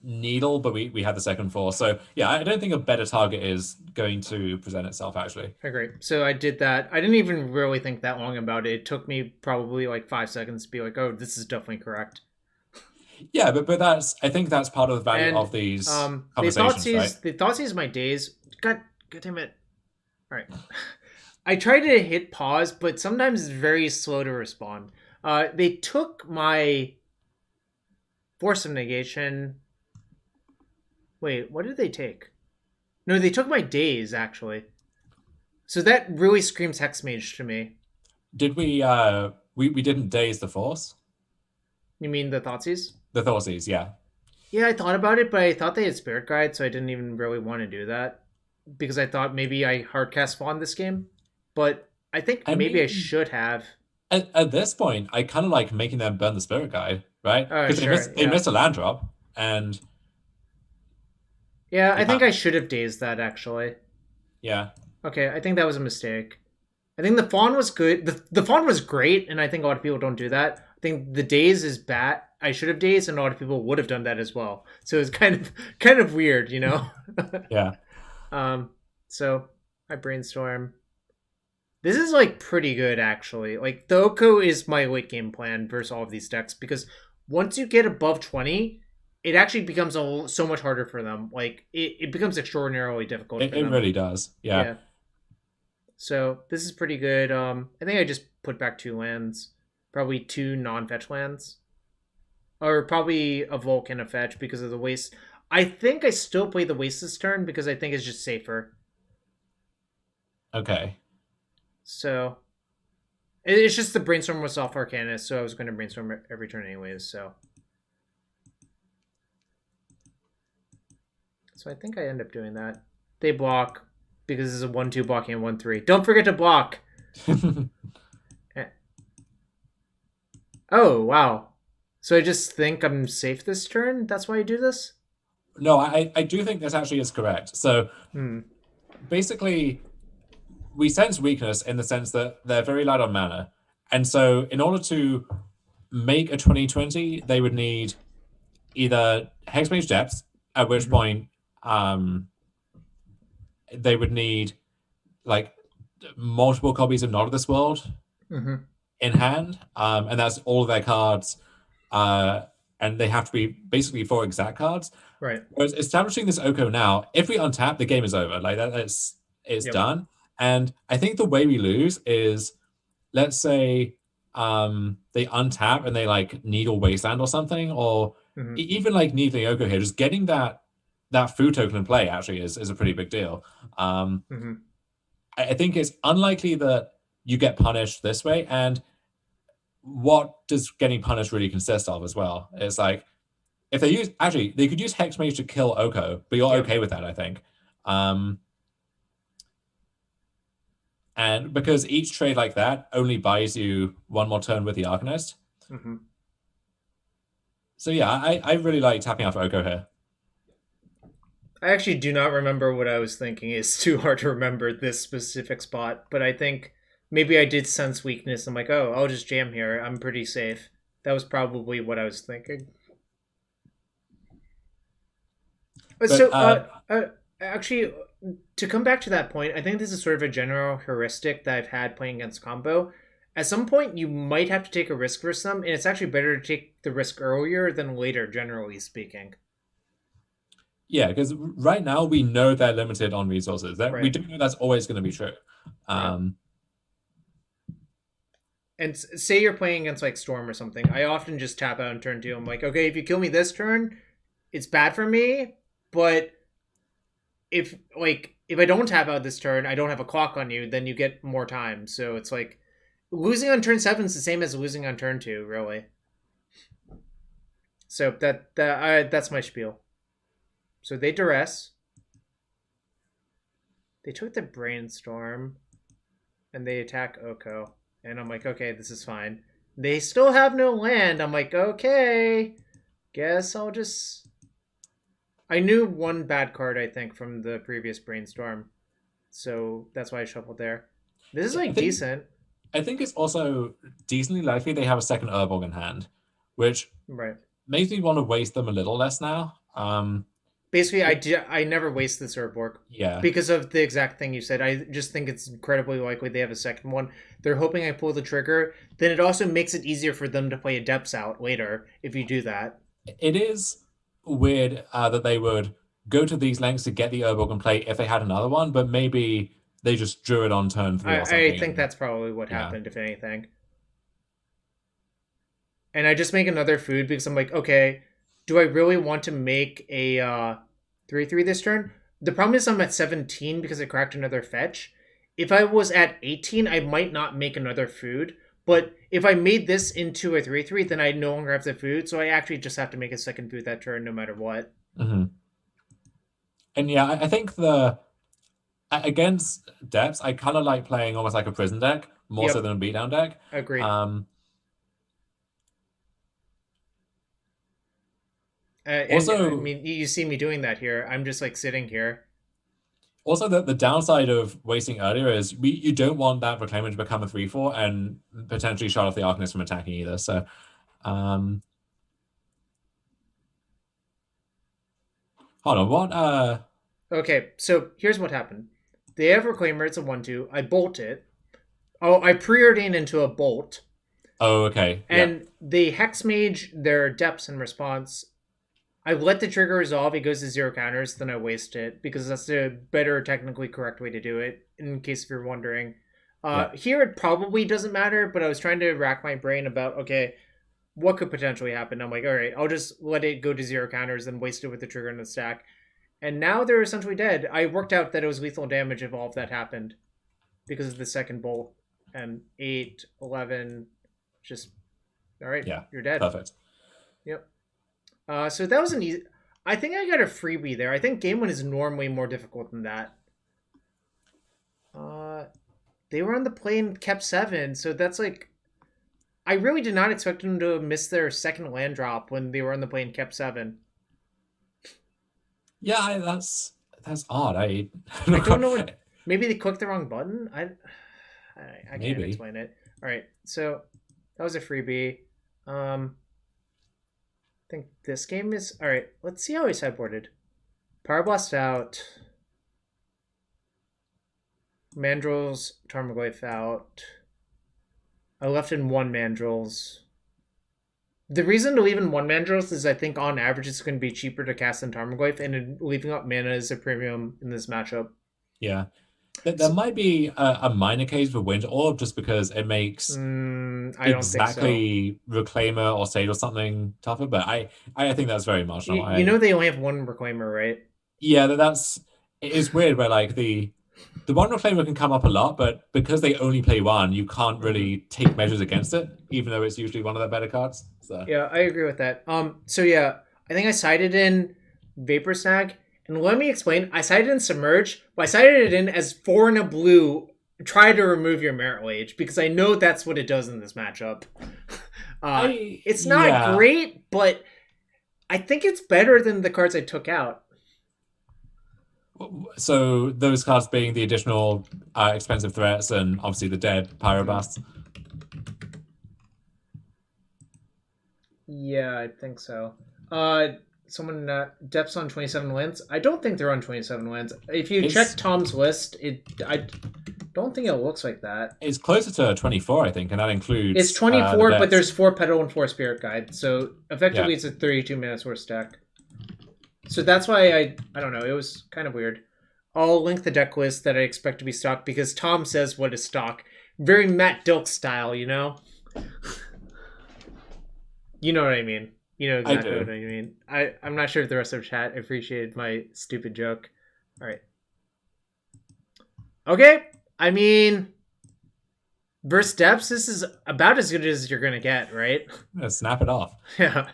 Needle, but we have the second force, so yeah, I don't think a better target is going to present itself, actually. I agree. So I did that. I didn't even really think that long about it. It took me probably like 5 seconds to be like, oh, this is definitely correct. Yeah, but I think that's part of the value of these conversations, right? The Thoughtseize my days. God damn it. All right. I try to hit pause, but sometimes it's very slow to respond. They took my Force of Negation. Wait, what did they take? No, they took my days, actually. So that really screams Hexmage to me. Did we didn't daze the Force? You mean the Thoughtseize? The Thoughtseize, yeah. Yeah, I thought about it, but I thought they had Spirit Guide, so I didn't even really want to do that. Because I thought maybe I hardcast Fawn this game. But I think maybe I should have. At this point, I kind of like making them burn the Spirit Guide, right? Because they missed a land drop, and... Yeah, I think I should have dazed that, actually. Yeah. Okay, I think that was a mistake. I think the Fawn was good. The Fawn was great, and I think a lot of people don't do that. I think the daze is bad. I should have dazed, and a lot of people would have done that as well. So it's kind of weird, Yeah. So I brainstorm. This is like pretty good, actually. Like the Oko is my late game plan versus all of these decks, because once you get above 20, it actually becomes so much harder for them. Like it becomes extraordinarily difficult. It really does. Yeah. So this is pretty good. I think I just put back 2 lands, probably 2 non-fetch lands, or probably a Volk and a fetch because of the waste. I think I still play the waste this turn because I think it's just safer. Okay. So it's just the brainstorm was off Arcanist, so I was going to brainstorm every turn anyways. So I think I end up doing that. They block because it's a 1/2 blocking and 1/3. Don't forget to block. Oh wow! So I just think I'm safe this turn. That's why I do this. No, I do think this actually is correct. So basically, we sense weakness in the sense that they're very light on mana. And so in order to make a 20/20, they would need either Hexmage Depths, at which point they would need like multiple copies of Not of This World in hand. And that's all of their cards. And and they have to be basically 4 exact cards. Right. Whereas establishing this Oko now, if we untap, the game is over. Like it's Yep. done. And I think the way we lose is, let's say they untap and they like Needle Wasteland or something, or even like Needling Oko here, just getting that food token in play actually is a pretty big deal. I think it's unlikely that you get punished this way. And what does getting punished really consist of as well? It's like, if they use, actually, they could use Hex Mage to kill Oko, but you're okay with that, I think. And because each trade like that only buys you 1 more turn with the Arcanist. So yeah, I really like tapping out for Oko here. I actually do not remember what I was thinking. It's too hard to remember this specific spot, but I think maybe I did sense weakness. I'm like, oh, I'll just jam here. I'm pretty safe. That was probably what I was thinking. Actually, to come back to that point, I think this is sort of a general heuristic that I've had playing against combo. At some point, you might have to take a risk for some, and it's actually better to take the risk earlier than later, generally speaking. Yeah, because right now we know they're limited on resources. We do know that's always going to be true. And say you're playing against like Storm or something, I often just tap out on turn 2. I'm like, okay, if you kill me this turn, it's bad for me, but if I don't tap out this turn, I don't have a clock on you, then you get more time. So it's like losing on turn 7 is the same as losing on turn 2, really. So that's my spiel. So they duress. They took the Brainstorm, and they attack Oko. And I'm like, okay, this is fine. They still have no land. I'm like, okay, guess I'll just... I knew 1 bad card, I think, from the previous Brainstorm. So that's why I shuffled there. This is decent. I think it's also decently likely they have a second Urborg in hand, which makes me want to waste them a little less now. Basically, I never waste this Urborg. Yeah. Because of the exact thing you said. I just think it's incredibly likely they have a second one. They're hoping I pull the trigger. Then it also makes it easier for them to play Adepts out later if you do that. It is weird that they would go to these lengths to get the Urborg and play if they had another one, but maybe they just drew it on turn 3 or something. I think that's probably what happened, if anything. And I just make another food because I'm like, okay, do I really want to make a 3/3 this turn? The problem is I'm at 17 because I cracked another fetch. If I was at 18, I might not make another food. But if I made this into a 3/3, then I no longer have the food. So I actually just have to make a second food that turn no matter what. And yeah, I think against Depths, I kind of like playing almost like a prison deck, more so than a beatdown deck. Agreed. Also, I mean, you see me doing that here. I'm just like sitting here. Also, the downside of wasting earlier is you don't want that Reclaimer to become a 3/4 and potentially shut off the Arcanist from attacking either. So, hold on, what? Okay, so here's what happened. They have Reclaimer. It's a 1/2. I bolt it. Oh, I preordain into a bolt. Oh, okay. And they Hex Mage their Depths in response. I let the trigger resolve. It goes to 0 counters. Then I waste it because that's the better, technically correct way to do it. In case if you're wondering, here it probably doesn't matter. But I was trying to rack my brain about what could potentially happen. I'm like, all right, I'll just let it go to 0 counters and waste it with the trigger in the stack. And now they're essentially dead. I worked out that it was lethal damage if all of that happened because of the second bolt. And 8, 11, just all right. Yeah, you're dead. Perfect. Yep. So that was an easy... I think I got a freebie there. I think game 1 is normally more difficult than that. They were on the play and kept 7, so that's like... I really did not expect them to miss their second land drop when they were on the play and kept 7. Yeah, that's odd. I don't know what... Maybe they clicked the wrong button? I can't explain it. Alright, so that was a freebie. I think this game is... Alright, let's see how he sideboarded. Power Blast out. Mandrels, Tarmogoyf out. I left in 1 Mandrels. The reason to leave in one Mandrills is I think on average it's going to be cheaper to cast than Tarmogoyf, and leaving up mana is a premium in this matchup. Yeah. There might be a minor case for Wind Orb just because it makes I don't exactly Reclaimer or Sage or something tougher, but I think that's very marginal. You know they only have one Reclaimer, right? Yeah, it's weird where like the one Reclaimer can come up a lot, but because they only play one, you can't really take measures against it, even though it's usually one of their better cards. So yeah, I agree with that. So yeah, I think I sided in Vapor Snag. And let me explain. I sided in Submerge, but I sided it in as 4 and a blue. Try to remove your Merit Wage because I know that's what it does in this matchup. It's not great, but I think it's better than the cards I took out. So those cards being the additional expensive threats and obviously the dead Pyroblasts. Yeah, I think so. Someone depths on 27 lands. I don't think they're on 27 lands. If you check Tom's list, I don't think it looks like that. It's closer to 24, I think, and that includes. It's 24, but there's 4 Petal and 4 Spirit Guide, so effectively it's a 32 mana source deck. So that's why I don't know. It was kind of weird. I'll link the deck list that I expect to be stock because Tom says what is stock. Very Matt Dilk style, you know. You know what I mean. You know exactly what I mean. I'm not sure if the rest of chat appreciated my stupid joke. All right. Okay. I mean, versus Depths, this is about as good as you're going to get, right? Yeah, snap it off. Yeah.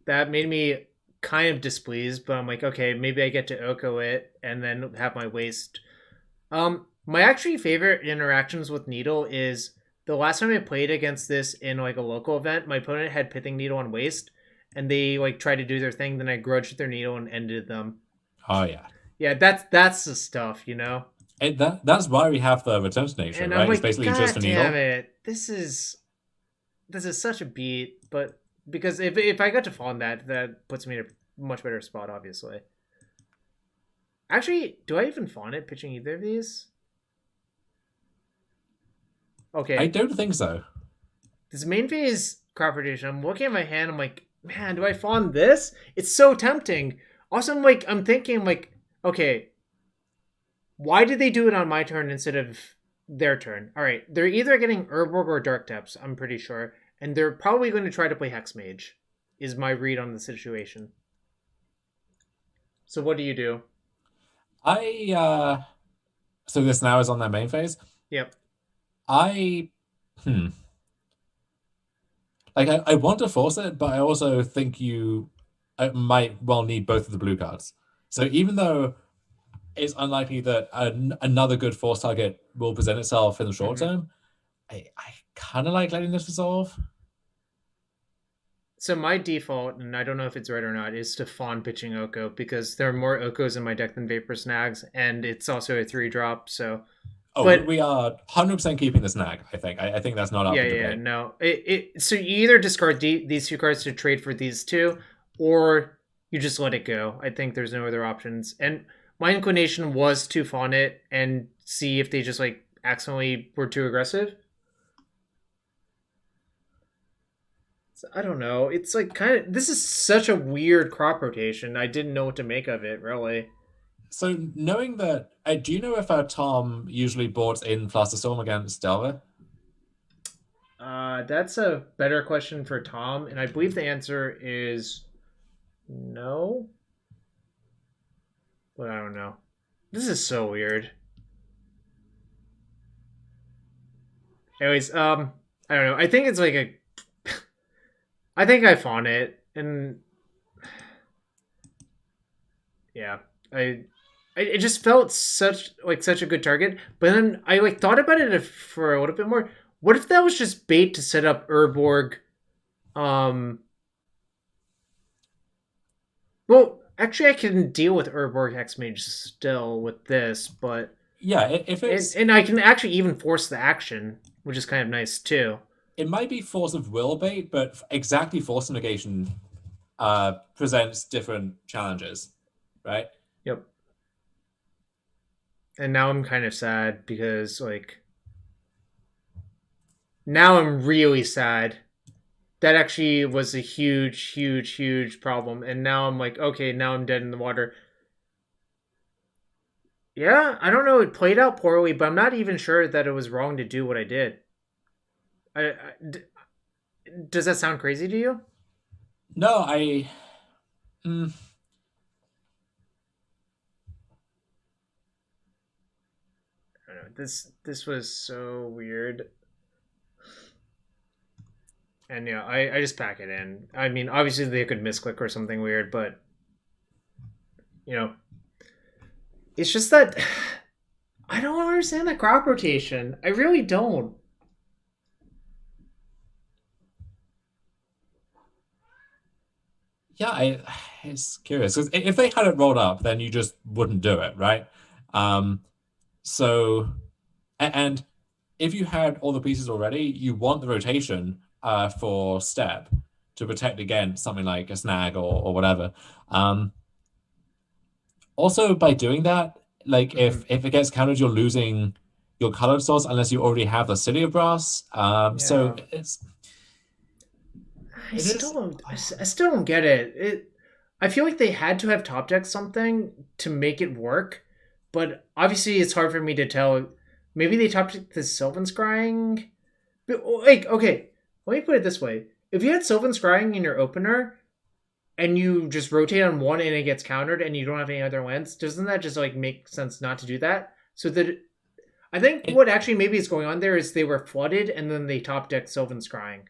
That made me kind of displeased, but I'm like, okay, maybe I get to Oko it and then have my waste. My actually favorite interactions with Needle is the last time I played against this in like a local event, my opponent had Pithing Needle on waste, and they like tried to do their thing. Then I grudged their Needle and ended them. Oh yeah, yeah. That's the stuff, you know. That's why we have the Return to Nature, right? Like, it's basically just a Needle. Damn it! This is such a beat, but because if I got to fall on that puts me in a much better spot, obviously. Actually, do I even fawn it pitching either of these? Okay. I don't think so. This main phase crop rotation, I'm looking at my hand, I'm like, man, do I fawn this? It's so tempting. Also, I'm thinking, okay, why did they do it on my turn instead of their turn? All right, they're either getting Urborg or Dark Depths, I'm pretty sure, and they're probably going to try to play Hex Mage, is my read on the situation. So what do you do? So this now is on their main phase? Yep. I want to force it, but I also think you might well need both of the blue cards. So even though it's unlikely that another good force target will present itself in the short term, I kind of like letting this resolve. So my default, and I don't know if it's right or not, is to fawn pitching Oko because there are more Okos in my deck than Vapor Snags, and it's also a 3-drop, so... but we are 100% keeping the snag, I think. I think that's not up to debate. Yeah, no. So you either discard these 2 cards to trade for these 2, or you just let it go. I think there's no other options. And my inclination was to fawn it and see if they just, accidentally were too aggressive. So, I don't know. It's, this is such a weird crop rotation. I didn't know what to make of it, really. So knowing that, do you know if Tom usually boards in Flusterstorm against Delver? That's a better question for Tom, and I believe the answer is no. But I don't know. This is so weird. Anyways, I don't know. I think it's I think I fawn it, and yeah, it just felt such a good target. But then I thought about it for a little bit more. What if that was just bait to set up Urborg? Well, actually, I can deal with Urborg Hexmage still with this, but yeah, if it's and I can actually even force the action, which is kind of nice too. It might be force of will bait, but exactly force negation presents different challenges, right? Yep. And now I'm kind of sad because Now I'm really sad. That actually was a huge, huge, huge problem. And now I'm like, okay, now I'm dead in the water. Yeah, I don't know. It played out poorly, but I'm not even sure that it was wrong to do what I did. Does that sound crazy to you? No, I. Mm, I don't know. This was so weird. And yeah, I just pack it in. I mean, obviously they could misclick or something weird, but you know, it's just that I don't understand the crop rotation. I really don't. yeah, it's curious because if they had it rolled up, then you just wouldn't do it, right? Um, so, and if you had all the pieces already, you want the rotation for step to protect against something like a snag or whatever. Um, Also, by doing that, like Mm-hmm. if it gets countered, you're losing your colored source unless you already have the City of Brass. So Yeah, I it still is. don't. I still don't get it. I feel like they had to have top deck something to make it work, but obviously it's hard for me to tell. Maybe they top decked the Sylvan Scrying. But, like, okay, let me put it this way: if you had Sylvan Scrying in your opener, and you just rotate on one and it gets countered and you don't have any other lands, doesn't that just like make sense not to do that? So that I think It, what actually maybe is going on there is they were flooded and then they top decked Sylvan Scrying.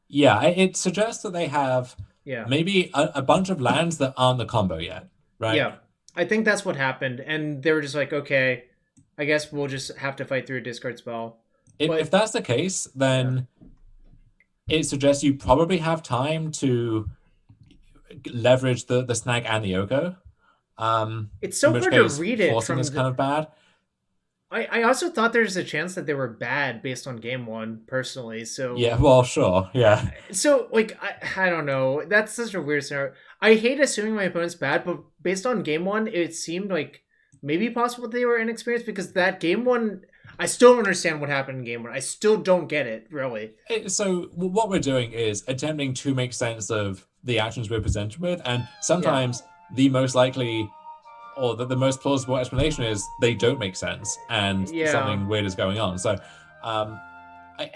yeah, it suggests that they have Yeah. maybe a bunch of lands that aren't the combo yet, right? Yeah. I think that's what happened. And they were just like, okay, I guess we'll just have to fight through a discard spell. If But that's the case, yeah. then it suggests you probably have time to leverage the snag and the Oko. It's In so which hard to case, read it forcing is from kind the of bad. I also thought there's a chance that they were bad based on game one, personally. Yeah, So well, sure, yeah. like I don't know. That's such a weird scenario. I hate assuming my opponent's bad, but based on game one, it seemed like maybe possible they were inexperienced because that game one, I still don't understand what happened in game one. I still don't get it really. So what we're doing is attempting to make sense of the actions we're presented with, and Yeah, sometimes the most likely or the most plausible explanation is they don't make sense and yeah, something weird is going on. So um, I,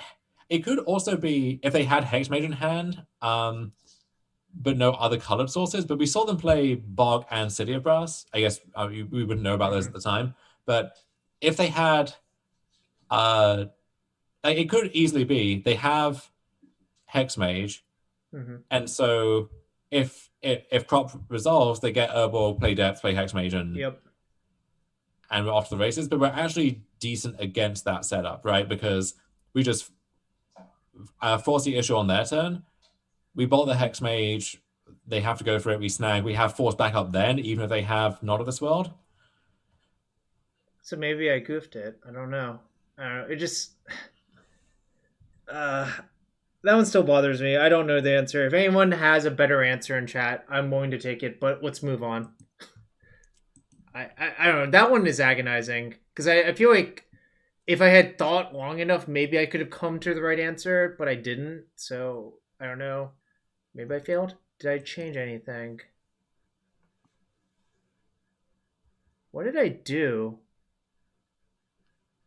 it could also be if they had Hexmage in hand, but no other colored sources. But we saw them play Bog and City of Brass. I guess we wouldn't know about those hmm at the time. But if they had, uh, it could easily be they have Hexmage. hmm And so if crop resolves, they get herbal, play depth, play hexmage, yep. and we're off to the races. But we're actually decent against that setup, right? Because we just force the issue on their turn. We bolt the hexmage. They have to go for it. We snag. We have force back up then, even if they have not of this world. So maybe I goofed it. I don't know. I don't know. It just uh that one still bothers me. I don't know the answer. If anyone has a better answer in chat, I'm willing to take it. But let's move on. I don't know. That one is agonizing because I feel like if I had thought long enough, maybe I could have come to the right answer, but I didn't. So I don't know. Maybe I failed. Did I change anything? What did I do?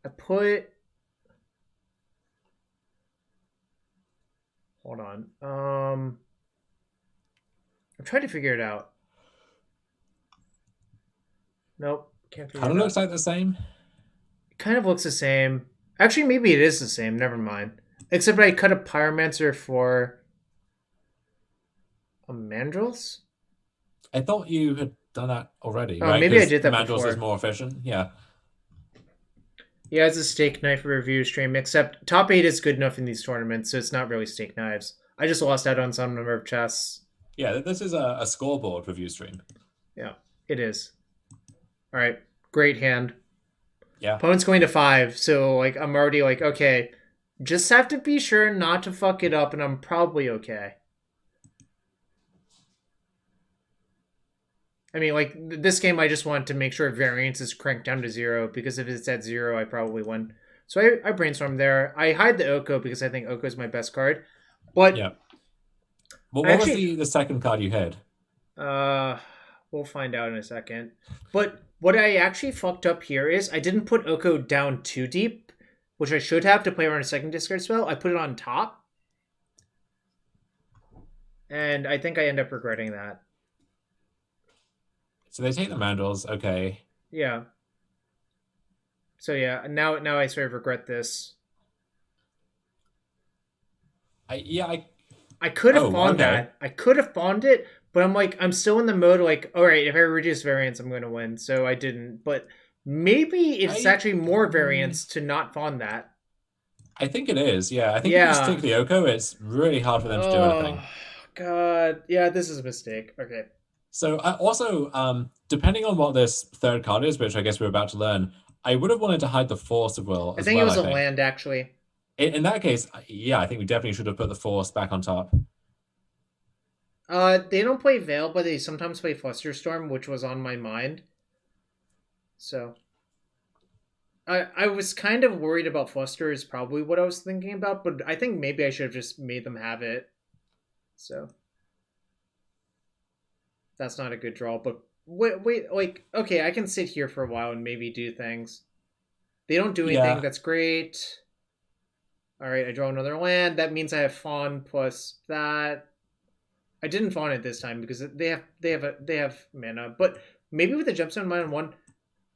I put. Hold on. I'm trying to figure it out. Nope, can't figure Kind of it looks out. like the same. It kind of looks the same. Actually, maybe it is the same. Never mind. Except I cut a pyromancer for a mandrels. I thought you had done that already, Oh, right? maybe I Because did that Mandrels is before. more efficient. Yeah. Yeah, it's a steak knife review stream, except top 8 is good enough in these tournaments, so it's not really steak knives. I just lost out on some number of chests. Yeah, this is a scoreboard review stream. Yeah, it is. All right, great hand. Yeah. Opponent's going to 5, so like I'm already like, okay, just have to be sure not to fuck it up, and I'm probably okay. I mean, like this game, I just want to make sure variance is cranked down to 0 because if it's at 0, I probably win. So I brainstormed there. I hide the Oko because I think Oko is my best card. But Yeah. Well, I what was actually, the second card you had? we'll find out in a second. But what I actually fucked up here is I didn't put Oko down too deep, which I should have to play around a second discard spell. I put it on top. And I think I end up regretting that. So they take the Mandrels. Okay. Yeah. So yeah, now I sort of regret this. I could have fawned that. I could have fawned it, but I'm like, I'm still in the mode like, all right, if I reduce variance, I'm going to win. So I didn't. But maybe it's actually more variance to not fawn that. I think it is. Yeah, I think if you stick the Oko, it's really hard for them to do anything. God, yeah, this is a mistake. Okay. So also, depending on what this third card is, which I guess we're about to learn, I would have wanted to hide the Force of Will. I think it was a land, actually. In that case, yeah, I think we definitely should have put the Force back on top. They don't play Veil, but they sometimes play Flusterstorm, which was on my mind. So I was kind of worried about Fluster is probably what I was thinking about, but I think maybe I should have just made them have it. So that's not a good draw, but wait, like, okay, I can sit here for a while and maybe do things. They don't do anything. That's great. All right, I draw another land. That means I have Fawn plus that. I didn't Fawn it this time because they have mana, but maybe with the Gemstone -1,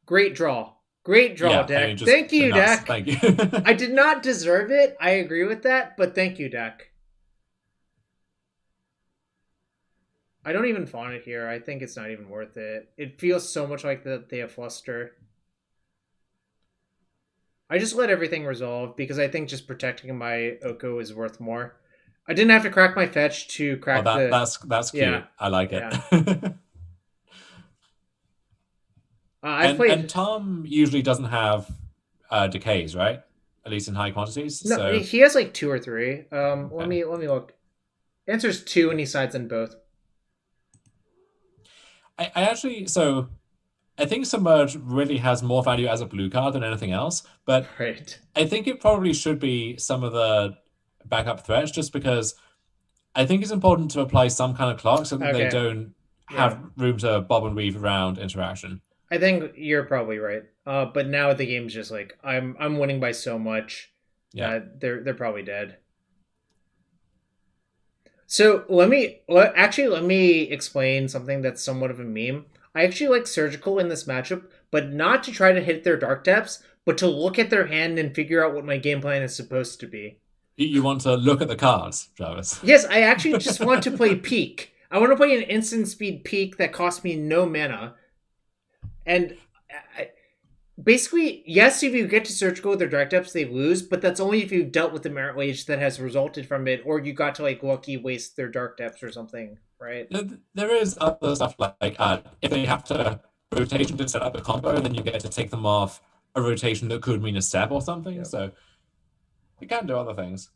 great draw. Great draw, deck. I mean, thank you, deck. Thank you. I did not deserve it. I agree with that, but thank you, deck. I don't even Fawn it here. I think it's not even worth it. It feels so much like that they have Fluster. I just let everything resolve because I think just protecting my Oko is worth more. I didn't have to crack my fetch to crack that's cute. Yeah. I like it. Yeah. And Tom usually doesn't have decays, right? At least in high quantities. No, so... he has like 2 or 3. Okay. Let me look. Answer's 2 and he sides in both. I actually, so I think Submerge really has more value as a blue card than anything else, but right. I think it probably should be some of the backup threats just because I think it's important to apply some kind of clock so that they don't have room to bob and weave around interaction. I think you're probably right. But now the game's just like I'm winning by so much that they're probably dead. So let me explain something that's somewhat of a meme. I actually like Surgical in this matchup, but not to try to hit their Dark Depths, but to look at their hand and figure out what my game plan is supposed to be. You want to look at the cards, Travis? Yes, I actually just want to play Peak. I want to play an instant speed Peak that costs me no mana. And basically, yes, if you get to Surgical with their Dark Depths, they lose, but that's only if you've dealt with the Merit Wage that has resulted from it, or you got to like lucky waste their Dark Depths or something, right? There is other stuff like if they have to rotation to set up a combo, then you get to take them off a rotation that could mean a step or something. Yep. So you can do other things.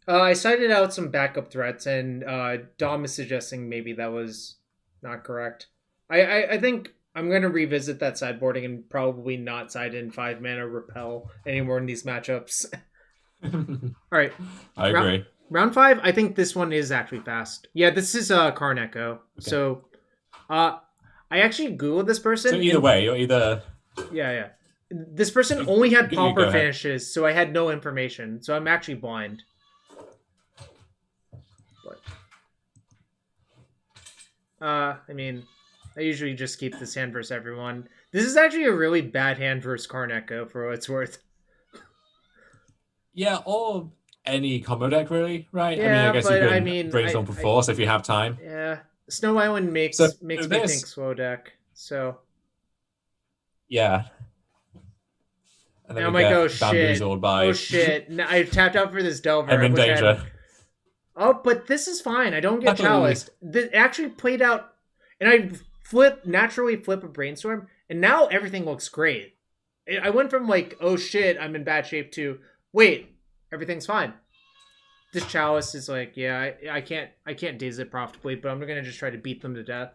I cited out some backup threats, and Dom is suggesting maybe that was not correct. I think I'm going to revisit that sideboarding and probably not side in 5 mana Repel anymore in these matchups. All right. I agree. Round 5, I think this one is actually fast. Yeah, this is Karn Echo. Okay. So I actually Googled this person. So either way, you're either... Yeah. This person only had Pauper finishes, so I had no information. So I'm actually blind. But, I mean... I usually just keep this hand versus everyone. This is actually a really bad hand versus Karn Echo for what it's worth. Yeah, or any combo deck, really, right? Yeah, I mean, I guess you can brainstorm for Force if you have time. Yeah. Snow Island makes me think slow deck, so... Yeah. And then I'm like, oh shit. Now, I've tapped out for this Delver. I'm in danger. Oh, but this is fine. I don't get chaliced. This actually played out... And I naturally flip a Brainstorm, and now everything looks great. I went from like, oh shit, I'm in bad shape to, wait, everything's fine. This Chalice is like, yeah, I can't daze it profitably, but I'm gonna just try to beat them to death.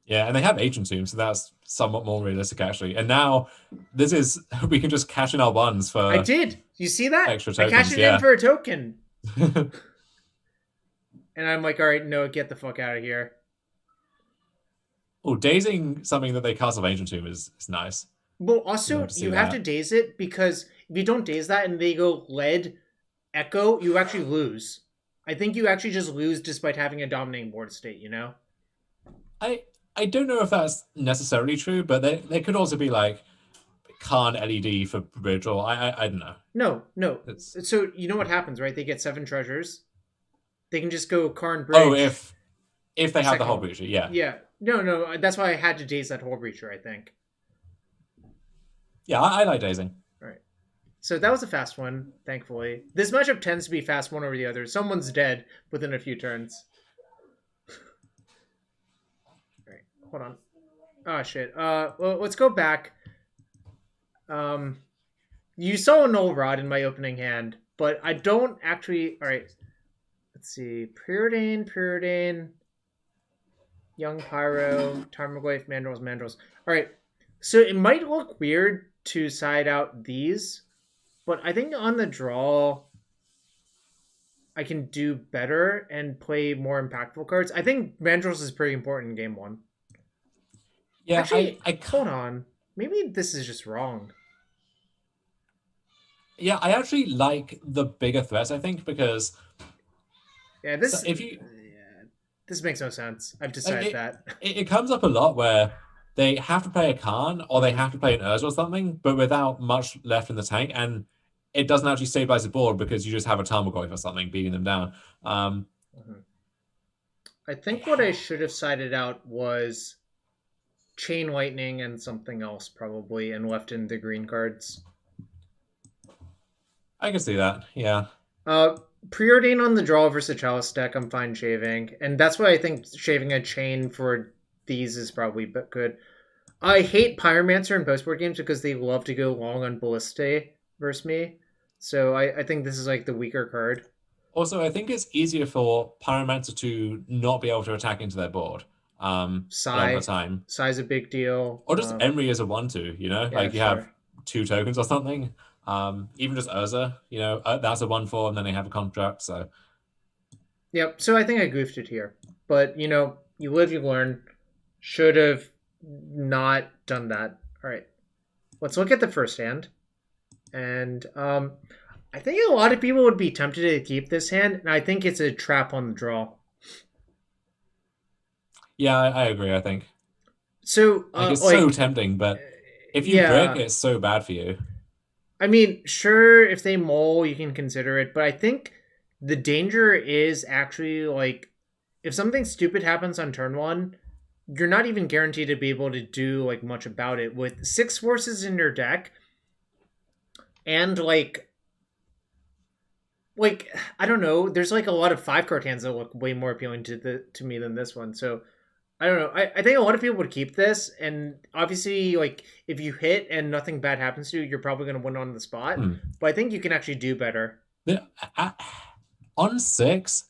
Yeah, and they have Ancient Tomb, so that's somewhat more realistic actually. And now this is we can just cash in our ones for I did. You see that? extra I cashed tokens. it in for a token. And I'm like, all right, no, get the fuck out of here. Oh, dazing something that they cast off Ancient Tomb is nice. Well, also, you have to daze it because if you don't daze that and they go lead, echo, you actually lose. I think you actually just lose despite having a dominating board state, you know? I don't know if that's necessarily true, but they could also be like Khan LED for bridge, or I don't know. No. It's... So you know what happens, right? They get 7 treasures. They can just go Karn Bridge. Oh, if they have the Hull Breacher, yeah. Yeah. No. That's why I had to daze that Hull Breacher, I think. Yeah, I like dazing. All right. So that was a fast one, thankfully. This matchup tends to be fast one over the other. Someone's dead within a few turns. All right, hold on. Oh, shit. Well, let's go back. You saw a Null Rod in my opening hand, but I don't actually... All right. Let's see. Preordain. Young Pyro. Tarmogoyf, Mandrills. All right. So it might look weird to side out these, but I think on the draw, I can do better and play more impactful cards. I think Mandrills is pretty important in game 1. Yeah, actually, hold on. Maybe this is just wrong. Yeah, I actually like the bigger threats, I think, because... Yeah, this... So if you... Yeah, this makes no sense. I've decided that. It comes up a lot where they have to play a Khan or they have to play an Urza or something, but without much left in the tank, and it doesn't actually stabilize the board because you just have a Tarmogoyf or something beating them down. I think what I should have sided out was Chain Lightning and something else probably, and left in the green cards. I can see that, yeah. Preordain on the draw versus a Chalice deck, I'm fine shaving, and that's why I think shaving a chain for these is probably good. I hate Pyromancer in postboard games because they love to go long on Ballista versus me. So I think this is like the weaker card. Also, I think it's easier for Pyromancer to not be able to attack into their board all the time. Size a big deal. Or just Emery as a 1/2, you know? Yeah, like you have 2 tokens or something. Even just Urza, you know, that's a 1/4 and then they have a contract, so... Yep, so I think I goofed it here. But, you know, you live, you learn. Should have not done that. All right. Let's look at the first hand. And I think a lot of people would be tempted to keep this hand, and I think it's a trap on the draw. Yeah, I agree, I think. So it's so tempting, but if you brick, it's so bad for you. I mean, sure, if they mull, you can consider it, but I think the danger is actually, like, if something stupid happens on turn 1, you're not even guaranteed to be able to do, like, much about it. With 6 forces in your deck, and, like, I don't know, there's, like, a lot of 5-card hands that look way more appealing to me than this one, so... I don't know. I think a lot of people would keep this, and obviously, like, if you hit and nothing bad happens to you, you're probably going to win on the spot. But I think you can actually do better. On 6,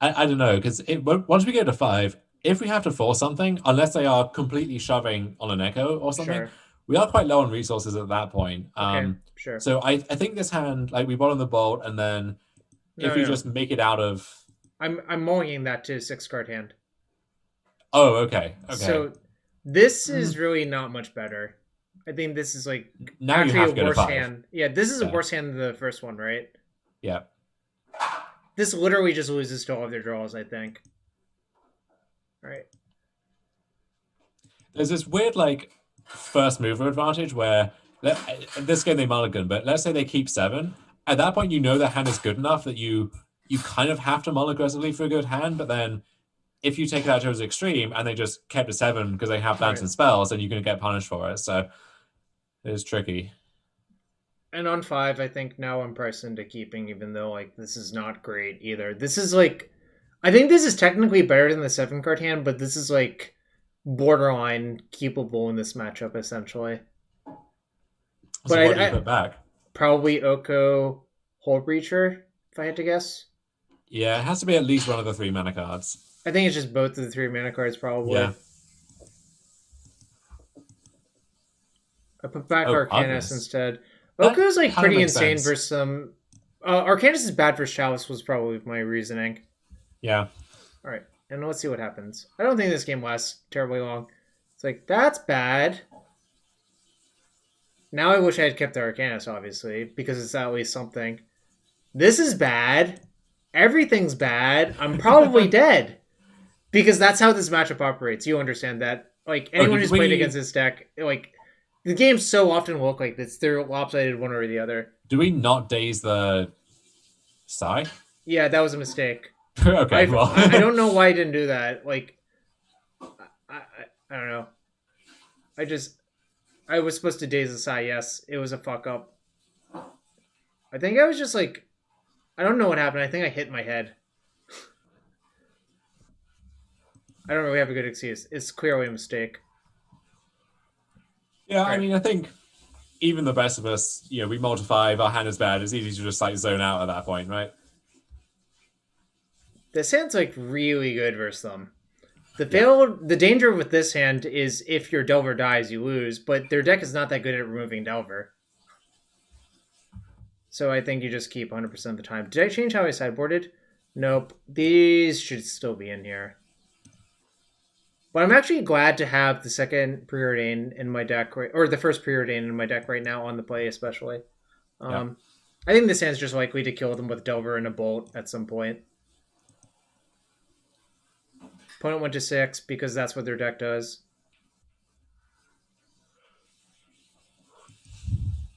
I don't know, because once we go to 5, if we have to force something, unless they are completely shoving on an Echo or something, we are quite low on resources at that point. Sure. So I think this hand, like, we bottom the bolt, and then if we just make it out of... I'm mulling that to 6-card hand. Oh, okay. So this is really not much better. I think this is like now you have to a worse hand. Yeah, this is a worse hand than the first one, right? Yeah. This literally just loses to all of their draws, I think. All right. There's this weird, like, first mover advantage where this game they mulligan, but let's say they keep 7. At that point, you know their hand is good enough that you kind of have to mull aggressively for a good hand, but then if you take it out to its extreme and they just kept a 7 because they have lands and spells, then you're going to get punished for it. So it is tricky. And on 5, I think now I'm priced into keeping, even though, like, this is not great either. This is like, I think this is technically better than the 7-card hand, but this is like borderline keepable in this matchup essentially. So but what do you put back? Probably Oko Hull Breacher, if I had to guess. Yeah, it has to be at least one of the 3 mana cards. I think it's just both of the 3 mana cards, probably. Yeah. I put back Oh, Arcanus Arcanus. instead. That Oku's like kinda pretty makes insane sense. versus some. Arcanus is bad for Chalice was probably my reasoning. Yeah. All right, and let's see what happens. I don't think this game lasts terribly long. It's like that's bad. Now I wish I had kept the Arcanus, obviously, because it's at least something. This is bad. Everything's bad. I'm probably dead. Because that's how this matchup operates. You understand that. Like, anyone who's played against this deck, like, the games so often look like this. They're lopsided one or the other. Do we not daze the Psy? Yeah, that was a mistake. Okay, well. I don't know why I didn't do that. Like, I don't know. I was supposed to daze the Psy, yes. It was a fuck up. I think I was just like, I don't know what happened. I think I hit my head. I don't really have a good excuse. It's clearly a mistake. Yeah, right. I mean, I think even the best of us, you know, we multiply, if our hand is bad, it's easy to just like zone out at that point, right? This hand's like really good versus them. The danger with this hand is if your Delver dies, you lose, but their deck is not that good at removing Delver. So I think you just keep 100% of the time. Did I change how I sideboarded? Nope. These should still be in here. But I'm actually glad to have the second Preordain in my deck, or the first Preordain in my deck right now on the play, especially. I think this hand's just likely to kill them with Delver and a Bolt at some point. Opponent went to 6 because that's what their deck does.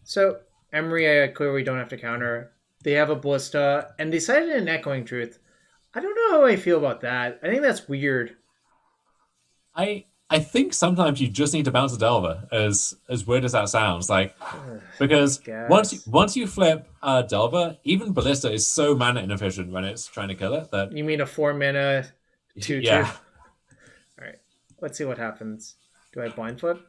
So, Emery, I clearly don't have to counter. They have a Ballista, and they cited an Echoing Truth. I don't know how I feel about that. I think that's weird. I think sometimes you just need to bounce a Delver, as weird as that sounds. Like, because once you flip Delver, even Ballista is so mana inefficient when it's trying to kill it that you mean a 4-mana 2/2? Yeah. All right, let's see what happens. Do I blind flip?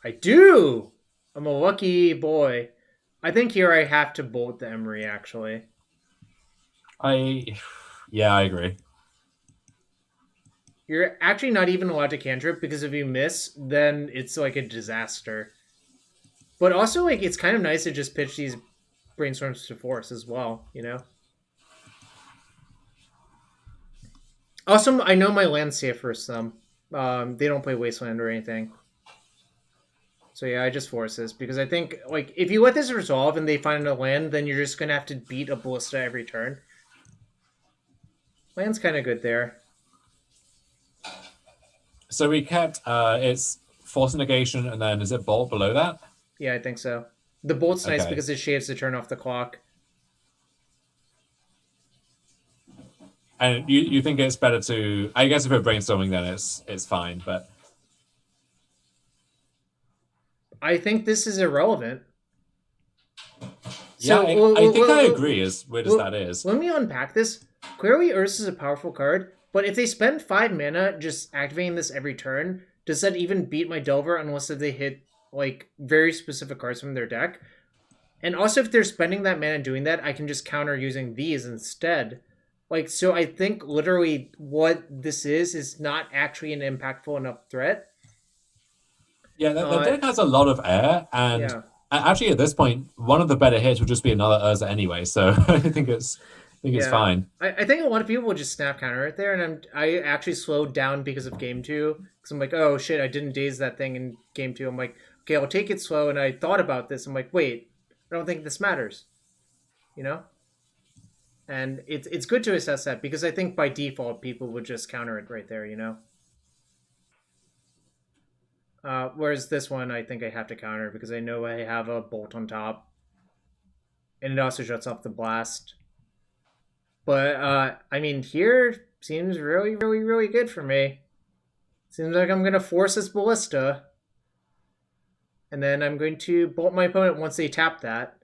I do. I'm a lucky boy. I think here I have to bolt the Emery. Actually, I agree. You're actually not even allowed to cantrip because if you miss, then it's like a disaster. But also, like, it's kind of nice to just pitch these brainstorms to force as well, you know? Also, I know my land's safe for some. They don't play Wasteland or anything. So yeah, I just force this because I think, like, if you let this resolve and they find a land, then you're just going to have to beat a Ballista every turn. Land's kind of good there. So we kept it's Force Negation, and then is it Bolt below that? Yeah, I think so. The Bolt's nice because it shaves the turn off the clock. And you think it's better to... I guess if we're brainstorming, then it's fine, but... I think this is irrelevant. Yeah, so, I think I agree, as weird as that is. Let me unpack this. Clearly, Ursa is a powerful card, but if they spend 5 mana just activating this every turn, does that even beat my Delver unless if they hit, like, very specific cards from their deck? And also, if they're spending that mana doing that, I can just counter using these instead. Like, so I think literally what this is not actually an impactful enough threat. Yeah, the deck has a lot of air, and actually at this point, one of the better hits would just be another Urza anyway, so I think it's fine. I think a lot of people will just snap counter it there, and I actually slowed down because of game 2, because I'm like, oh shit, I didn't daze that thing in game 2. I'm like, okay, I'll take it slow, and I thought about this. I'm like, wait, I don't think this matters, you know? And it's good to assess that, because I think by default, people would just counter it right there, you know? Whereas this one, I think I have to counter because I know I have a Bolt on top. And it also shuts off the Blast. But, I mean, here seems really, really, really good for me. Seems like I'm going to force this Ballista. And then I'm going to Bolt my opponent once they tap that.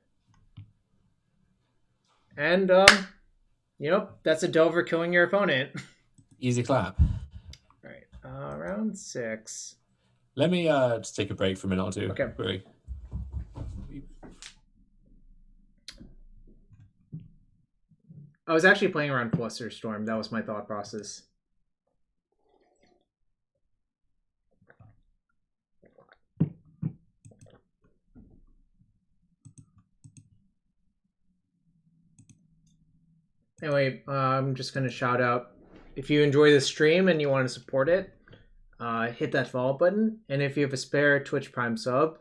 And, you know, that's a Delver killing your opponent. Easy clap. All right, round 6. Let me just take a break for a minute or two. Okay. Really. I was actually playing around Fluster Storm. That was my thought process. Anyway, I'm just going to shout out, if you enjoy the stream and you want to support it, hit that follow button. And if you have a spare Twitch Prime sub,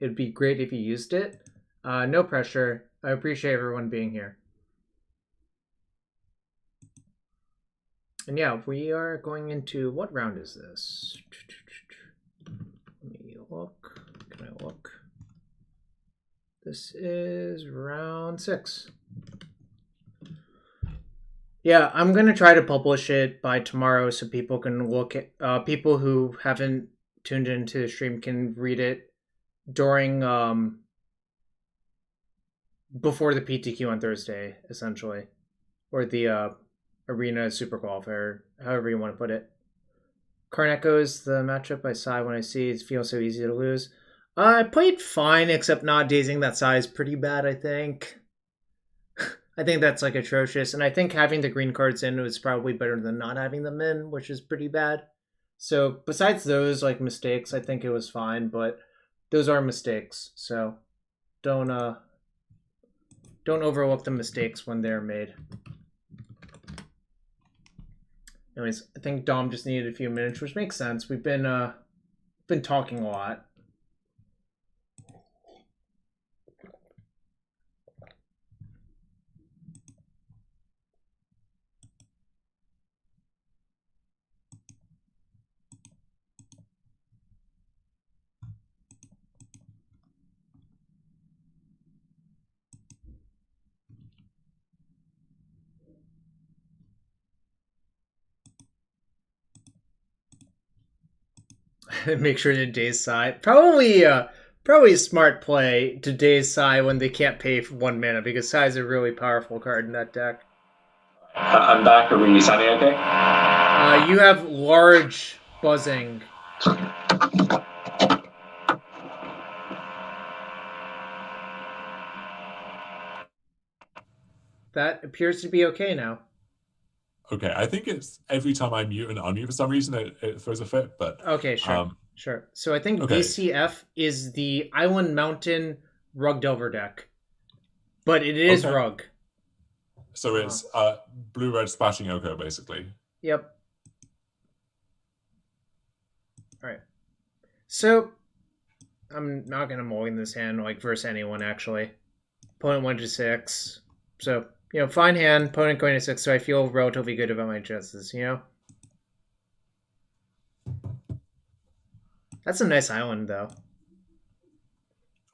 it'd be great if you used it. No pressure. I appreciate everyone being here. And yeah, we are going into, what round is this? Let me look. Can I look? This is round 6. Yeah, I'm gonna try to publish it by tomorrow so people can look at people who haven't tuned into the stream can read it during before the PTQ on Thursday, essentially, or the arena super qualifier, however you want to put it. Karn Echoes, the matchup I sigh when I see it feels so easy to lose. I played fine, except not dazing that size pretty bad, I think. I think that's like atrocious, and I think having the green cards in was probably better than not having them in, which is pretty bad. So besides those like mistakes, I think it was fine, but those are mistakes, so don't overlook the mistakes when they're made. Anyways, I think Dom just needed a few minutes, which makes sense. We've been talking a lot. Make sure to daze Sai. Probably a smart play to daze Sai when they can't pay for 1 mana, because Sai is a really powerful card in that deck. I'm back. Are we sounding okay? You have large buzzing. That appears to be okay now. Okay, I think it's every time I mute and unmute for some reason it throws a fit, but okay, sure. Sure. So I think okay. VCF is the Island Mountain Rug Delver deck. But it is Okay. Rug. So it's blue-red splashing Oko, basically. Yep. Alright. So I'm not gonna mulligan this hand like versus anyone actually. Opponent 1 to 6. So, you know, fine hand, opponent going to 6, so I feel relatively good about my chances, you know? That's a nice island, though.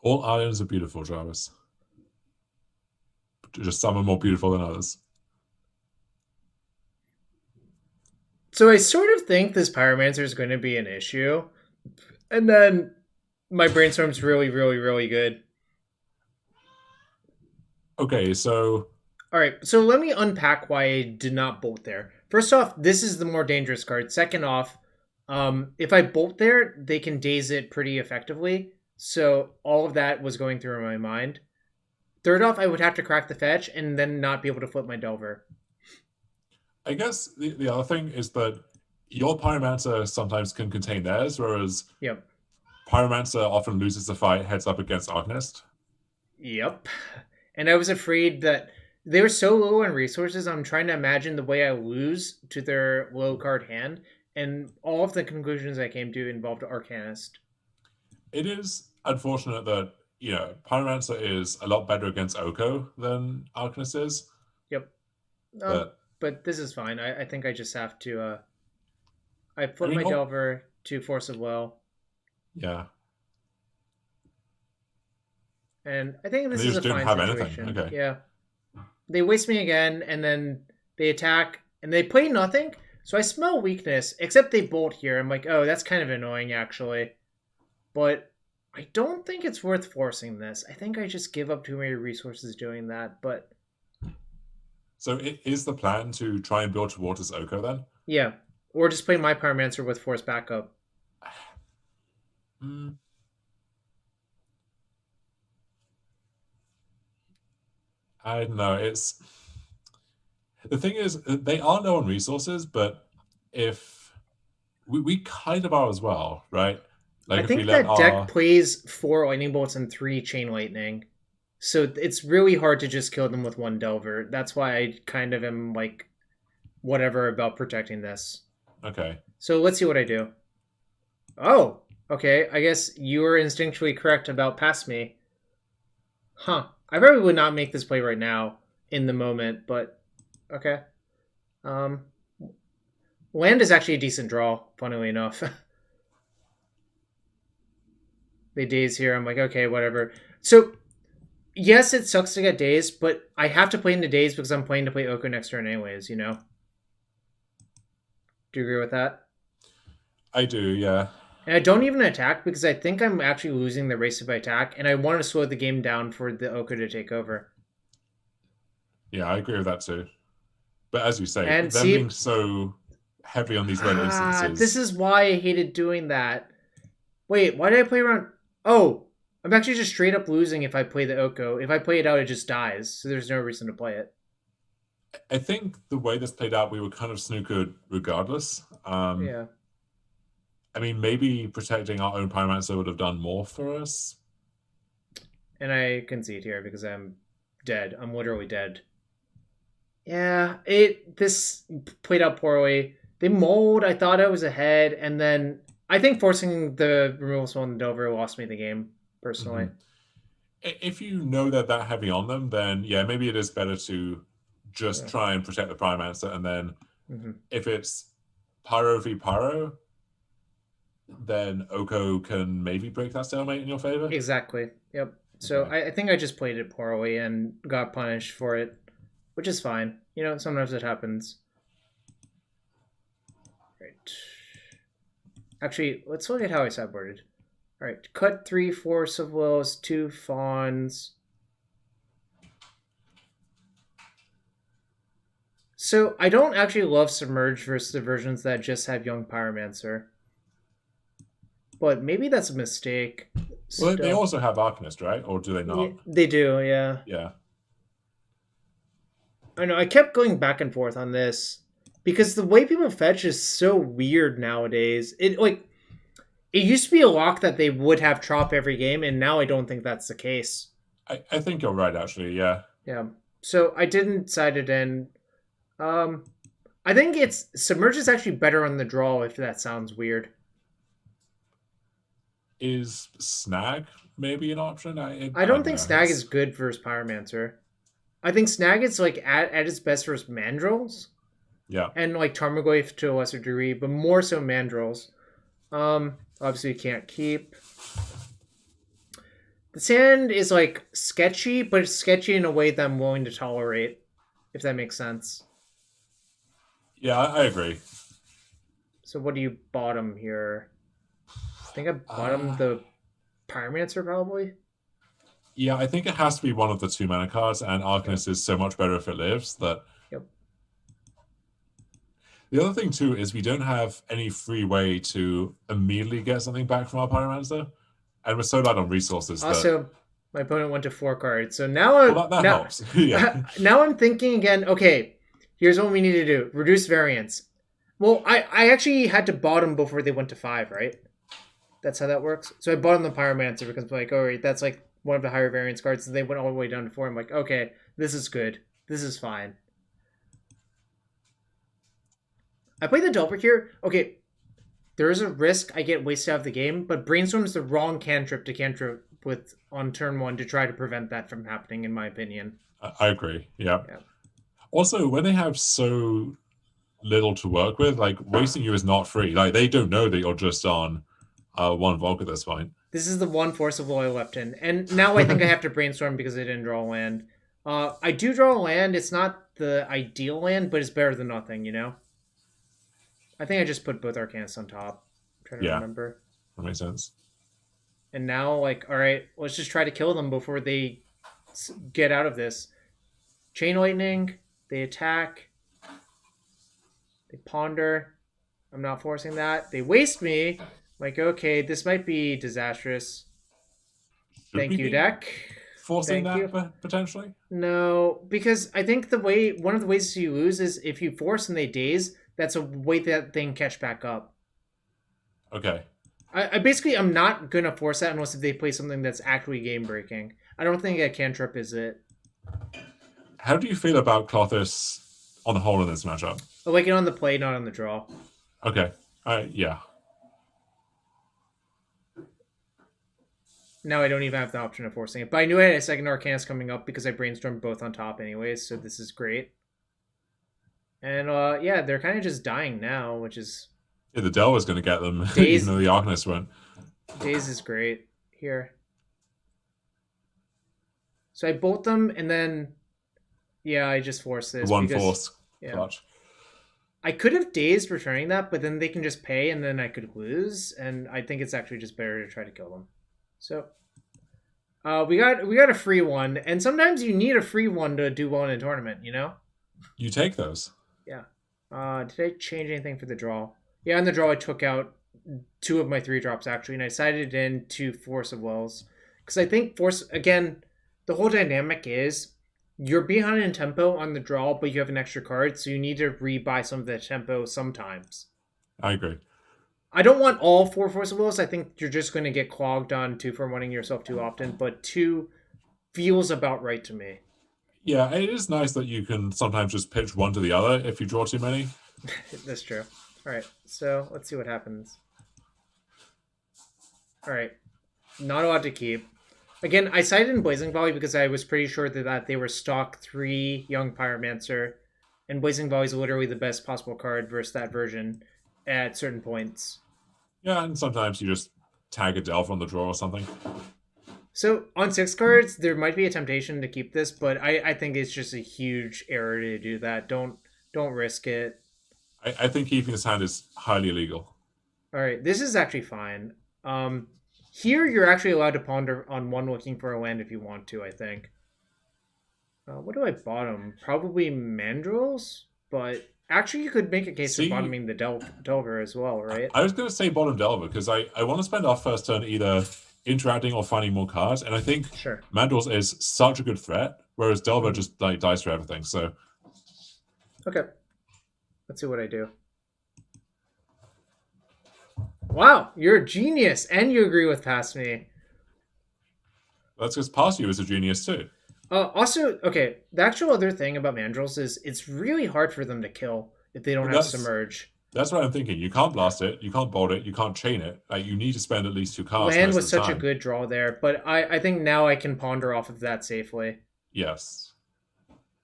All islands are beautiful, Jarvis. Just some are more beautiful than others. So I sort of think this Pyromancer is going to be an issue. And then my Brainstorm's really, really, really good. Okay, so... Alright, so let me unpack why I did not bolt there. First off, this is the more dangerous card. Second off, if I bolt there, they can daze it pretty effectively. So all of that was going through my mind. Third off, I would have to crack the fetch and then not be able to flip my Delver. I guess the other thing is that your Pyromancer sometimes can contain theirs, whereas yep. Pyromancer often loses the fight heads up against Arcanist. Yep. And I was afraid that they were so low on resources, I'm trying to imagine the way I lose to their low card hand, and all of the conclusions I came to involved Arcanist. It is unfortunate that, you know, Pyromancer is a lot better against Oko than Arcanist is. Yep. But this is fine. I think I just have to... I flip my Delver to Force of Will. Yeah. And I think this is a fine situation. Anything. Okay. Yeah. They waste me again, and then they attack, and they play nothing. So I smell weakness, except they bolt here. I'm like, oh, that's kind of annoying, actually. But I don't think it's worth forcing this. I think I just give up too many resources doing that, but... So is the plan to try and build towards this Oko, then? Yeah. Or just play my Pyromancer with Force backup. I don't know. It's the thing is they are low on resources, but if we kind of are as well, right? Like I think that deck plays 4 lightning bolts and 3 chain lightning. So it's really hard to just kill them with one Delver. That's why I kind of am like, whatever about protecting this. Okay. So let's see what I do. Oh, okay. I guess you were instinctually correct about past me. Huh. I probably would not make this play right now in the moment, but okay. Land is actually a decent draw, funnily enough. They daze here. I'm like, okay, whatever. So, yes, it sucks to get dazed, but I have to play into daze because I'm playing to play Oko next turn anyways, you know? Do you agree with that? I do, yeah. And I don't even attack because I think I'm actually losing the race if I attack, and I want to slow the game down for the Oko to take over. Yeah, I agree with that too. But as you say, And them see, being so heavy on these red instances. this is why I hated doing that. Wait, why did I play around? Oh, I'm actually just straight up losing if I play the Oko. If I play it out, it just dies, so there's no reason to play it. I think the way this played out, we were kind of snookered regardless. Yeah. I mean, maybe protecting our own Pyromancer would have done more for us. And I concede here because I'm dead. I'm literally dead. Yeah, this played out poorly. They mold. I thought I was ahead, and then I think forcing the removal spell on the Delver lost me the game, personally. Mm-hmm. If you know they're that heavy on them, then yeah, maybe it is better to just try and protect the Pyromancer, and then if it's Pyro v Pyro, then Oko can maybe break that stalemate in your favor. Exactly. Yep. So okay. I think I just played it poorly and got punished for it, which is fine. You know, sometimes it happens. Right. Actually, let's look at how I sideboarded. All right. Cut 3 Force of Wills, 2 Fawns. So I don't actually love Submerge versus the versions that just have Young Pyromancer. But maybe that's a mistake. Well, they also have Arcanist, right? Or do they not? Yeah, they do, yeah. Yeah. I know, I kept going back and forth on this. Because the way people fetch is so weird nowadays. It used to be a lock that they would have Trop every game, and now I don't think that's the case. I think you're right, actually, yeah. Yeah. So I didn't side it in. I think Submerge is actually better on the draw, if that sounds weird. Is Snag maybe an option? I don't think Snag is good versus Pyromancer. I think Snag is like at its best versus Mandrills. Yeah. And like Tarmogoyf to a lesser degree, but more so Mandrills. Obviously you can't keep. The sand is like sketchy, but it's sketchy in a way that I'm willing to tolerate, if that makes sense. Yeah, I agree. So what do you bottom here? I think I bottom the Pyromancer probably. Yeah, I think it has to be one of the 2 mana cards, and Arcanist is so much better if it lives that. Yep. The other thing too is we don't have any free way to immediately get something back from our Pyromancer, and we're so light on resources. Also, my opponent went to 4 cards, so now that helps. Yeah. Now I'm thinking again. Okay, here's what we need to do: reduce variance. Well, I actually had to bottom before they went to 5, right? That's how that works. So I bottomed the Pyromancer because I'm like, all right, that's like one of the higher variance cards. And they went all the way down to 4. I'm like, okay, this is good. This is fine. I play the Delver here. Okay, there is a risk I get wasted out of the game, but Brainstorm is the wrong cantrip to cantrip with on turn 1 to try to prevent that from happening, in my opinion. I agree. Yeah. Also, when they have so little to work with, like wasting you is not free. Like they don't know that you're just on 1 Volk at this point. This is the 1 Force of Will I left in. And now I think I have to Brainstorm because I didn't draw a land. I do draw a land. It's not the ideal land, but it's better than nothing, you know? I think I just put both Arcanists on top. I'm trying to remember. That makes sense. And now, like, all right, let's just try to kill them before they get out of this. Chain Lightning. They attack. They ponder. I'm not forcing that. They waste me. Like, okay, this might be disastrous. Thank you, deck. Forcing that potentially? No, because I think one of the ways you lose is if you force and they daze, that's a way that they can catch back up. Okay. I basically, I'm not going to force that unless if they play something that's actually game-breaking. I don't think a cantrip is it. How do you feel about Clothis on the whole in this matchup? Awaken on the play, not on the draw. Okay. Yeah. Now I don't even have the option of forcing it. But I knew I had a second Arcanist coming up because I brainstormed both on top anyways, so this is great. And yeah, they're kind of just dying now, which is... Yeah, the Delver's going to get them, Daze... even though the Arcanist won't. Daze is great here. So I bolt them, and then... Yeah, I just force this. One force clutch. I could have dazed returning that, but then they can just pay, and then I could lose. And I think it's actually just better to try to kill them. So we got a free one, and sometimes you need a free one to do well in a tournament. You know. You take those. Yeah. Did I change anything for the draw? Yeah, on the draw I took out 2 of my 3 drops actually, and I sided into Force of Wills because I think Force again. The whole dynamic is. You're behind in tempo on the draw, but you have an extra card, so you need to rebuy some of the tempo sometimes. I agree. I don't want all 4 Force of Wills. I think you're just going to get clogged on 2 for running yourself too often, but 2 feels about right to me. Yeah, it is nice that you can sometimes just pitch one to the other if you draw too many. That's true. All right, so let's see what happens. All right, not a lot to keep. Again, I sided in Blazing Volley because I was pretty sure that they were stock 3 Young Pyromancer, and Blazing Volley is literally the best possible card versus that version at certain points. Yeah, and sometimes you just tag a Delver on the draw or something. So on 6 cards, there might be a temptation to keep this, but I think it's just a huge error to do that. Don't risk it. I think keeping this hand is highly illegal. All right, this is actually fine. Here, you're actually allowed to ponder on 1 looking for a land if you want to, I think. What do I bottom? Probably Mandrills? But actually, you could make a case for bottoming the Delver as well, right? I was going to say bottom Delver, because I want to spend our first turn either interacting or finding more cards, and I think Mandrills is such a good threat, whereas Delver just dies for everything, so... Okay. Let's see what I do. Wow, you're a genius, and you agree with Past Me. That's because Past You is a genius too. Also, okay, the actual other thing about Mandrills is it's really hard for them to kill if they don't have Submerge. That's what I'm thinking. You can't blast it, you can't bolt it, you can't chain it. Like, you need to spend at least 2 cards. Land was such a good draw there, but I think now I can ponder off of that safely. Yes.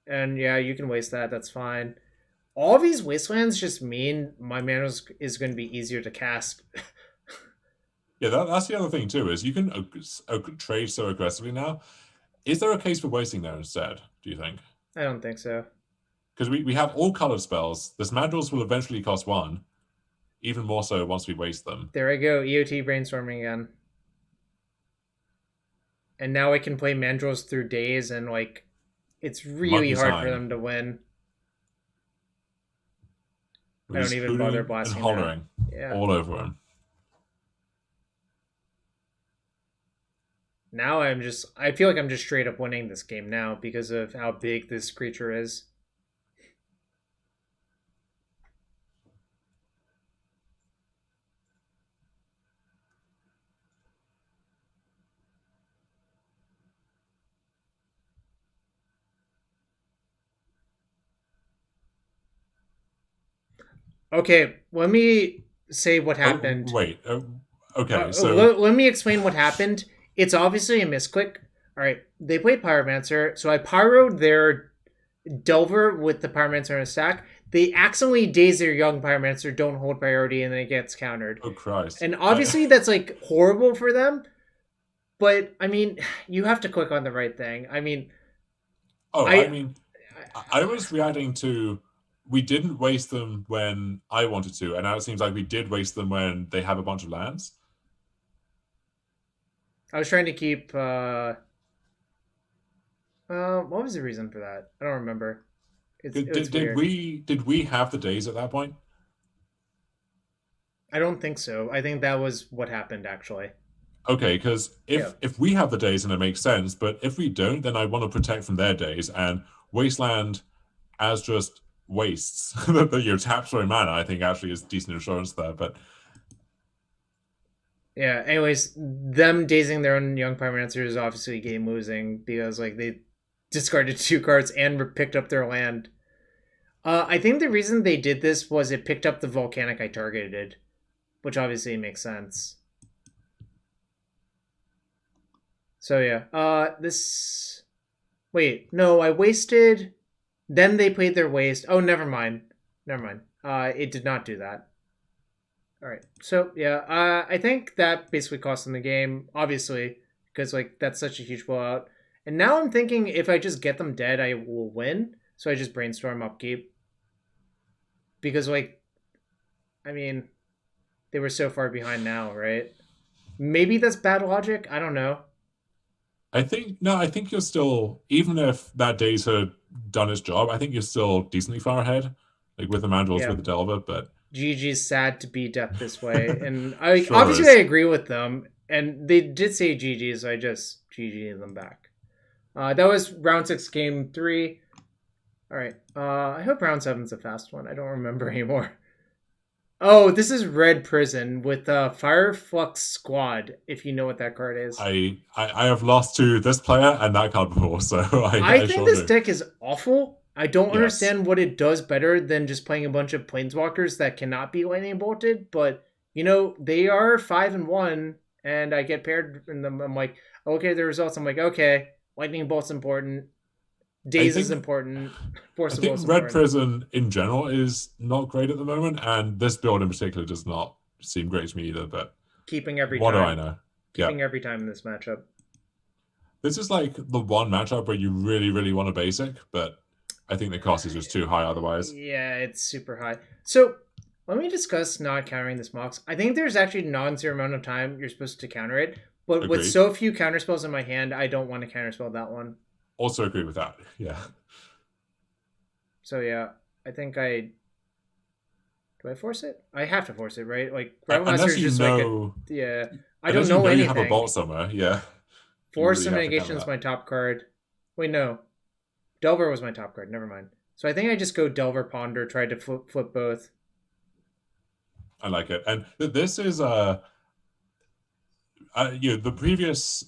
And yeah, you can waste that, that's fine. All these wastelands just mean my mana is going to be easier to cast. Yeah, that's the other thing too, is you can trade so aggressively now. Is there a case for wasting there instead, do you think? I don't think so. Because we have all colored spells. This Mandrills will eventually cost 1. Even more so once we waste them. There I go, EOT brainstorming again. And now I can play Mandrills through days, and like, it's really hard for them to win. I don't even bother blasting and hollering all over him. Now I feel like I'm just straight up winning this game now because of how big this creature is. Okay, let me say what happened. Okay, so... Let me explain what happened. It's obviously a misclick. All right, they played Pyromancer, so I pyroed their Delver with the Pyromancer in a stack. They accidentally daze their Young Pyromancer, don't hold priority, and then it gets countered. Oh, Christ. And obviously that's, like, horrible for them, but, I mean, you have to click on the right thing. I mean... I was reacting to... We didn't waste them when I wanted to, and now it seems like we did waste them when they have a bunch of lands. I was trying to keep... what was the reason for that? I don't remember. Did we have the days at that point? I don't think so. I think that was what happened, actually. Okay, because if we have the days, then it makes sense, but if we don't, then I want to protect from their days, and Wasteland as just... wastes that your taps for mana, I think actually is decent insurance there, but Yeah, anyways, them dazing their own young pyromancer is obviously game losing because like they discarded 2 cards and picked up their land. I think the reason they did this was it picked up the volcanic I targeted, which obviously makes sense. So yeah, this. Wait, no, I wasted. Then they played their waste. Oh, never mind. Never mind. It did not do that. All right. So yeah, I think that basically cost them the game, obviously, because like that's such a huge blowout. And now I'm thinking if I just get them dead, I will win. So I just brainstorm upkeep because like, I mean, they were so far behind now, right? Maybe that's bad logic. I don't know. I think you're still, even if that days had done its job, I think you're still decently far ahead, like with the Mandrels, Yeah. with the Delver, but GG's sad to be death this way, and I Sure obviously is. I agree with them, and they did say GG, so I just GG them back. That was round 6, game 3. All right. I hope round 7's a fast one. I don't remember anymore. Oh, this is Red Prison with Fire Flux Squad. If you know what that card is, I have lost to this player and that card before, so I I think sure this do. deck is awful. I don't Yes. understand what it does better than just playing a bunch of planeswalkers that cannot be lightning bolted. But you know they are 5-1, and I get paired in them. I'm like, okay, the results. I'm like, okay, lightning bolt's important. I Daze is think important. I Forcible think is Red important. Prison in general is not great at the moment, and this build in particular does not seem great to me either, but Keeping every what do I time. know? Yeah. Keeping every time in this matchup. This is like the one matchup where you really, really want a basic, but I think the cost is just too high otherwise. Yeah, it's super high. So let me discuss not countering this Mox. I think there's actually non-zero amount of time you're supposed to counter it, but with Agree. so few counterspells in my hand, I don't want to counterspell that one. Also agree with that. Yeah. So yeah, I think I do. I force it? I have to force it, right? Like Rebel Master Unless is you just like a know yeah. I don't unless you know know you have a anything. bolt somewhere, yeah. You Force really of have to counter Negation is that. my top card. Wait, no. Delver was my top card. Never mind. So I think I just go Delver Ponder. Tried to flip both. I like it. And this is the previous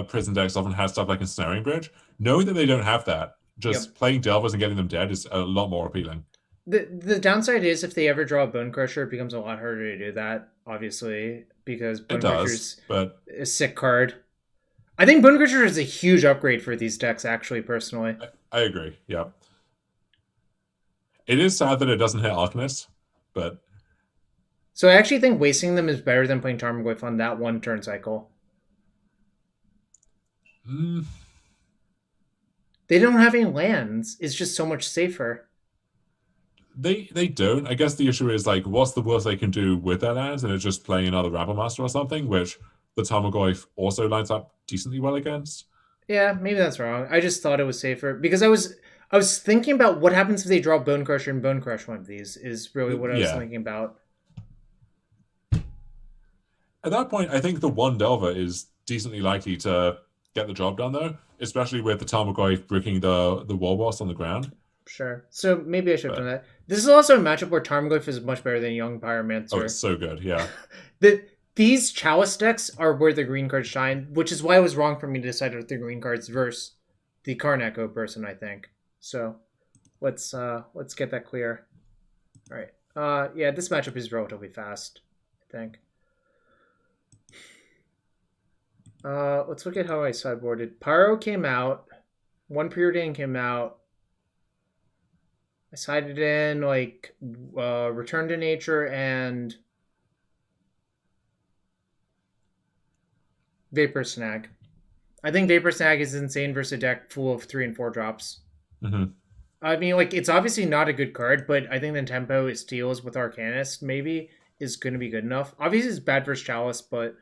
prison decks often had stuff like a snaring bridge. Knowing that they don't have that, Yep. just playing Delvers and getting them dead is a lot more appealing. The downside is if they ever draw a Bone Crusher, it becomes a lot harder to do that. Obviously, because It Bone does, Crusher's but a sick card. I think Bone Crusher is a huge upgrade for these decks. Actually, personally. I agree. Yeah. It is sad that it doesn't hit Alchemist, but So I actually think wasting them is better than playing Tarmogoyf on that one turn cycle. mm, They don't have any lands. It's just so much safer. they don't. I guess the issue is like, what's the worst they can do with their lands, and it's just playing another Rabble Master or something, which the Tarmogoyf also lines up decently well against. Yeah, maybe that's wrong. I just thought it was safer because I was thinking about what happens if they draw Bone Crusher and Bone Crush one of these. Is really what I was Yeah. thinking about. At that point, I think the one Delver is decently likely to get the job done, though, especially with the Tarmogoyf bricking the War Boss on the ground. Sure. So maybe I should have done But that. This is also a matchup where Tarmogoyf is much better than Young oh, it's Pyromancer. so good. Yeah. These Chalice decks are where the green cards shine, which is why it was wrong for me to decide with the green cards versus the Karn Echo person, I think. So let's get that clear. All right. Yeah, this matchup is relatively fast, I think. Let's look at how I sideboarded. Pyro came out. One Preordain came out. I sided in like Return to Nature and Vapor Snag. I think Vapor Snag is insane versus a deck full of 3 and 4 drops. Hmm. I mean, like, it's obviously not a good card, but I think the tempo it steals with Arcanist maybe is going to be good enough. Obviously, it's bad versus Chalice, but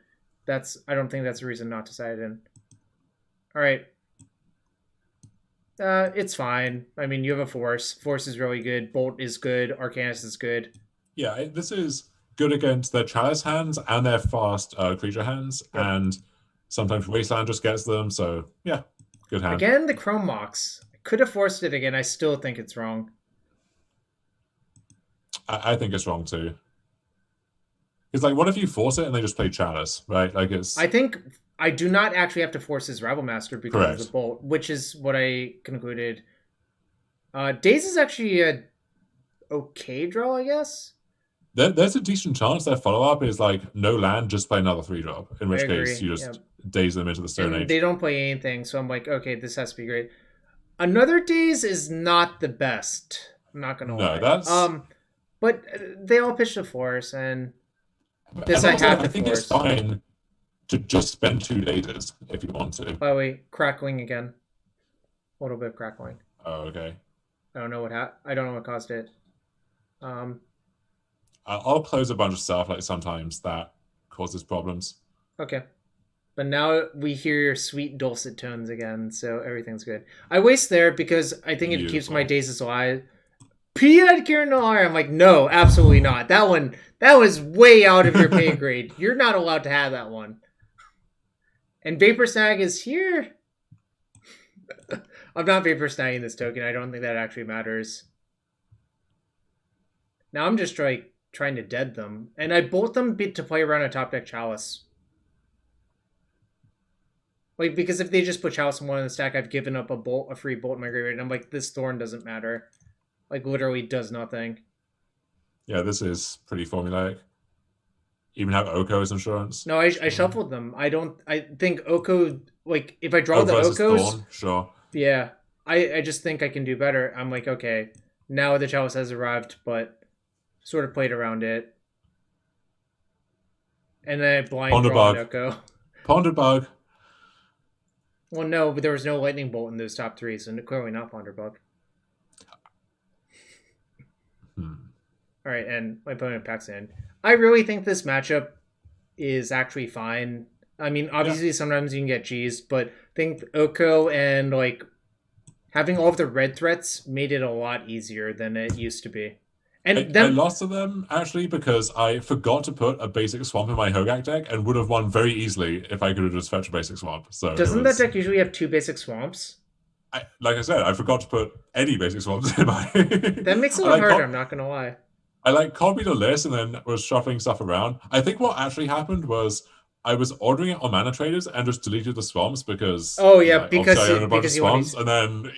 I don't think that's a reason not to side in. All right. It's fine. I mean, you have a Force. Force is really good. Bolt is good. Arcanist is good. Yeah, this is good against their Chalice hands and their fast creature hands, Yep. and sometimes Wasteland just gets them. So yeah, good hand. Again, the Chrome Mox. I could have forced it again. I still think it's wrong. I think it's wrong too. It's like, what if you force it and they just play Chalice, right? Like it's. I think I do not actually have to force his Rival Master because Correct. of the Bolt, which is what I concluded. Daze is actually a okay draw, I guess. There's a decent chance their follow-up is like no land, just play another 3-drop. In which case you just daze them into the Stone Age. They don't play anything, so I'm like, okay, this has to be great. Another Daze is not the best. I'm not gonna lie. That's but they all pitch the Force, and this also, I have to I think force. it's fine to just spend 2 dazes if you want to. By the way, crackling again. A little bit of crackling. Oh, okay. I don't know what I don't know what caused it. I'll close a bunch of stuff like sometimes that causes problems. Okay. But now we hear your sweet dulcet tones again, so everything's good. I waste there because I think it keeps my dazes alive. Pied Kieran Nahar, I'm like, no, absolutely not. That was way out of your pay grade. You're not allowed to have that one. And Vapor Snag is here. I'm not Vapor Snagging this token. I don't think that actually matters. Now I'm just like trying to dead them. And I bolt them to play around a top deck Chalice. Like, because if they just put Chalice in one in the stack, I've given up a free bolt in my graveyard. And I'm like, this Thorn doesn't matter. Like, literally does nothing. Yeah, this is pretty formulaic. Even have Oko's insurance. No, I shuffled them. I think Oko, like, if I draw the Okos. Thorn, sure. Yeah. I just think I can do better. I'm like, okay, now the Chalice has arrived, but sort of played around it. And then I blind draw an Oko. Pondered Bug. Well, no, but there was no Lightning Bolt in those top 3, so clearly not Pondered Bug. All right, and my opponent packs in. I really think this matchup is actually fine. I mean, obviously sometimes you can get cheesed, but I think Oko and like having all of the red threats made it a lot easier than it used to be. And I lost to them actually because I forgot to put a basic swamp in my Hogaak deck and would have won very easily if I could have just fetched a basic swamp. So doesn't that deck usually have 2 basic swamps? Like I said, I forgot to put any basic swamps in my. That makes it a little harder. I'm not gonna lie. I like copied a list and then was shuffling stuff around. I think what actually happened was I was ordering it on Mana Traders and just deleted the swamps because because I own a bunch of you swamps and then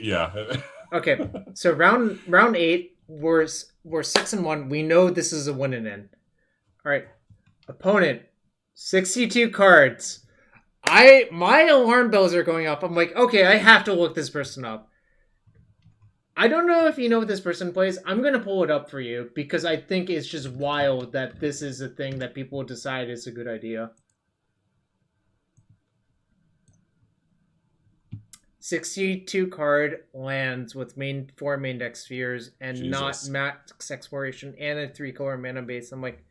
Okay, so round 8 we're 6-1. We know this is a win and in. All right, opponent 62 cards. My alarm bells are going up. I'm like, okay, I have to look this person up. I don't know if you know what this person plays. I'm going to pull it up for you because I think it's just wild that this is a thing that people decide is a good idea. 62 card lands with 4 main deck spheres and Jesus. Not max exploration and a 3-color mana base. I'm like...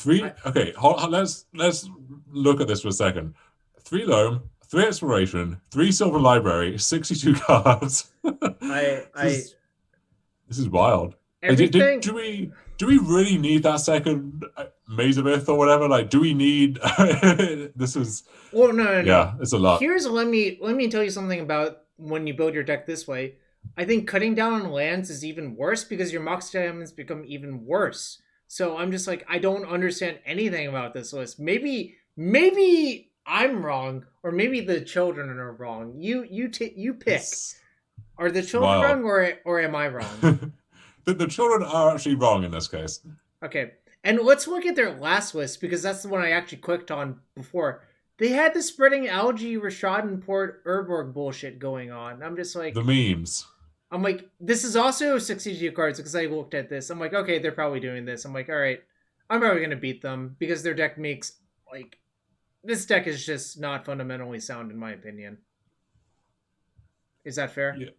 Okay, let's look at this for a second. 3 loam, 3 exploration, 3 silver library, 62 cards. This is wild. Everything... Do we really need that second Maze of Ith or whatever? Like, do we need... This is... Well, no. Yeah, it's a lot. Let me tell you something about when you build your deck this way. I think cutting down on lands is even worse because your Mox Diamonds become even worse. So I'm just like, I don't understand anything about this list. Maybe I'm wrong, or maybe the children are wrong. You pick. Are the children wrong, or am I wrong? The children are actually wrong in this case. Okay, and let's look at their last list because that's the one I actually clicked on before. They had the spreading algae, Rashad and Port Urborg bullshit going on. I'm just like... The memes. I'm like, this is also 62 cards because I looked at this. I'm like, okay, they're probably doing this. I'm like, all right, I'm probably going to beat them because their deck makes, like... This deck is just not fundamentally sound in my opinion. Is that fair? Yeah.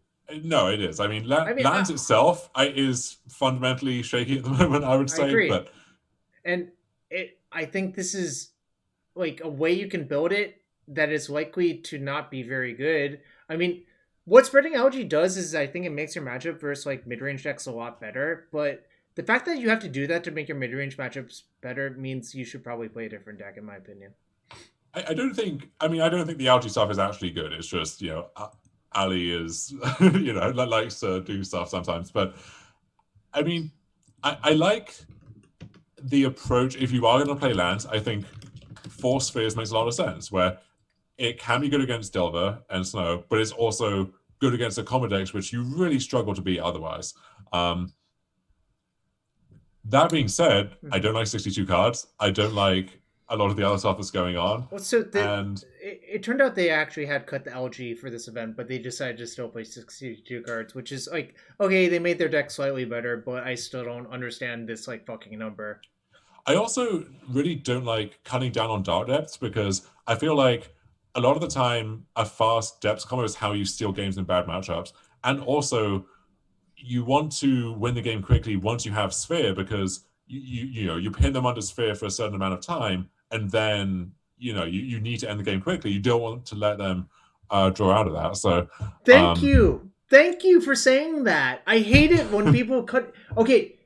No, it is. I mean, lands itself is fundamentally shaky at the moment, I would say. I agree. But... And I think this is like a way you can build it that is likely to not be very good. I mean, what Spreading Algae does is I think it makes your matchup versus like mid-range decks a lot better. But the fact that you have to do that to make your mid-range matchups better means you should probably play a different deck, in my opinion. I don't think the algae stuff is actually good. It's just, Ali is, likes to do stuff sometimes. But, I mean, I like the approach, if you are going to play lands, I think Force Spheres makes a lot of sense, where it can be good against Delver and Snow, but it's also good against the combo decks, which you really struggle to beat otherwise. That being said, I don't like 62 cards. I don't like a lot of the other stuff that's going on. Well, so it turned out they actually had cut the LG for this event, but they decided to still play 62 cards, which is like, okay, they made their deck slightly better, but I still don't understand this like fucking number. I also really don't like cutting down on Dark Depths, because I feel like a lot of the time a fast Depths combo is how you steal games in bad matchups. And also, you want to win the game quickly once you have Sphere, because you pin them under Sphere for a certain amount of time, and then you need to end the game quickly. You don't want to let them draw out of that. So thank you for saying that. I hate it when people cut. Okay,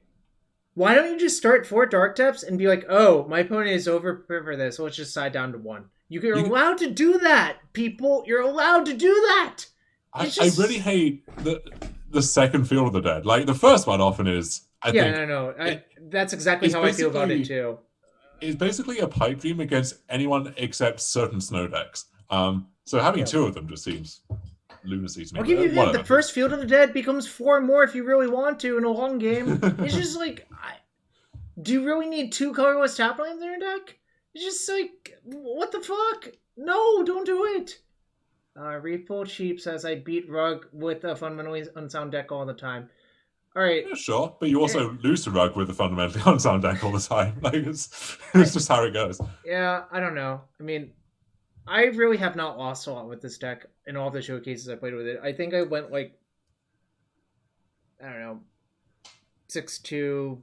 why don't you just start 4 Dark Depths and be like, oh, my opponent is over for this, so let's just side down to 1. You're allowed to do that, people. You're allowed to do that. I really hate the second Field of the Dead. Like, the first one often is, I think... that's exactly how I feel about it, too. It's basically a pipe dream against anyone except certain Snow decks. So having 2 of them just seems lunacy to me. I'll give you the first Field of the Dead becomes 4 more if you really want to in a long game. It's just like, do you really need 2 colorless tap lands in your deck? It's just like, what the fuck? No, don't do it. Repo Cheap says, I beat Rug with a fundamentally unsound deck all the time. All right. Yeah, sure, but you also lose to Rug with a fundamentally unsound deck all the time. Like, it's just how it goes. Yeah, I don't know. I mean, I really have not lost a lot with this deck in all the showcases I played with it. I think I went like, I don't know, 6-2,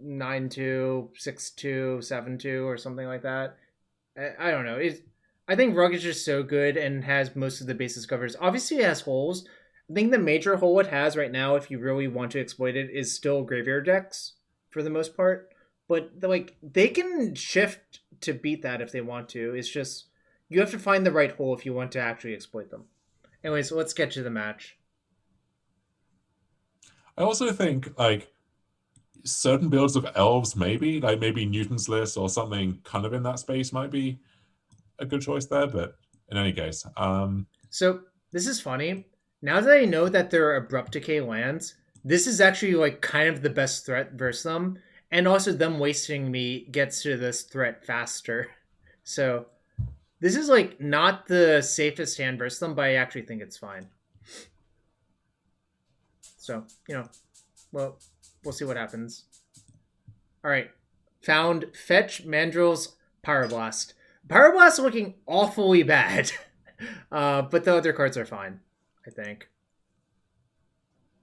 9-2, 6-2, 7-2, or something like that. I don't know. I think Rug is just so good and has most of the basis covers. Obviously, it has holes. I think the major hole it has right now, if you really want to exploit it, is still graveyard decks for the most part. But they can shift to beat that if they want to. It's just you have to find the right hole if you want to actually exploit them. Anyways, so let's get to the match. I also think certain builds of Elves, maybe Newton's List or something kind of in that space might be a good choice there. But in any case, so this is funny. Now that I know that they're Abrupt Decay lands, this is actually kind of the best threat versus them, and also them wasting me gets to this threat faster. So this is not the safest hand versus them, but I actually think it's fine. So well, we'll see what happens. All right, found Fetch Mandrill's Pyroblast. Pyroblast looking awfully bad, but the other cards are fine, I think.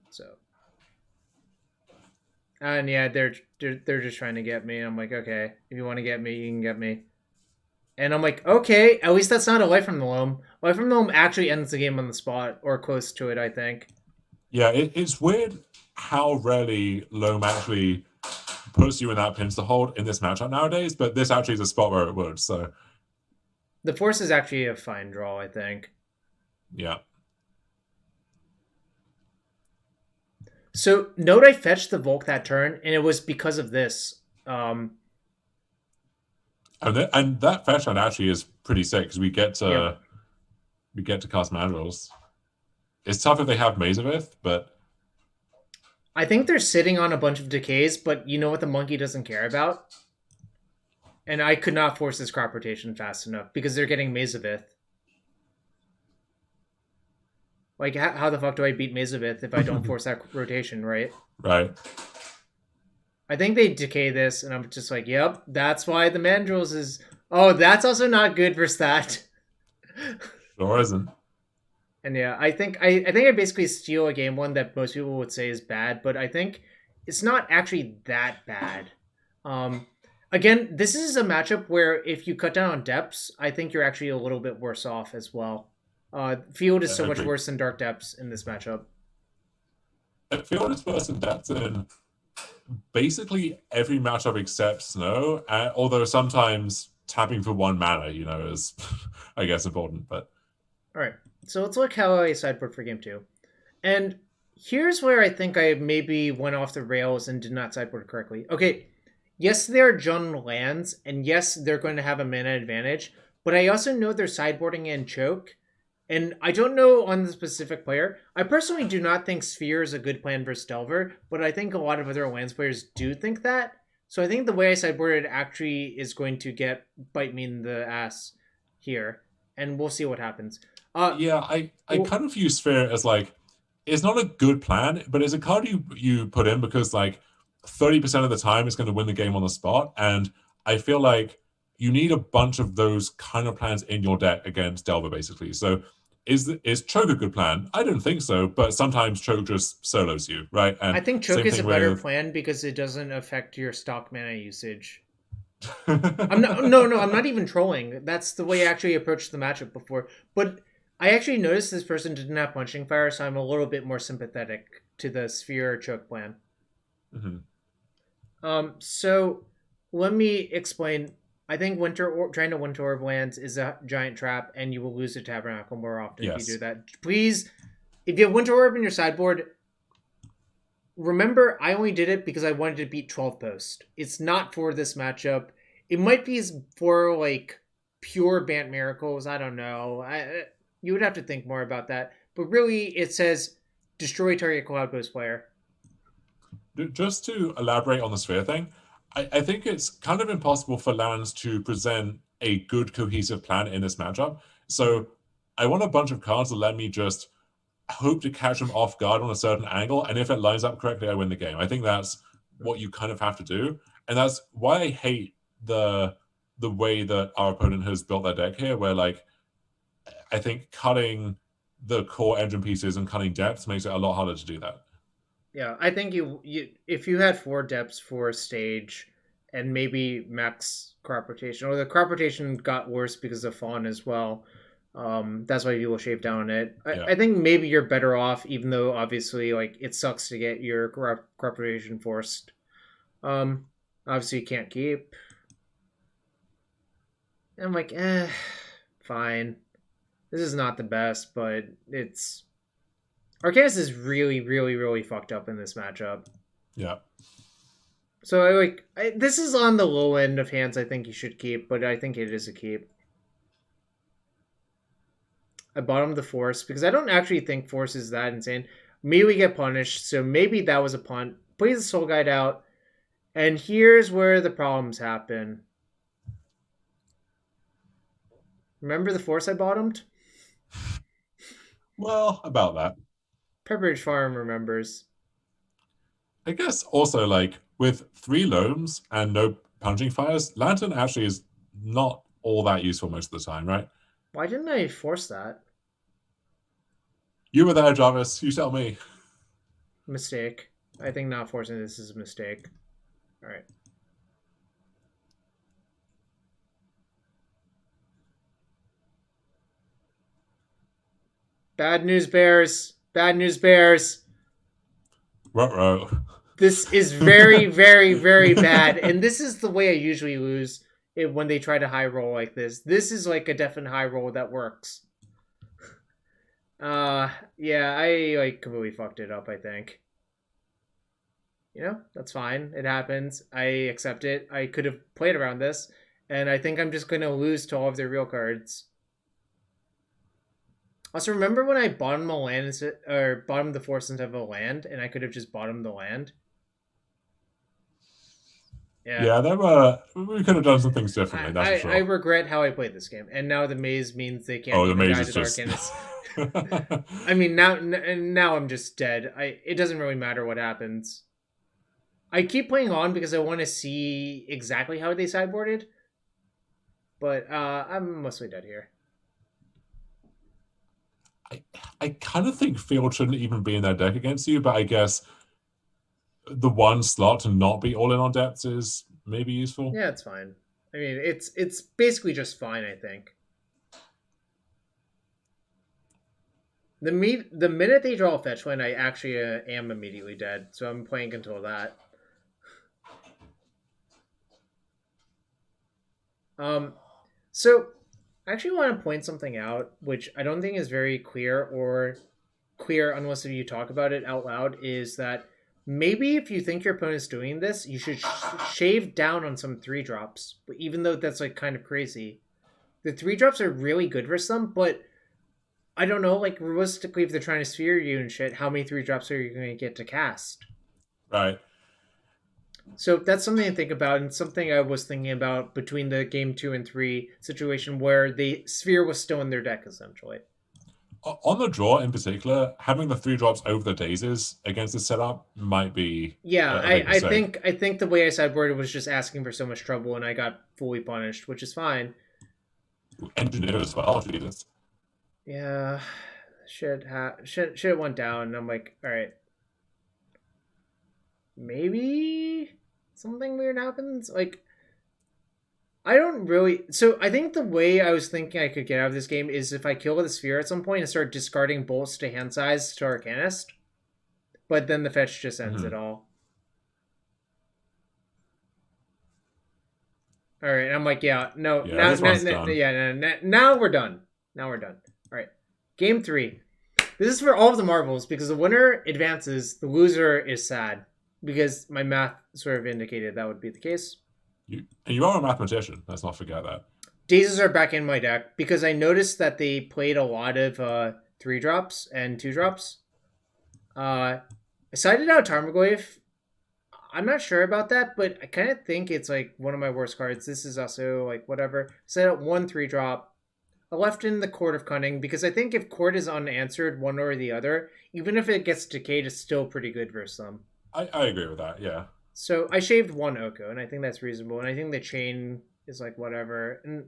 So, and yeah, they're just trying to get me. I'm like, okay, if you want to get me, you can get me. And I'm like, okay, at least that's not a Life from the Loam. Life from the Loam actually ends the game on the spot, or close to it, I think. Yeah, it's weird how rarely Loam actually puts you in that pinch to hold in this matchup nowadays, but this actually is a spot where it would, so... The Force is actually a fine draw, I think. Yeah. So, note I fetched the Volk that turn, and it was because of this. And that fetch line actually is pretty sick, because we get to cast Mandrills. It's tough if they have Mazavith, but... I think they're sitting on a bunch of decays, but you know what the monkey doesn't care about? And I could not force this crop rotation fast enough because they're getting Mazavith. How the fuck do I beat Mazavith if I don't force that rotation, right? Right. I think they decay this, and I'm just like, yep, that's why the Mandrills is... Oh, that's also not good versus that. Sure isn't. And yeah, I think I basically steal a game one that most people would say is bad, but I think it's not actually that bad. Again, this is a matchup where if you cut down on depths, I think you're actually a little bit worse off as well. Field is so much worse than Dark Depths in this matchup. Field is worse than depths in basically every matchup except Snow, although sometimes tapping for 1 mana, is, I guess, important. But all right, so let's look how I sideboard for game 2. And here's where I think I maybe went off the rails and did not sideboard correctly. Okay, yes, they're Jund lands, and yes, they're going to have a mana advantage, but I also know they're sideboarding and choke, and I don't know on the specific player. I personally do not think Sphere is a good plan versus Delver, but I think a lot of other lands players do think that. So I think the way I sideboarded actually is going to bite me in the ass here, and we'll see what happens. I kind of view Sphere as like, it's not a good plan, but it's a card you put in because like 30% of the time it's going to win the game on the spot, and I feel like you need a bunch of those kind of plans in your deck against Delver, basically. So is Choke a good plan? I don't think so, but sometimes Choke just solos you, right? And I think Choke is a better plan because it doesn't affect your stock mana usage. I'm not even trolling. That's the way I actually approached the matchup before. But I actually noticed this person didn't have Punching Fire, so I'm a little bit more sympathetic to the Sphere or Choke plan. So let me explain. I think trying to Winter Orb lands is a giant trap, and you will lose a Tabernacle more often if you do that. Please, if you have Winter Orb in your sideboard, remember I only did it because I wanted to beat 12 Post. It's not for this matchup. It might be for like pure Bant Miracles. I don't know. You would have to think more about that. But really, it says destroy target Cloud Post player. Just to elaborate on the Sphere thing, I think it's kind of impossible for lands to present a good cohesive plan in this matchup. So I want a bunch of cards that let me just hope to catch them off guard on a certain angle, and if it lines up correctly, I win the game. I think that's what you kind of have to do, and that's why I hate the way that our opponent has built their deck here, where like I think cutting the core engine pieces and cutting depths makes it a lot harder to do that. Yeah, I think you if you had 4 depths for stage and maybe max crop rotation, or the crop rotation got worse because of Fawn as well. That's why you will shave down on it. I think maybe you're better off, even though obviously like it sucks to get your crop rotation forced. Obviously you can't keep. And I'm like, fine. This is not the best, but it's Arcanus is really, really, really fucked up in this matchup. Yeah. So this is on the low end of hands I think you should keep, but I think it is a keep. I bottomed the Force because I don't actually think Force is that insane. Maybe we get punished, so maybe that was a punt. Plays the Soul Guide out, and here's where the problems happen. Remember the Force I bottomed? Well, about that. Pepperidge Farm remembers. I guess also like with 3 Loams and no Punching Fires, Lantern actually is not all that useful most of the time, right? Why didn't I force that? You were there, Jarvis. You tell me. Mistake. I think not forcing this is a mistake. All right. Bad news, Bears. Bad news, Bears. Ruh-roh. This is very, very, very bad. And this is the way I usually lose when they try to high roll like this. This is like a definite high roll that works. Yeah, I like completely fucked it up, I think. You know, that's fine. It happens. I accept it. I could have played around this, and I think I'm just going to lose to all of their real cards. Also, remember when I bottomed a land or bottomed the Force instead of a land, and I could have just bottomed the land? Yeah, we could have done some things differently. That's for sure. I regret how I played this game, and now the maze means they can't. The maze is just. I mean, now I'm just dead. It doesn't really matter what happens. I keep playing on because I want to see exactly how they sideboarded, but I'm mostly dead here. I kind of think Field shouldn't even be in their deck against you, but I guess the one slot to not be all in on depths is maybe useful. Yeah, it's fine. I mean, it's basically just fine, I think. The minute they draw a fetch land, I actually am immediately dead, so I'm playing until that. So I actually want to point something out, which I don't think is very clear unless you talk about it out loud, is that maybe if you think your opponent's doing this, you should shave down on some 3-drops. But even though that's like kind of crazy, the 3-drops are really good for some. But I don't know, like realistically, if they're trying to sphere you and shit, how many 3-drops are you going to get to cast? Right. So that's something to think about, and something I was thinking about between the game 2 and 3 situation where the sphere was still in their deck essentially. On the draw in particular, having the 3-drops over the daisies against the setup might be Yeah, a big mistake. I think the way I sideboarded was just asking for so much trouble, and I got fully punished, which is fine. Engineer as well, Jesus. Yeah, shit went down, and I'm like, all right, maybe something weird happens. Like, I don't really. So I think the way I was thinking I could get out of this game is if I kill the sphere at some point and start discarding bolts to hand size to Arcanist, but then the fetch just ends it all. All right, I'm like, yeah, no, Yeah, now we're done. Now we're done. All right, game 3. This is for all of the marbles because the winner advances, the loser is sad because my math sort of indicated that would be the case. You are a mathematician. Let's not forget that. Daisies are back in my deck because I noticed that they played a lot of 3-drops and 2-drops. I sided out Tarmogoyf. I'm not sure about that, but I kind of think it's like one of my worst cards. This is also like whatever. Set out 1 3-drop. I left in the Court of Cunning because I think if Court is unanswered, one or the other, even if it gets decayed, it's still pretty good versus them. I agree with that, yeah. So I shaved 1 Oko, and I think that's reasonable. And I think the chain is like whatever. And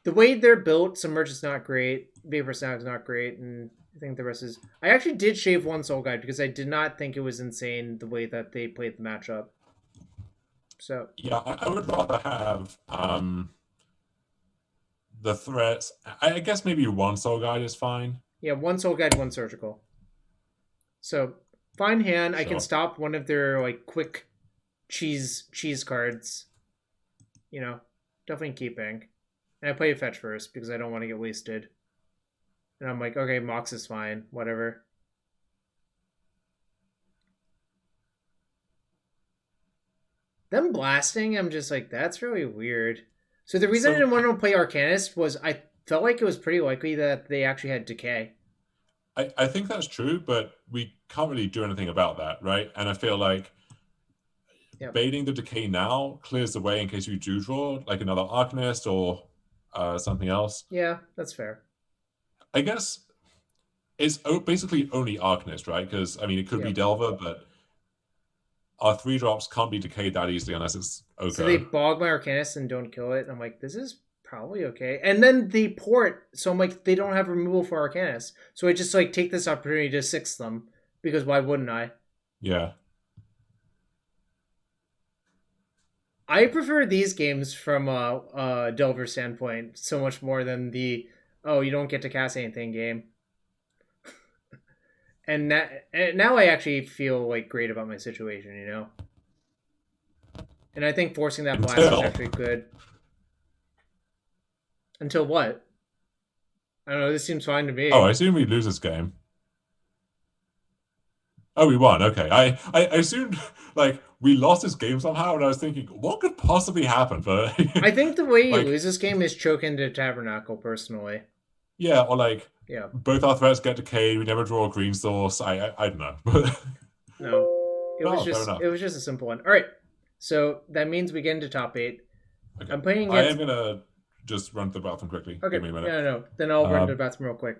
the way they're built, Submerge is not great. Vapor Snag is not great. And I think the rest is... I actually did shave 1 Soul Guide because I did not think it was insane the way that they played the matchup. So... Yeah, I would rather have the threats. I guess maybe 1 Soul Guide is fine. Yeah, 1 Soul Guide, 1 Surgical. So, fine hand. Sure. I can stop one of their like quick cheese cards. You know, definitely keeping. And I play a fetch first because I don't want to get wasted. And I'm like, okay, Mox is fine. Whatever. Them blasting, I'm just like, that's really weird. So the reason I didn't want to play Arcanist was I felt like it was pretty likely that they actually had Decay. I think that's true, but we can't really do anything about that, right? And I feel like baiting the Decay now clears the way in case you do draw like another Arcanist or something else. Yeah, that's fair. I guess it's basically only Arcanist, right? Because, I mean, it could be Delver, but our 3-drops can't be decayed that easily unless it's okay. So they bog my Arcanist and don't kill it. I'm like, this is probably okay. And then the port, so I'm like, they don't have removal for Arcanist. So I just like take this opportunity to 6 them because why wouldn't I? Yeah. I prefer these games from a Delver standpoint so much more than the, oh, you don't get to cast anything game. And now I actually feel like great about my situation, you know? And I think forcing that blast is actually good. Until what? I don't know, this seems fine to me. Oh, I assume we lose this game. Oh, we won. Okay. I assumed like we lost this game somehow, and I was thinking, what could possibly happen? But I think the way you lose this game is choke into Tabernacle, personally. Yeah, or like both our threats get decayed. We never draw a green source. I don't know. No, it was just a simple one. All right, so that means we get into top 8. Okay. I'm playing. I am gonna just run to the bathroom quickly. Okay. Give me a minute. No. Then I'll run to the bathroom real quick.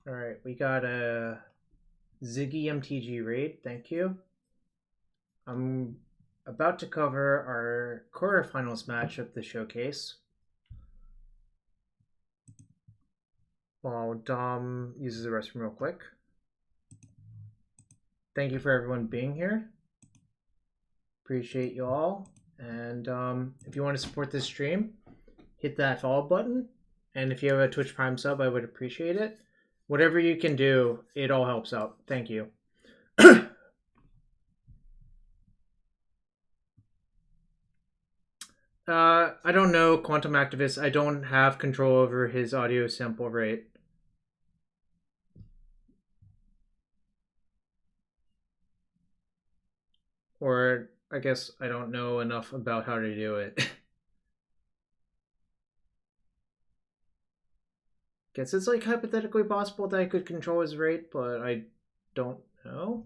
Alright, we got a Ziggy MTG raid, thank you. I'm about to cover our quarterfinals match of the showcase. While Dom uses the restroom real quick. Thank you for everyone being here. Appreciate you all. And if you want to support this stream, hit that follow button. And if you have a Twitch Prime sub, I would appreciate it. Whatever you can do, it all helps out. Thank you. I don't know, Quantum Activist. I don't have control over his audio sample rate. Or I guess I don't know enough about how to do it. Guess it's like hypothetically possible that I could control his rate, but I don't know.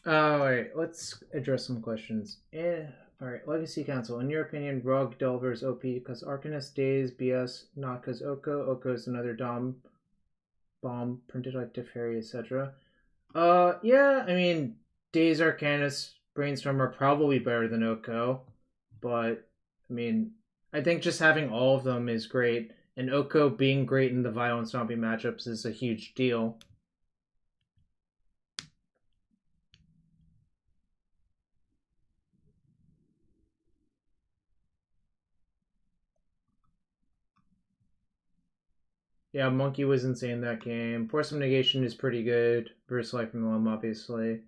Alright, let's address some questions. Alright, Legacy Council. In your opinion, Rug Delver is OP because Arcanist Days BS, not because Oko. Oko is another Dom bomb printed like Teferi, etc. Yeah, I mean, Days, Arcanist, Brainstorm are probably better than Oko, but I mean, I think just having all of them is great, and Oko being great in the Violent Stomping matchups is a huge deal. Yeah, Monkey was insane that game. Force of Negation is pretty good versus Life from the Loam, obviously.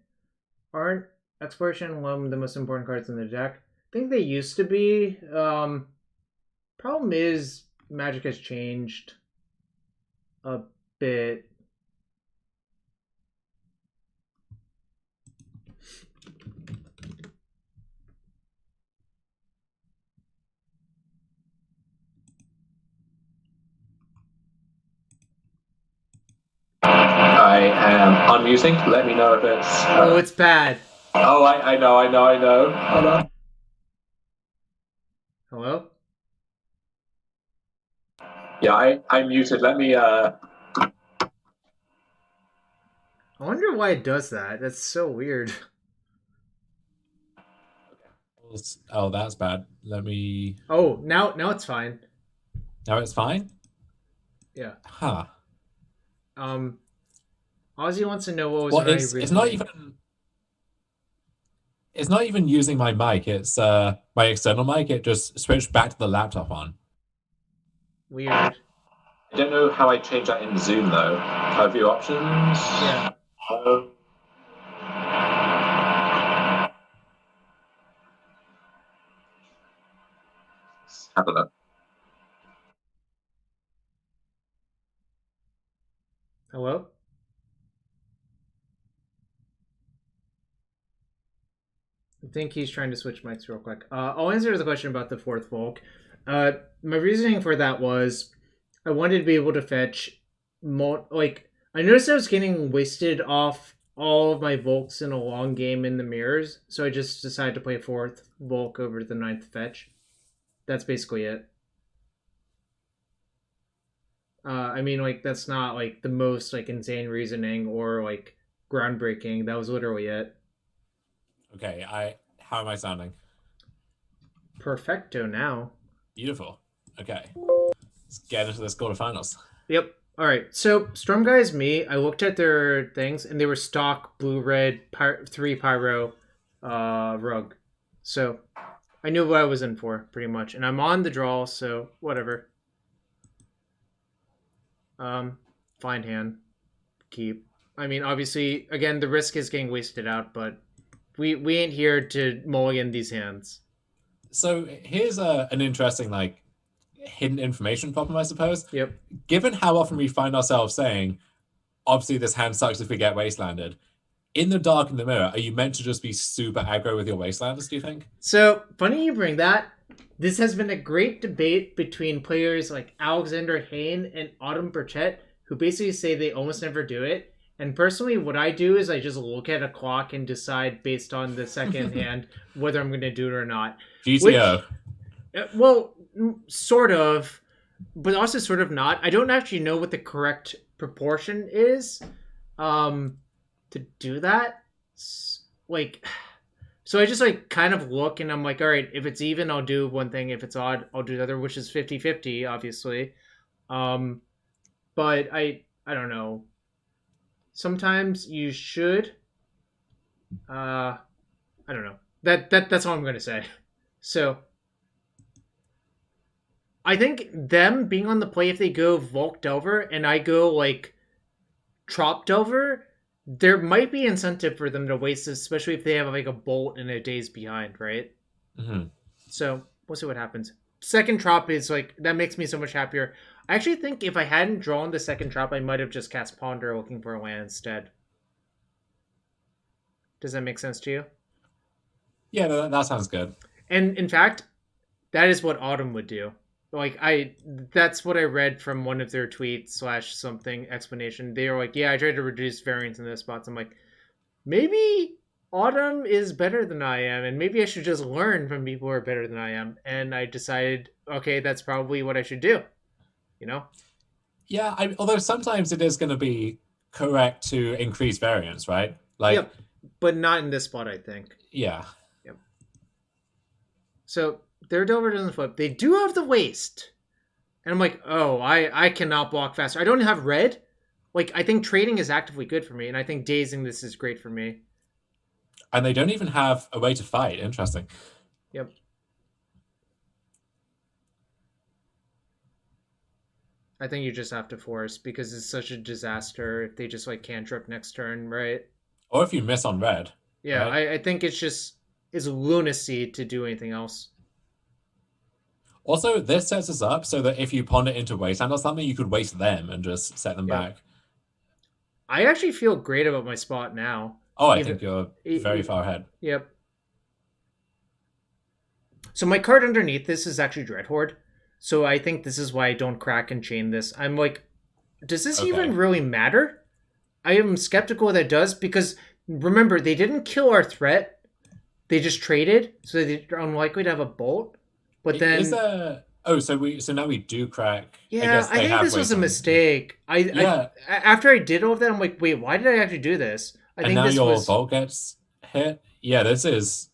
Aren't Exploration and Loam the most important cards in the deck? I think they used to be. Problem is, Magic has changed a bit. I am unmuting. Let me know if it's... Oh, it's bad. Oh, I know. Hold on. Hello? Yeah, I muted. Let me... I wonder why it does that. That's so weird. Oh, that's bad. Let me... Oh, now it's fine. Now it's fine? Yeah. Huh. Ozzy wants to know what was well, my it's not even... It's not even using my mic. It's my external mic. It just switched back to the laptop on. Weird. I don't know how I change that in Zoom, though. Have you options? Yeah. Have a look. Hello? I think he's trying to switch mics real quick. I'll answer the question about the fourth Volk. My reasoning for that was I wanted to be able to fetch I noticed I was getting wasted off all of my Volks in a long game in the mirrors, so I just decided to play fourth Volk over the ninth fetch. That's basically it. I mean, like, that's not like the most like insane reasoning or like groundbreaking. That was literally it. Okay, how am I sounding? Perfecto now. Beautiful. Okay. Let's get into this quarterfinals. Yep. All right. So Storm Guys, me. I looked at their things, and they were stock blue-red 3 pyro rug. So I knew what I was in for, pretty much. And I'm on the draw, so whatever. Fine hand. Keep. I mean, obviously, again, the risk is getting wasted out, but we ain't here to mulligan these hands. So here's an interesting, like, hidden information problem, I suppose. Yep. Given how often we find ourselves saying, obviously this hand sucks if we get wastelanded, in the dark in the mirror, are you meant to just be super aggro with your wastelanders, do you think? So, funny you bring that. This has been a great debate between players like Alexander Hain and Autumn Burchett, who basically say they almost never do it. And personally, what I do is I just look at a clock and decide based on the second hand whether I'm going to do it or not. GTO. Well, sort of, but also sort of not. I don't actually know what the correct proportion is to do that. Like, so I just like kind of look and I'm like, all right, if it's even, I'll do one thing. If it's odd, I'll do the other, which is 50-50, obviously. But I don't know. Sometimes you should. I don't know. That's all I'm going to say. So I think them being on the play, if they go Volk Delver and I go like Trop Delver, there might be incentive for them to waste this, especially if they have like a bolt and a days behind, right? Mm-hmm. So we'll see what happens. Second Trop is like, that makes me so much happier. I actually think if I hadn't drawn the second Trop, I might have just cast Ponder looking for a land instead. Does that make sense to you? Yeah, that sounds good. And in fact, that is what Autumn would do. Like that's what I read from one of their tweets / something explanation. They were like, yeah, I tried to reduce variance in this spots. I'm like, maybe Autumn is better than I am, and maybe I should just learn from people who are better than I am. And I decided, okay, that's probably what I should do. You know? Yeah, although sometimes it is going to be correct to increase variance, right? Like, yep, but not in this spot, I think. Yeah. Yep. So their Delver doesn't flip. They do have the waste. And I'm like, oh, I cannot block faster. I don't have red. Like, I think trading is actively good for me, and I think dazing this is great for me. And they don't even have a way to fight. Interesting. Yep. I think you just have to force because it's such a disaster if they just like cantrip next turn, right? Or if you miss on red. Yeah, right? I think it's lunacy to do anything else. Also, this sets us up so that if you ponder into wasteland or something, you could waste them and just set them back. I actually feel great about my spot now. Oh, I think you're very far ahead. Yep. So my card underneath this is actually Dreadhorde. So I think this is why I don't crack and chain this. I'm like, does this even really matter? I am skeptical that it does because remember, they didn't kill our threat. They just traded, so they're unlikely to have a bolt. But then is there... Oh, so now we do crack. Yeah, I think this was a mistake. After I did all of that, I'm like, wait, why did I actually do this? I think now this your vault gets hit. Yeah, this is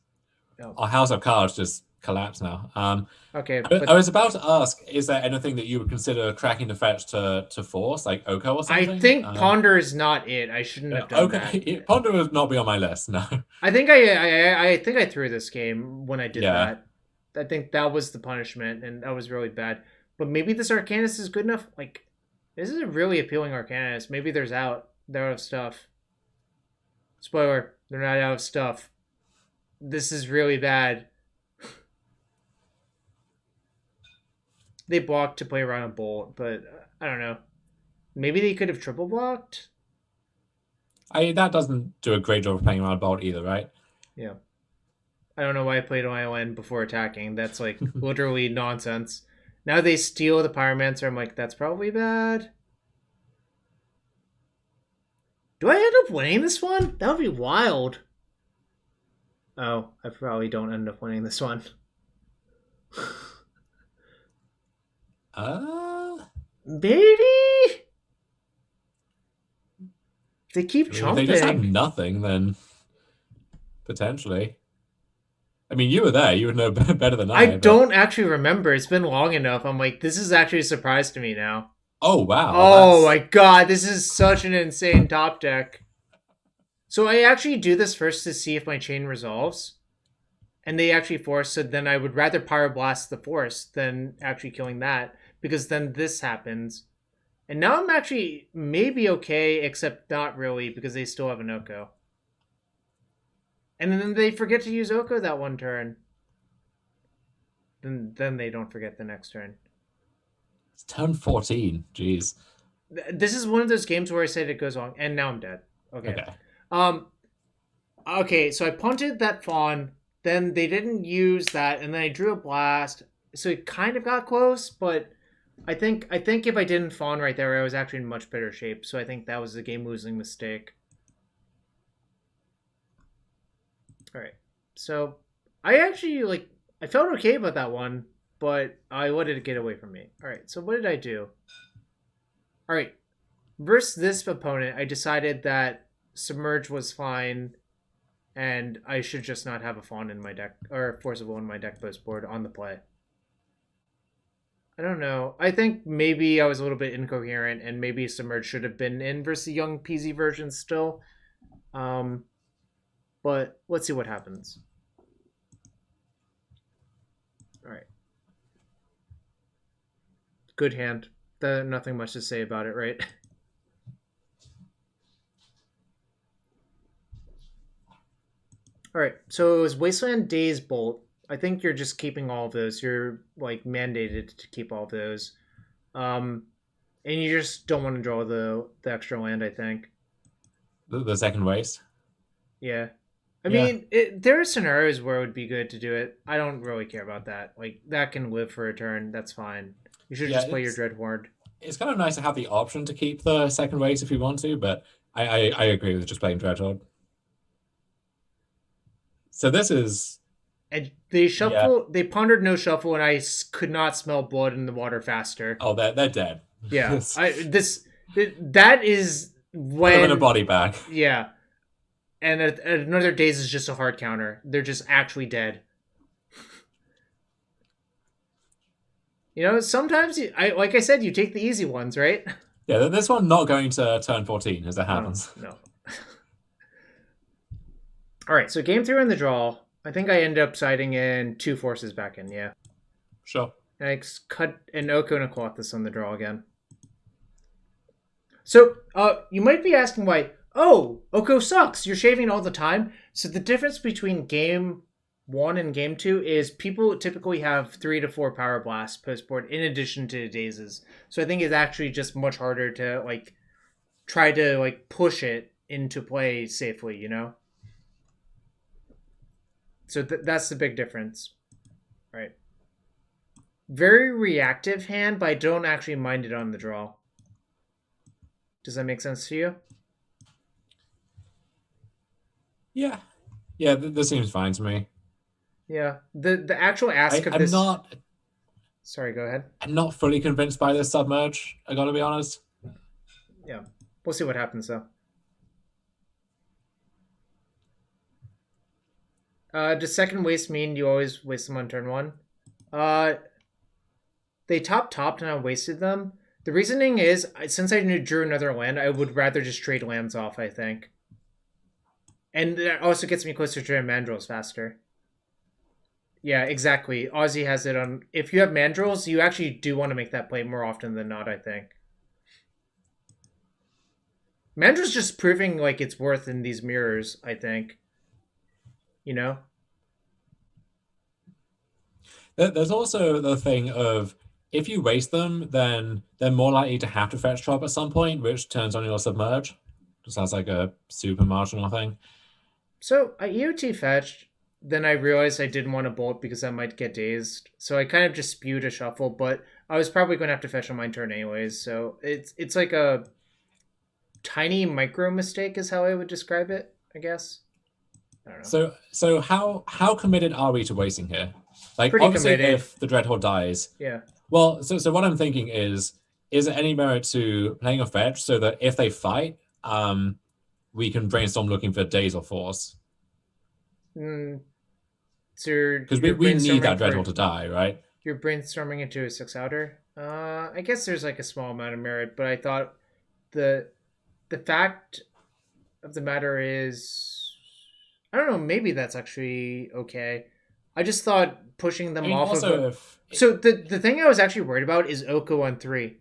our house of cards just collapsed now. Okay, I was about to ask: is there anything that you would consider cracking the fetch to force, like Oko or something? I think Ponder is not it. I shouldn't have done that. Ponder would not be on my list. No, I think I threw this game when I did that. I think that was the punishment, and that was really bad. But maybe this Arcanist is good enough. Like, this is a really appealing Arcanist. Maybe they're out of stuff. Spoiler, they're not out of stuff. This is really bad. They blocked to play around a bolt, but I don't know. Maybe they could have triple blocked? That doesn't do a great job of playing around a bolt either, right? Yeah. I don't know why I played ILN before attacking. That's like literally nonsense. Now they steal the Pyromancer. I'm like, that's probably bad. Do I end up winning this one? That would be wild. Oh, I probably don't end up winning this one. Maybe? They keep chomping. If they just have nothing, then potentially. I mean, you were there. You would know better than I. I don't actually remember. It's been long enough. I'm like, this is actually a surprise to me now. Oh, wow. Oh, my God. This is such an insane top deck. So I actually do this first to see if my chain resolves. And they actually force, so then I would rather Pyroblast the force than actually killing that. Because then this happens. And now I'm actually maybe okay, except not really, because they still have an Oko. And then they forget to use Oko that one turn. Then they don't forget the next turn. It's turn 14. Jeez. This is one of those games where I said it goes long, and now I'm dead. Okay. Okay, so I punted that Fawn, then they didn't use that, and then I drew a blast. So it kind of got close, but I think if I didn't fawn right there, I was actually in much better shape. So I think that was a game-losing mistake. All right. So I actually I felt okay about that one, but I let it get away from me. All right. So what did I do? All right. Versus this opponent, I decided that Submerge was fine, and I should just not have a fawn in my deck or Force of Will in my deck post board on the play. I don't know. I think maybe I was a little bit incoherent, and maybe Submerge should have been in versus the young PZ version still. But let's see what happens. All right. Good hand. Nothing much to say about it, right? All right. So it was Wasteland, Daze, Bolt. I think you're just keeping all of those. You're mandated to keep all of those. And you just don't want to draw the extra land, I think. The second waste? Yeah. I mean, there are scenarios where it would be good to do it. I don't really care about that. That can live for a turn. That's fine. You should just play your Dreadhorde. It's kind of nice to have the option to keep the second waste if you want to, but I agree with just playing Dreadhorde. So this is... And they shuffle. Yeah. They pondered no shuffle, and I could not smell blood in the water faster. Oh, they're dead. Yeah, that is when in a body bag. Yeah, and another Daze is just a hard counter. They're just actually dead. Sometimes like I said, you take the easy ones, right? Yeah, this one not going to turn 14 as it happens. No. All right, so game 3 in the draw. I think I ended up siding in 2 forces back in, yeah. Sure. And I cut an Oko and a Colossus on the draw again. So, you might be asking why, Oko sucks, you're shaving all the time. So the difference between game 1 and game 2 is people typically have 3 to 4 Power Blasts post-board in addition to Dazes. So I think it's actually just much harder to, try to, push it into play safely, So that's the big difference. Right. Very reactive hand, but I don't actually mind it on the draw. Does that make sense to you? Yeah. Yeah, this seems fine to me. Yeah. The actual ask of this... Sorry, go ahead. I'm not fully convinced by this Submerge, I gotta be honest. Yeah. We'll see what happens, though. Does second waste mean you always waste them on turn 1? They topped and I wasted them. The reasoning is, since I drew another land, I would rather just trade lands off, I think. And that also gets me closer to Mandrills faster. Yeah, exactly. Aussie has it on... If you have Mandrills, you actually do want to make that play more often than not, I think. Mandrills just proving its worth in these mirrors, I think. There's also the thing of if you waste them, then they're more likely to have to fetch drop at some point, which turns on your Submerge. Just sounds like a super marginal thing. So I EOT fetched, then I realized I didn't want to bolt because I might get dazed. So I kind of just spewed a shuffle, but I was probably going to have to fetch on my turn anyways. So it's like a tiny micro mistake is how I would describe it, I guess. I don't know. So how committed are we to wasting here? Pretty obviously committed. If the Dreadhorde dies. Yeah. Well, so what I'm thinking is there any merit to playing a fetch so that if they fight, we can brainstorm looking for Daze or Force? Because we need that Dreadhorde to die, right? You're brainstorming into a 6-outer. I guess there's a small amount of merit, but I thought the fact of the matter is, I don't know, maybe that's actually okay. I just thought pushing them off of... So the thing I was actually worried about is Oko on 3.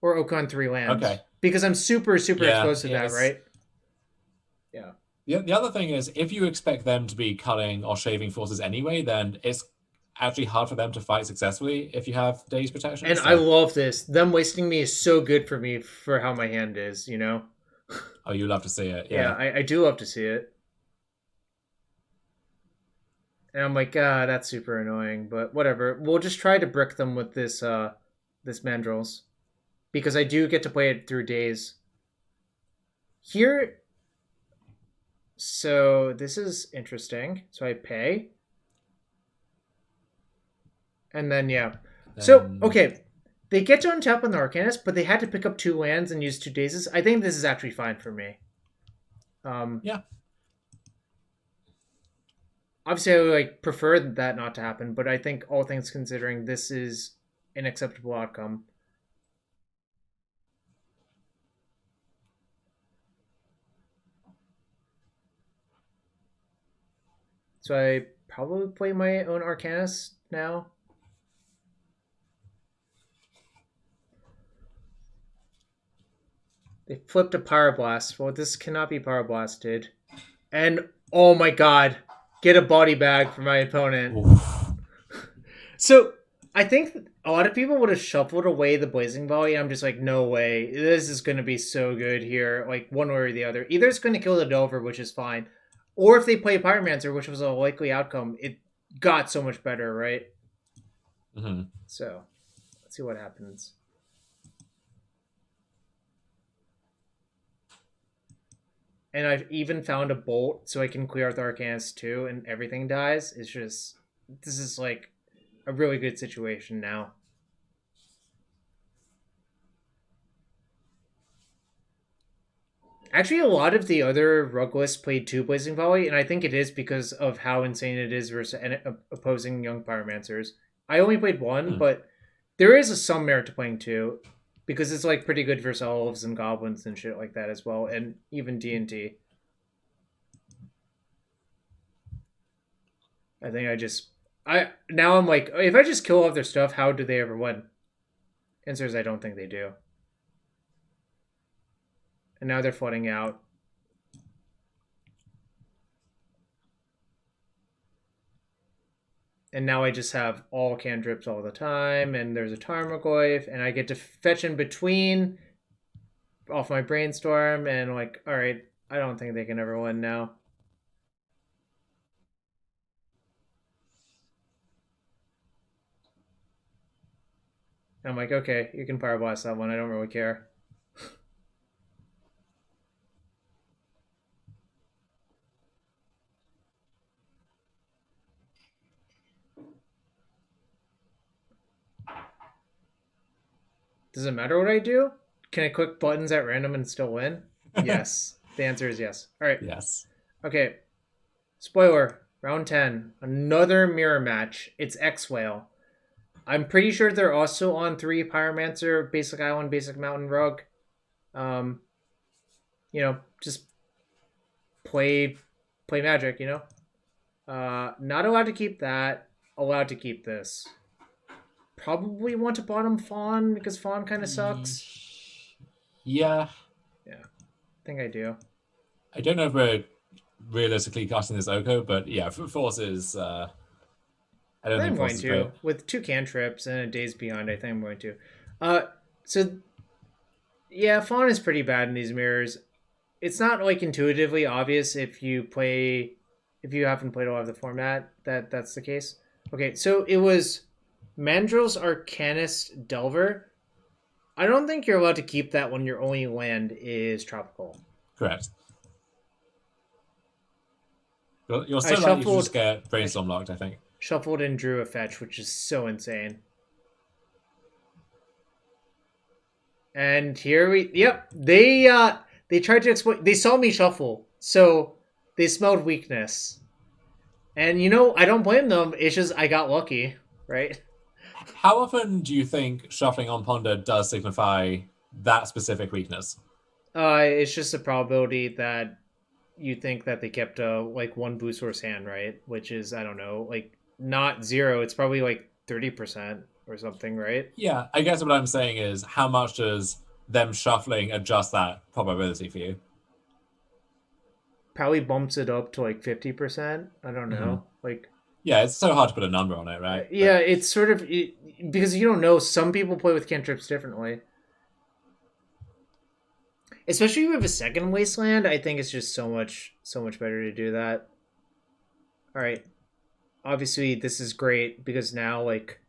Or Oko on 3 lands. Okay. Because I'm super exposed to that, right? Yeah. The other thing is, if you expect them to be cutting or shaving forces anyway, then it's actually hard for them to fight successfully if you have Daze protection. And I love this. Them wasting me is so good for me for how my hand is, Oh, you love to see it. Yeah, I do love to see it. And I'm like, that's super annoying, but whatever. We'll just try to brick them with this this Mandrills, because I do get to play it through days. Here, so this is interesting. So I pay. And then, yeah. So, okay. They get to untap on the Arcanist, but they had to pick up 2 lands and use 2 dazes. I think this is actually fine for me. Yeah. Obviously, I would like prefer that not to happen, but I think all things considering, this is an acceptable outcome. So I probably play my own Arcanist now. They flipped a Pyroblast. Well, this cannot be Pyroblasted. And, oh my god, get a body bag for my opponent. So, I think a lot of people would have shuffled away the Blazing Volley. I'm just like, no way. This is going to be so good here. Like, one way or the other. Either it's going to kill the Delver, which is fine. Or if they play Pyromancer, which was a likely outcome, it got so much better, right? Mm-hmm. So, let's see what happens. And I've even found a bolt so I can clear out the Arcanist too, and everything dies. It's just, this is like a really good situation now. Actually, a lot of the other rug lists played 2 Blazing Volley, and I think it is because of how insane it is versus opposing young Pyromancers. I only played 1, but there is some merit to playing 2, because it's like pretty good versus Elves and Goblins and shit like that as well, and even D&D. I think now I'm like, if I just kill all their stuff, how do they ever win? Answer is I don't think they do. And now they're flooding out. And now I just have all cantrips all the time, and there's a Tarmogoyf, and I get to fetch in between off my Brainstorm, and like, alright, I don't think they can ever win now. And I'm like, okay, you can Power Blast that one, I don't really care. Does it matter what I do? Can I click buttons at random and still win? Yes. The answer is yes. All right. Yes. Okay. Spoiler. Round 10. Another mirror match. It's X-Whale. I'm pretty sure they're also on 3 Pyromancer, Basic Island, Basic Mountain, Rug. You know, just play Magic, you know? Not allowed to keep that. Allowed to keep this. Probably want to bottom Fawn because Fawn kind of sucks. Yeah. Yeah. I think I do. I don't know if we're realistically casting this Oko, but yeah, Forces, I don't think I'm Forces going to. great. With 2 cantrips and a Days Beyond, I think I'm going to. So, yeah, Fawn is pretty bad in these mirrors. It's not like intuitively obvious if you haven't played a lot of the format that's the case. Okay, so it was Mandrill's Arcanist Delver. I don't think you're allowed to keep that when your only land is tropical. Correct. You're still likely to just get Brainstorm locked, I think. Shuffled and drew a fetch, which is so insane. And here they tried to exploit. They saw me shuffle, so they smelled weakness. And you know, I don't blame them. It's just I got lucky, right? How often do you think shuffling on Ponder does signify that specific weakness? It's just a probability that you think that they kept like 1 blue source hand, right? Which is, I don't know, like not 0. It's probably like 30% or something, right? Yeah, I guess what I'm saying is, how much does them shuffling adjust that probability for you? Probably bumps it up to like 50%. I don't know. Like, yeah, it's so hard to put a number on it, right? Yeah, it's sort of because you don't know. Some people play with cantrips differently. Especially with a second wasteland, I think it's just so much better to do that. All right. Obviously, this is great because now, like,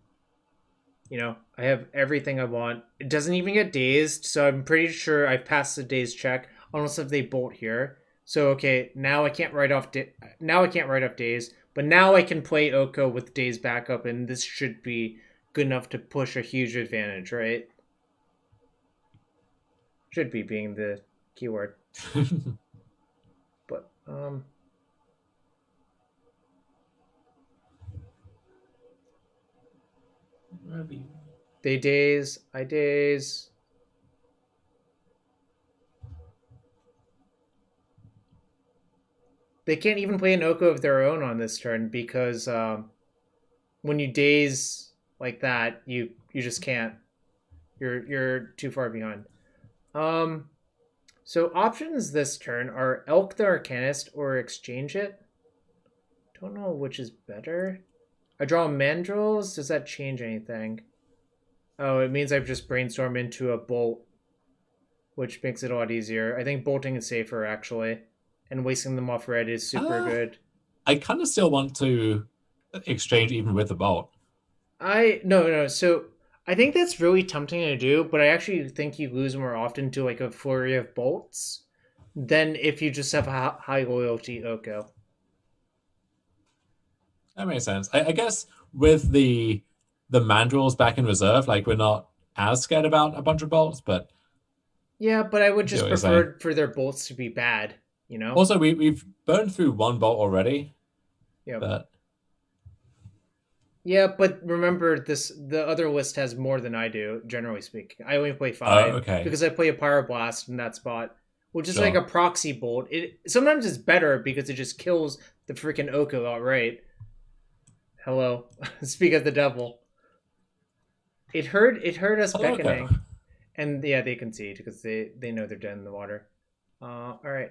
You know, I have everything I want. It doesn't even get dazed, so I'm pretty sure I've passed the dazed check, unless if they bolt here. So okay, now I can't write off now I can't write off daze, but now I can play Oko with daze backup, and this should be good enough to push a huge advantage, right? Should be being the keyword. But they daze, I daze. They can't even play an Oko of their own on this turn because when you daze like that, you just can't. You're too far behind. So options this turn are Elk the Arcanist or Exchange it. Don't know which is better. I draw Mandrills. Does that change anything? Oh, it means I've just brainstormed into a bolt, which makes it a lot easier. I think bolting is safer, actually. And wasting them off red is super good. I kind of still want to exchange even with the bolt. No. So I think that's really tempting to do, but I actually think you lose more often to like a flurry of bolts than if you just have a high loyalty Oko. That makes sense. I guess with the mandrills back in reserve, like we're not as scared about a bunch of bolts, but yeah, but I would just prefer for their bolts to be bad, you know. Also, we've burned through one bolt already. Yeah. But yeah, but remember the other list has more than I do, generally speaking. I only play 5 okay. because I play a Pyroblast in that spot, which is like a proxy bolt. It sometimes it's better because it just kills the freaking Oko outright. Hello. Speak of the devil. It heard us beckoning. Okay. And yeah, they concede because they know they're dead in the water. Alright.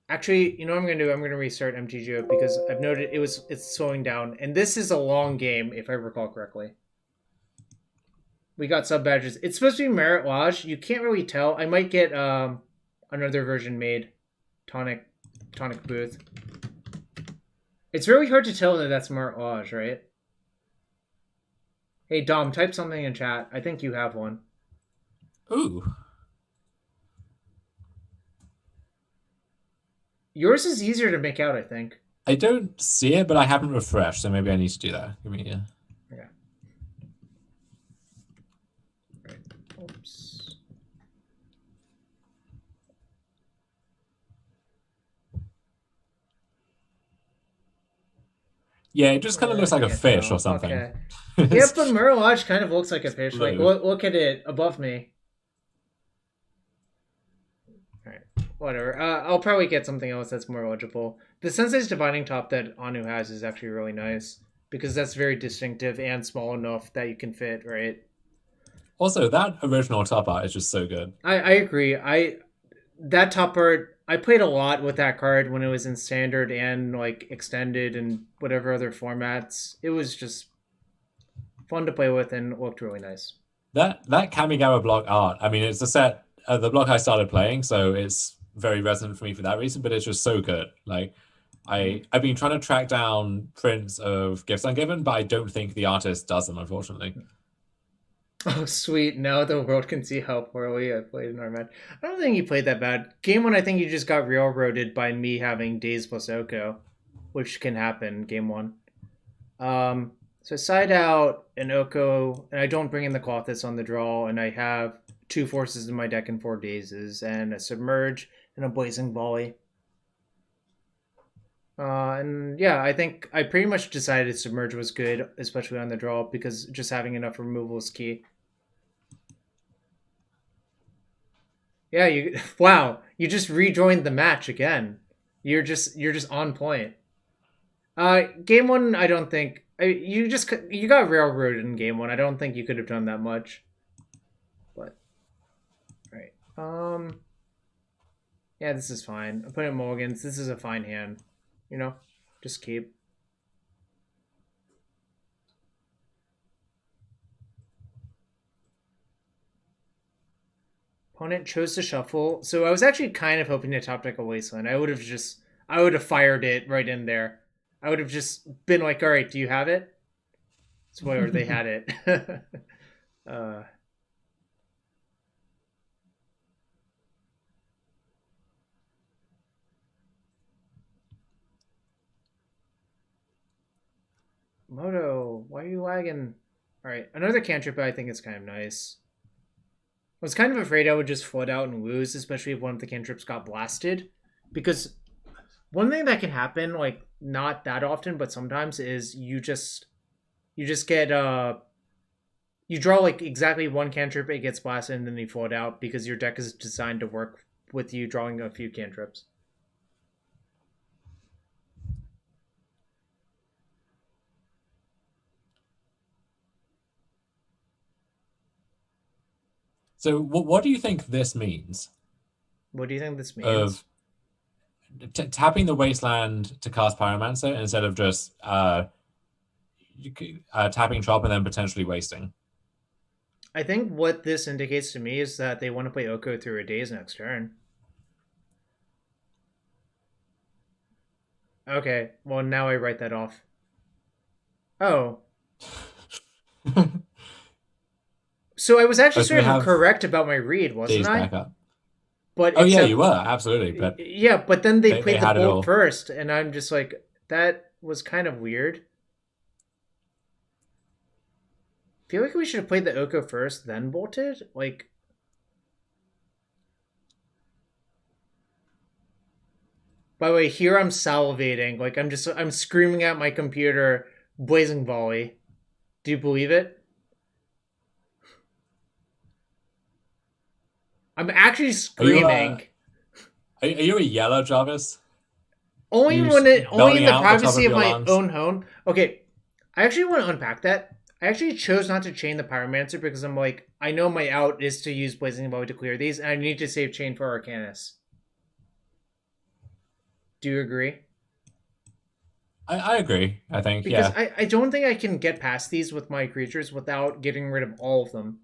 Actually, you know what I'm gonna do? I'm gonna restart MTGO because I've noted it's slowing down. And this is a long game, if I recall correctly. We got sub badges. It's supposed to be Merit Lodge. You can't really tell. I might get another version made. Tonic Booth. It's really hard to tell that that's Merit Lodge, right? Hey Dom, type something in chat. I think you have one. Ooh. Yours is easier to make out, I think. I don't see it, but I haven't refreshed, so maybe I need to do that. Give me Yeah. Right. Oops. Yeah, it just kind of looks like a fish or something. Okay. Yeah, but Merit Lodge kind of looks like a fish. Like, look at it above me. Alright, whatever. I'll probably get something else that's more legible. The Sensei's Dividing Top that Anu has is actually really nice because that's very distinctive and small enough that you can fit, right? Also, that original top art is just so good. I agree. That top art, I played a lot with that card when it was in standard and like extended and whatever other formats. It was just fun to play with and looked really nice. That Kamigawa block art, I mean, it's the set, the block I started playing, so it's very resonant for me for that reason, but it's just so good. Like, I've been trying to track down prints of Gifts Ungiven, but I don't think the artist does them, unfortunately. Oh, sweet. Now the world can see how poorly I played in Armad. I don't think you played that bad. Game 1, I think you just got railroaded by me having Daze plus Oko, which can happen, Game 1. So I side out an Oko, and I don't bring in the Clothis on the draw, and I have 2 forces in my deck and 4 Dazes, and a Submerge, and a Blazing Volley. And yeah, I think I pretty much decided Submerge was good, especially on the draw, because just having enough removal is key. Yeah, wow, you just rejoined the match again. You're just on point. Game 1, I don't think you got railroaded in Game 1. I don't think you could have done that much. But right, yeah, this is fine. I'm putting mulligans. This is a fine hand. You know, just keep. Opponent chose to shuffle, so I was actually kind of hoping to top deck a Wasteland. I would have fired it right in there. I would have just been like, all right, do you have it? Spoiler, they had it. uh, Moto, why are you lagging? Alright, another cantrip I think is kind of nice. I was kind of afraid I would just flood out and lose, especially if one of the cantrips got blasted. Because one thing that can happen, like, not that often, but sometimes, is you just get, you draw, like, exactly one cantrip, it gets blasted, and then you flood out, because your deck is designed to work with you drawing a few cantrips. So what do you think this means? What do you think this means? Of tapping the Wasteland to cast Pyromancer instead of just tapping Chop and then potentially wasting. I think what this indicates to me is that they want to play Oko through a Daze next turn. Okay, well now I write that off. Oh. So I was actually sort of correct about my read, wasn't I? Back up. But yeah, you were, absolutely. But yeah, but then they played the bolt first, and I'm just like, that was kind of weird. I feel like we should have played the Oko first, then bolted. Like, by the way, here I'm salivating. Like, I'm screaming at my computer, Blazing Volley. Do you believe it? I'm actually screaming. Are you a yellow, Jarvis? Only in the privacy of my own home. Okay, I actually want to unpack that. I actually chose not to chain the Pyromancer because I'm like, I know my out is to use Blazing Volley to clear these, and I need to save chain for Arcanus. Do you agree? I agree, I think, because I don't think I can get past these with my creatures without getting rid of all of them.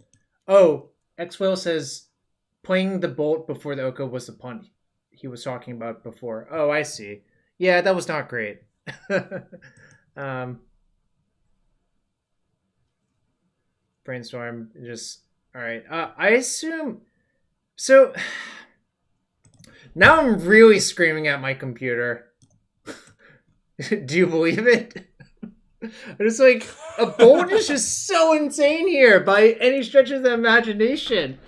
Oh, X-Whale says playing the bolt before the Oko was the punt he was talking about before. Oh, I see. Yeah, that was not great. Brainstorm, just... Alright, I assume... So... Now I'm really screaming at my computer. Do you believe it? It's like, a bolt is just so insane here by any stretch of the imagination.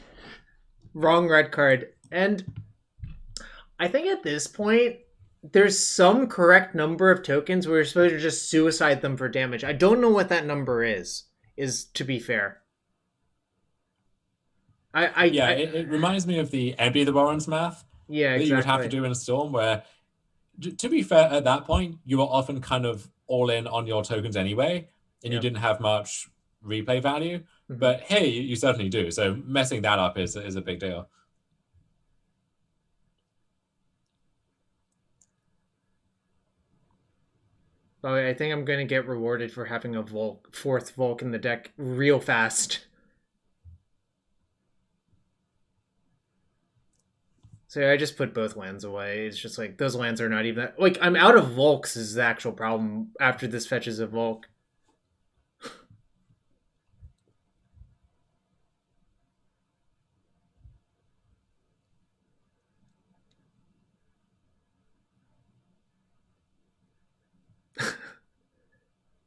Wrong red card. And I think at this point, there's some correct number of tokens where you're supposed to just suicide them for damage. I don't know what that number is to be fair. It reminds me of the Empty the Warrens math. Yeah, that you would have to do in a Storm, where, to be fair, at that point, you were often kind of all in on your tokens anyway, and you didn't have much replay value. Mm-hmm. But hey, you certainly do. So messing that up is a big deal. Oh, I think I'm going to get rewarded for having a fourth Volk in the deck real fast. So I just put both lands away. It's just like, those lands are not even... Like, I'm out of Volks is the actual problem after this fetches a Volk.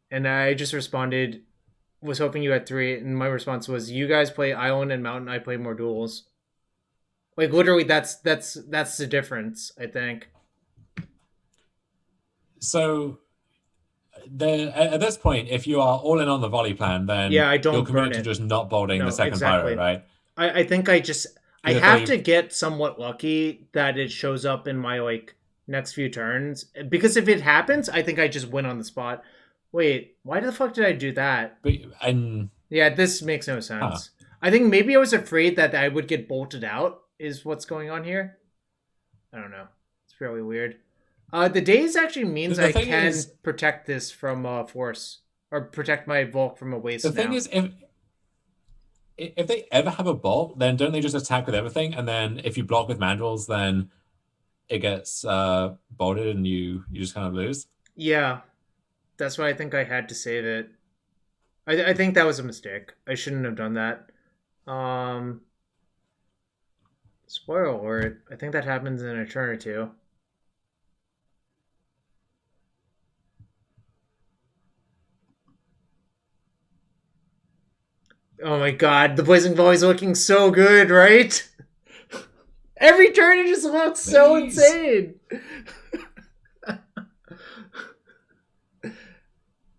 And I just responded, was hoping you had 3, and my response was, you guys play Island and Mountain, I play more duels. Like, literally, that's the difference, I think. So, at this point, if you are all in on the volley plan, then I don't you're committed to just not bolting the second pyro, right? I think I have to get somewhat lucky that it shows up in my, like, next few turns. Because if it happens, I think I just win on the spot. Wait, why the fuck did I do that? Yeah, this makes no sense. Huh. I think maybe I was afraid that I would get bolted out, is what's going on here. I don't know. It's fairly weird. The daze actually means I can protect this from force, or protect my Volk from a waste. The thing is, if they ever have a bolt, then don't they just attack with everything, and then if you block with mandrels, then it gets bolted and you just kind of lose? Yeah. That's why I think I had to save it. I think that was a mistake. I shouldn't have done that. Spoiler alert. I think that happens in a turn or two. Oh my god, the Blazing Volley's looking so good, right? Every turn it just looks so insane.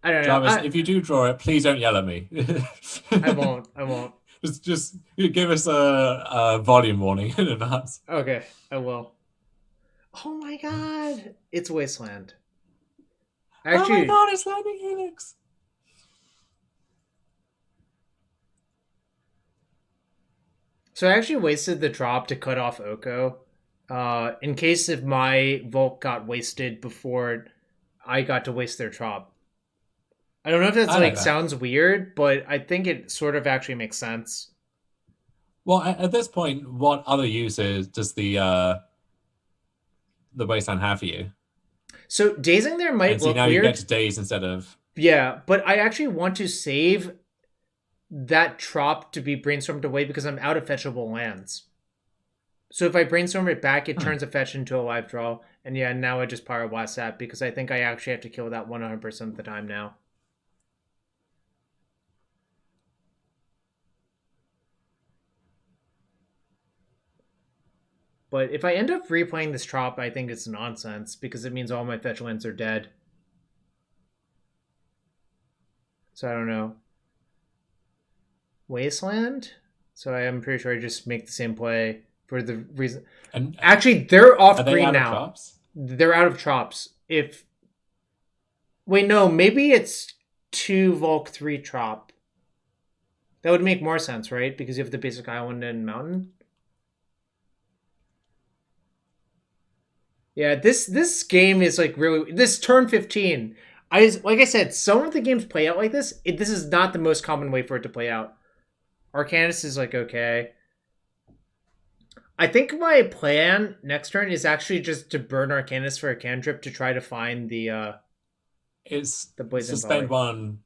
I don't know. Jarvis, if you do draw it, please don't yell at me. I won't. Just give us a volume warning in advance. Okay, I will. Oh my god, it's Wasteland. Actually, oh my god, it's Lightning Helix. So I actually wasted the drop to cut off Oko, in case if my Volk got wasted before I got to waste their drop. I don't know if that's sounds weird, but I think it sort of actually makes sense. Well, at this point, what other uses does the Wasteland have for you? So dazing there might look now weird. You get to daze instead of... Yeah, but I actually want to save that trop to be brainstormed away because I'm out of fetchable lands. So if I brainstorm it back, it turns a fetch into a live draw. And yeah, now I just Pyroblast that because I think I actually have to kill that 100% of the time now. But if I end up replaying this trop, I think it's nonsense because it means all my fetch lands are dead. So I don't know. Wasteland? So I am pretty sure I just make the same play for the reason. And actually, they're off green now. They're out of trops. If wait, no, maybe it's 2 Volk 3 trop. That would make more sense, right? Because you have the basic island and mountain. Yeah, this game is like really this turn 15. Like I said, some of the games play out like this. This is not the most common way for it to play out. Arcanist is like okay. I think my plan next turn is actually just to burn Arcanist for a cantrip to try to find the it's the Blazing suspend Volley. One,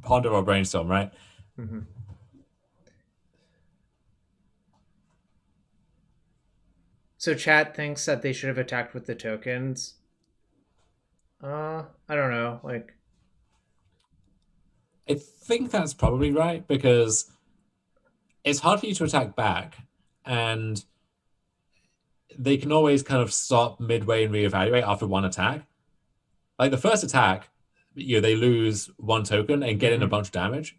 ponder or brainstorm, right? Mm-hmm. So chat thinks that they should have attacked with the tokens. I don't know. Like, I think that's probably right because it's hard for you to attack back, and they can always kind of stop midway and reevaluate after one attack. Like the first attack, they lose 1 token and get in a bunch of damage.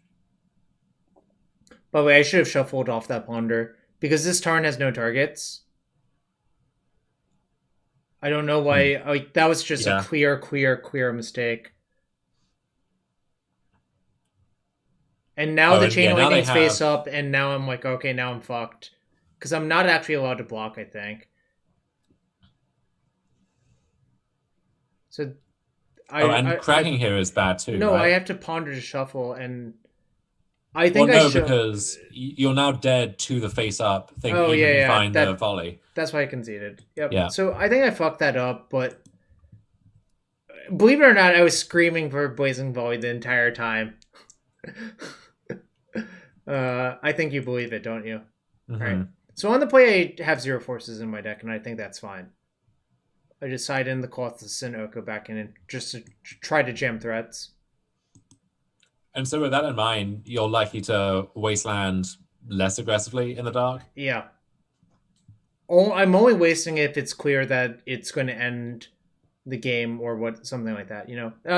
By the way, I should have shuffled off that ponder because this turn has no targets. I don't know why. Like that was just a clear mistake. And now the chain lightning's face up, and now I'm like, okay, now I'm fucked. Because I'm not actually allowed to block, I think. So cracking here is bad too. No, right? I have to ponder to shuffle, and I think I should. Because you're now dead to the face up. Find the volley. That's why I conceded. Yep. Yeah. So I think I fucked that up, but believe it or not, I was screaming for Blazing Volley the entire time. I think you believe it, don't you? Mm-hmm. All right. So on the play, I have 0 forces in my deck, and I think that's fine. I just side in the Colossus and Oko back in and just to try to jam threats. And so with that in mind, you're likely to Wasteland less aggressively in the dark? Yeah. I'm only wasting it if it's clear that it's going to end the game or something like that,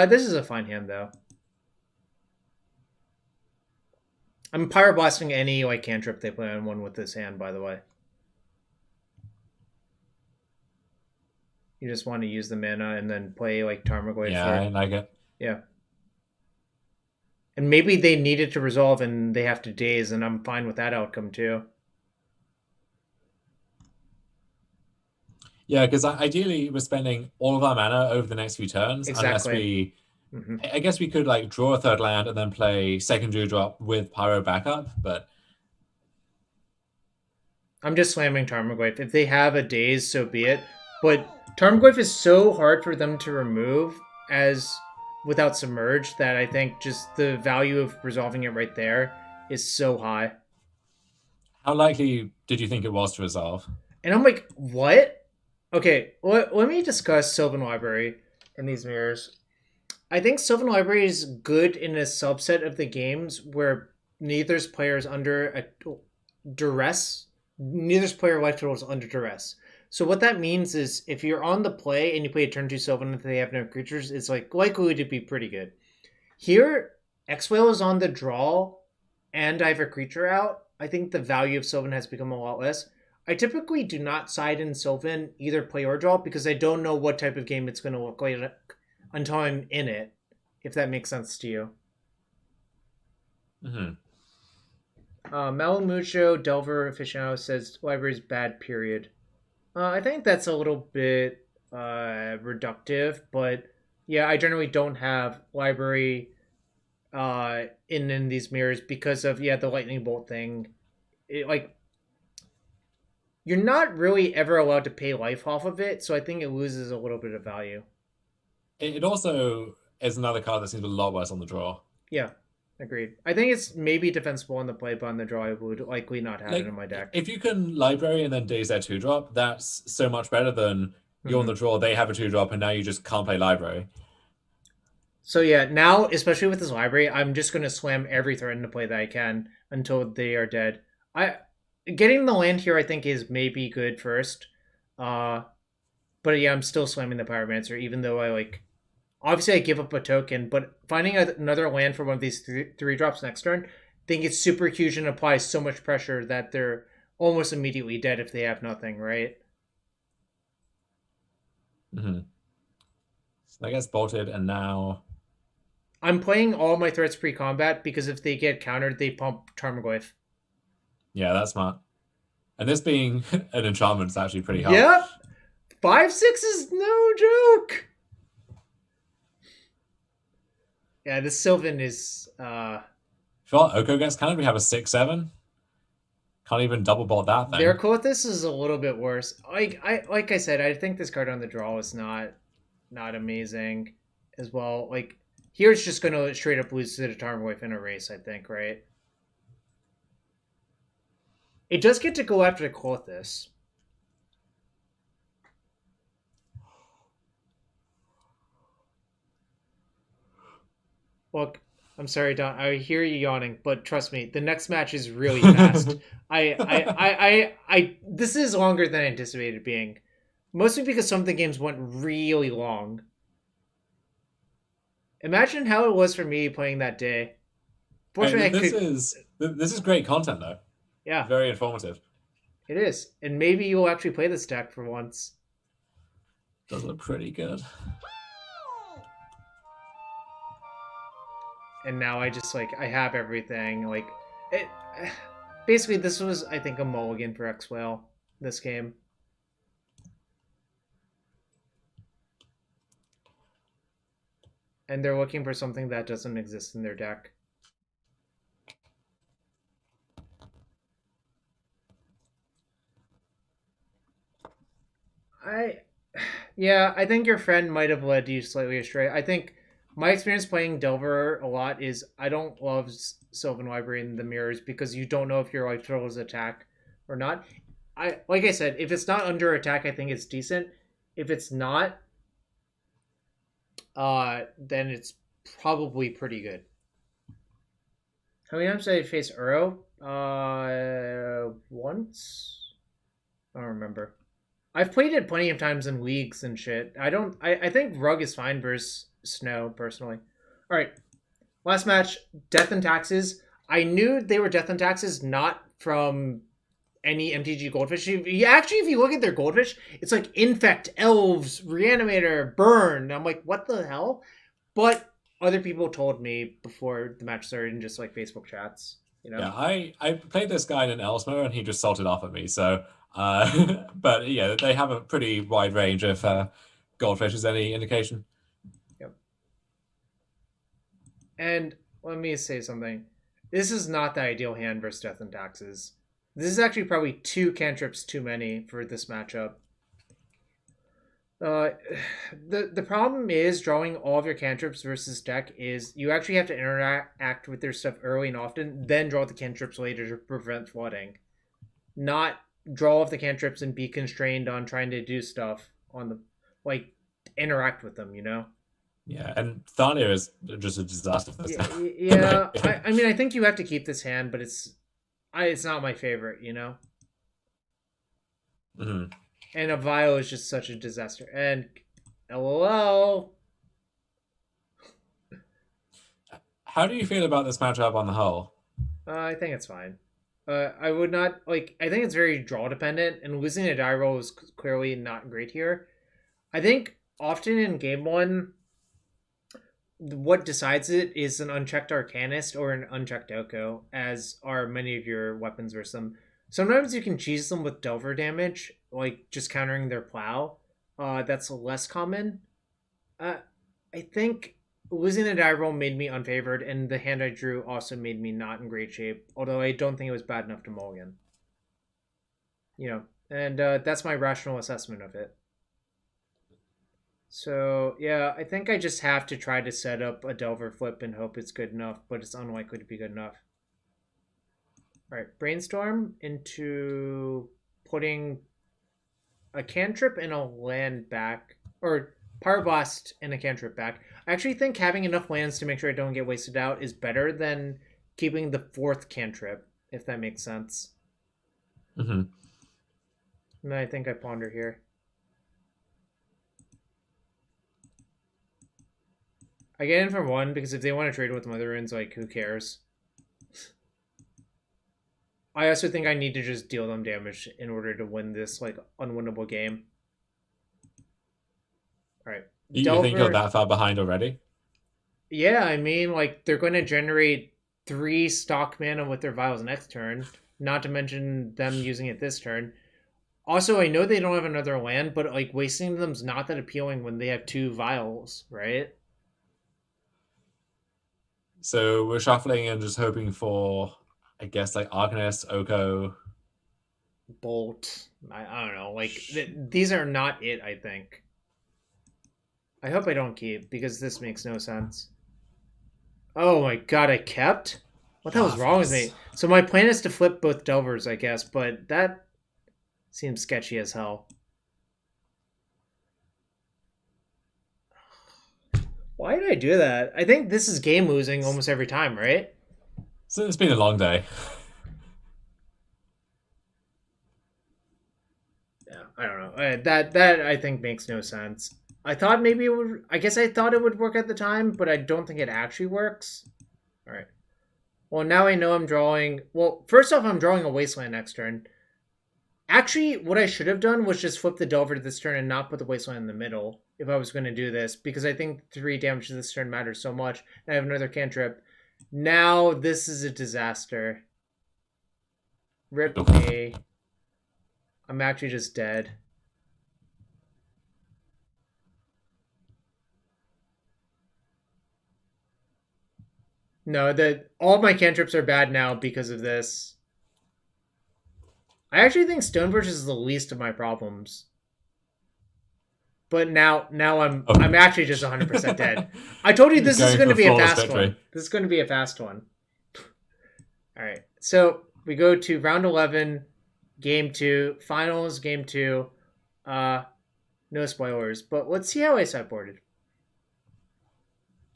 This is a fine hand, though. I'm Pyroblasting any cantrip they play on one with this hand, by the way. You just want to use the mana and then play Tarmogoyf. Yeah, I like it. Yeah. And maybe they need it to resolve and they have to daze, and I'm fine with that outcome too. Yeah, because ideally we're spending all of our mana over the next few turns, unless we... Mm-hmm. I guess we could draw a 3rd land and then play secondary drop with Pyro backup, but... I'm just slamming Tarmogoyf. If they have a daze, so be it. But Tarmogoyf is so hard for them to remove as without Submerge that I think just the value of resolving it right there is so high. How likely did you think it was to resolve? And I'm like, what? Okay, let me discuss Sylvan Library in these mirrors. I think Sylvan Library is good in a subset of the games where neither's player is under a duress. Neither's player life total is under duress. So what that means is if you're on the play and you play a turn 2 Sylvan and they have no creatures, it's like likely to be pretty good. Here, X-Whale is on the draw and I have a creature out. I think the value of Sylvan has become a lot less. I typically do not side in Sylvan, either play or draw, because I don't know what type of game it's going to look like until I'm in it, if that makes sense to you. Malamucho Delver Aficionado says library's bad, period. I think that's a little bit reductive, but yeah, I generally don't have library in these mirrors because of the lightning bolt thing. You're not really ever allowed to pay life off of it, so I think it loses a little bit of value. It also is another card that seems a lot worse on the draw. Yeah, agreed. I think it's maybe defensible on the play, but on the draw I would likely not have it in my deck. If you can library and then daze their 2-drop, that's so much better than you're on the draw, they have a 2-drop, and now you just can't play library. So yeah, now, especially with this library, I'm just going to slam every threat into play that I can until they are dead. Getting the land here, I think, is maybe good first. But yeah, I'm still slamming the Pyromancer, even though obviously I give up a token, but finding another land for one of these 3-drops next turn, I think it's super huge and applies so much pressure that they're almost immediately dead if they have nothing, right? So that gets bolted, and now I'm playing all my threats pre-combat because if they get countered, they pump Tarmogoyf. Yeah, that's smart. And this being an enchantment is actually pretty hard. Yep. 5/6 is no joke. Yeah, this Sylvan is Sure, Oko gets countered. We have a 6/7. Can't even double bolt that thing. Their Kothis is a little bit worse. Like I said, I think this card on the draw is not amazing as well. Like here it's just gonna straight up lose to the Tarmogoyf in a race, I think, right? It does get to go after the Kothis. Look, I'm sorry, Don. I hear you yawning, but trust me, the next match is really fast. This is longer than I anticipated being, mostly because some of the games went really long. Imagine how it was for me playing that day. Fortunately, this is great content, though. Yeah, very informative. It is, and maybe you'll actually play this deck for once. Does look pretty good. And now I just I have everything. Basically, this was, I think, a mulligan for X-Whale this game. And they're looking for something that doesn't exist in their deck. I think your friend might have led you slightly astray. I think my experience playing Delver a lot is I don't love Sylvan Library in the mirrors because you don't know if your life total is attack or not. Like I said, if it's not under attack, I think it's decent. If it's not, then it's probably pretty good. How many times did I face Uro? Once? I don't remember. I've played it plenty of times in leagues and shit. I think Rug is fine versus Snow, personally. Alright. Last match, Death and Taxes. I knew they were Death and Taxes, not from any MTG Goldfish. Actually, if you look at their Goldfish, it's like Infect, Elves, Reanimator, Burn. I'm like, what the hell? But other people told me before the match started in just Facebook chats. Yeah, I played this guy in an Elves mode and he just salted off at me, so... but yeah, they have a pretty wide range of Goldfish, is any indication. Yep. And let me say something. This is not the ideal hand versus Death and Taxes. This is actually probably 2 cantrips too many for this matchup. Uh, the problem is drawing all of your cantrips versus deck is you actually have to interact with their stuff early and often, then draw the cantrips later to prevent flooding. Not draw off the cantrips and be constrained on trying to do stuff on the like interact with them, you know? Yeah, and Thalia is just a disaster for this Yeah, now. yeah. I mean, I think you have to keep this hand, but it's not my favorite, you know. Mhm. And a vial is just such a disaster. And LOL. How do you feel about this matchup on the whole? I think it's fine. I would not like. I think it's very draw dependent, and losing a die roll is clearly not great here. I think often in game one, what decides it is an unchecked Arcanist or an unchecked Oko, as are many of your weapons versus them. Sometimes you can cheese them with Delver damage, like just countering their plow. That's less common. I think losing the die roll made me unfavored, and the hand I drew also made me not in great shape. Although I don't think it was bad enough to mulligan. You know, and that's my rational assessment of it. So yeah, I think I just have to try to set up a Delver flip and hope it's good enough, but it's unlikely to be good enough. All right, brainstorm into putting a cantrip and a land back, or Pyroblast and a cantrip back. I actually think having enough lands to make sure I don't get wasted out is better than keeping the fourth cantrip, if that makes sense. Mm-hmm. And then I think I ponder here. I get in for one because if they want to trade with Mother Runes, like, who cares? I also think I need to just deal them damage in order to win this, like, unwinnable game. Alright. You think you're that far behind already? Yeah, I mean, like, they're going to generate 3 stock mana with their vials next turn, not to mention them using it this turn. Also, I know they don't have another land, but, like, wasting them's not that appealing when they have 2 vials, right? So we're shuffling and just hoping for, I guess, like Arcanist, Oko, Bolt. I don't know. Like, these are not it, I think. I hope I don't keep, because this makes no sense. Oh my god, I kept? What the hell's wrong with me? So my plan is to flip both Delvers, I guess, but that seems sketchy as hell. Why did I do that? I think this is game losing almost every time, right? So it's been a long day. Yeah, I don't know. That I think makes no sense. I thought maybe it would. I guess I thought it would work at the time, but I don't think it actually works. All right. Well, now I know I'm drawing. Well, first off, I'm drawing a Wasteland next turn. Actually, what I should have done was just flip the Delver to this turn and not put the Wasteland in the middle if I was going to do this, because I think 3 damage to this turn matters so much. And I have another cantrip. Now this is a disaster. Rip me. I'm actually just dead. No, all my cantrips are bad now because of this. I actually think Stoneforge is the least of my problems. But now I'm actually just 100% dead. I told you this is going to be a fast one. This is going to be a fast one. All right. So we go to round 11, game 2, finals, game 2. No spoilers, but let's see how I sideboarded.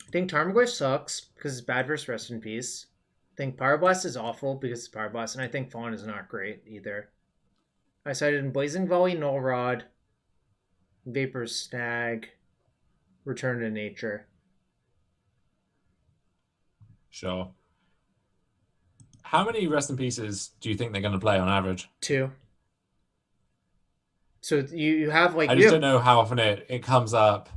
I think Tarmogoyf sucks because it's bad versus Rest in Peace. I think Pyroblast is awful because it's Pyroblast, and I think Fawn is not great either. I sided in Blazing Volley, Null Rod, Vapor Snag, Return to Nature. Sure. How many Rest in Pieces do you think they're going to play on average? 2. So you have like... I just don't know how often it comes up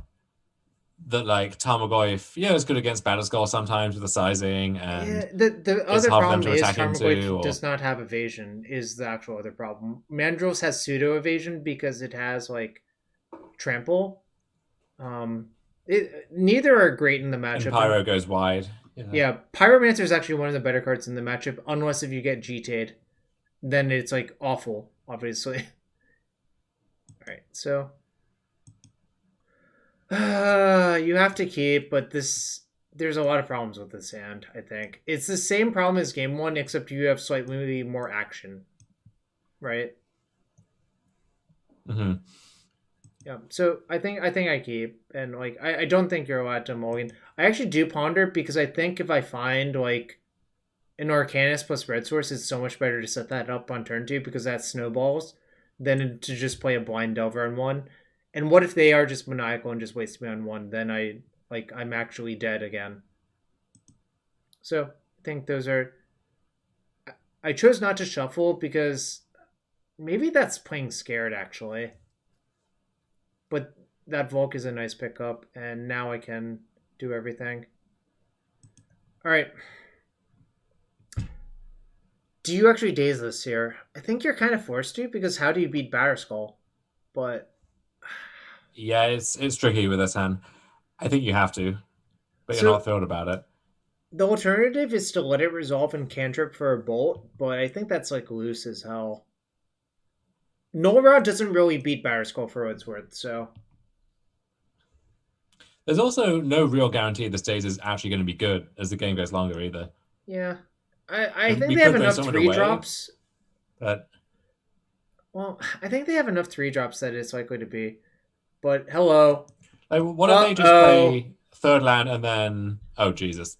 that like Tarmogoyf, it's good against Batterskull sometimes with the sizing, and yeah, the other problem is Tarmogoyf does not have evasion, is the actual other problem. Mandrills has pseudo evasion because it has like trample. Neither are great in the matchup. And Pyro goes wide. Yeah, Pyromancer is actually one of the better cards in the matchup, unless if you get GT'd, then it's like awful, obviously. All right, so You have to keep, but there's a lot of problems with this hand, I think. It's the same problem as game one, except you have slightly more action. Right? Mm-hmm. Yeah. So I think I keep, and like I don't think you're allowed to mulligan. I actually do ponder because I think if I find like an Arcanist plus Red Source, it's so much better to set that up on turn two because that snowballs than to just play a blind Delver on one. And what if they are just maniacal and just waste me on one? Then I'm actually dead again. So I think those are. I chose not to shuffle because maybe that's playing scared actually. But that Volk is a nice pickup, and now I can do everything. All right. Do you actually daze this here? I think you're kind of forced to, because how do you beat Batterskull? But yeah, it's tricky with this hand. I think you have to, but you're not thrilled about it. The alternative is to let it resolve and cantrip for a bolt, but I think that's like loose as hell. Null Rod doesn't really beat Batterskull for what it's worth, so. There's also no real guarantee this daze is actually going to be good as the game goes longer either. Yeah. I think they have enough 3-drops. But well, I think they have enough 3-drops that it's likely to be. But hello. Like, what if they just play third land and then Jesus.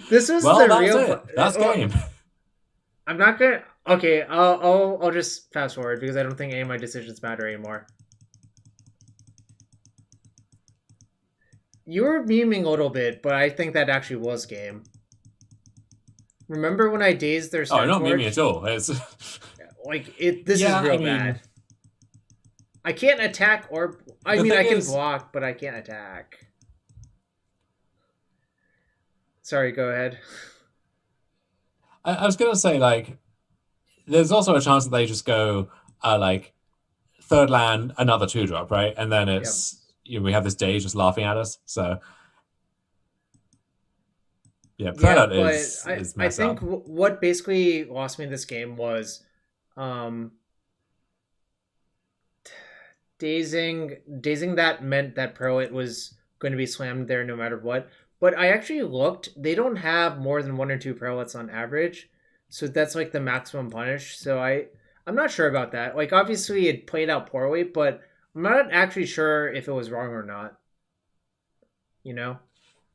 This was the real it. That's game. I'm not gonna. Okay, I'll just fast forward because I don't think any of my decisions matter anymore. You were memeing a little bit, but I think that actually was game. Remember when I dazed their Stoneforge? Oh, not memeing at all. It's like this is real bad. I can't attack or I can block, but I can't attack. Sorry, go ahead. I was gonna say, like, there's also a chance that they just go like third land, another 2-drop, right? And then it's we have this daze just laughing at us. So Predator is I think what basically lost me this game was dazing that meant that Prelate was going to be slammed there no matter what. But I actually looked, they don't have more than 1 or 2 Prelates on average. So that's like the maximum punish. So I'm not sure about that. Like obviously it played out poorly, but I'm not actually sure if it was wrong or not. You know?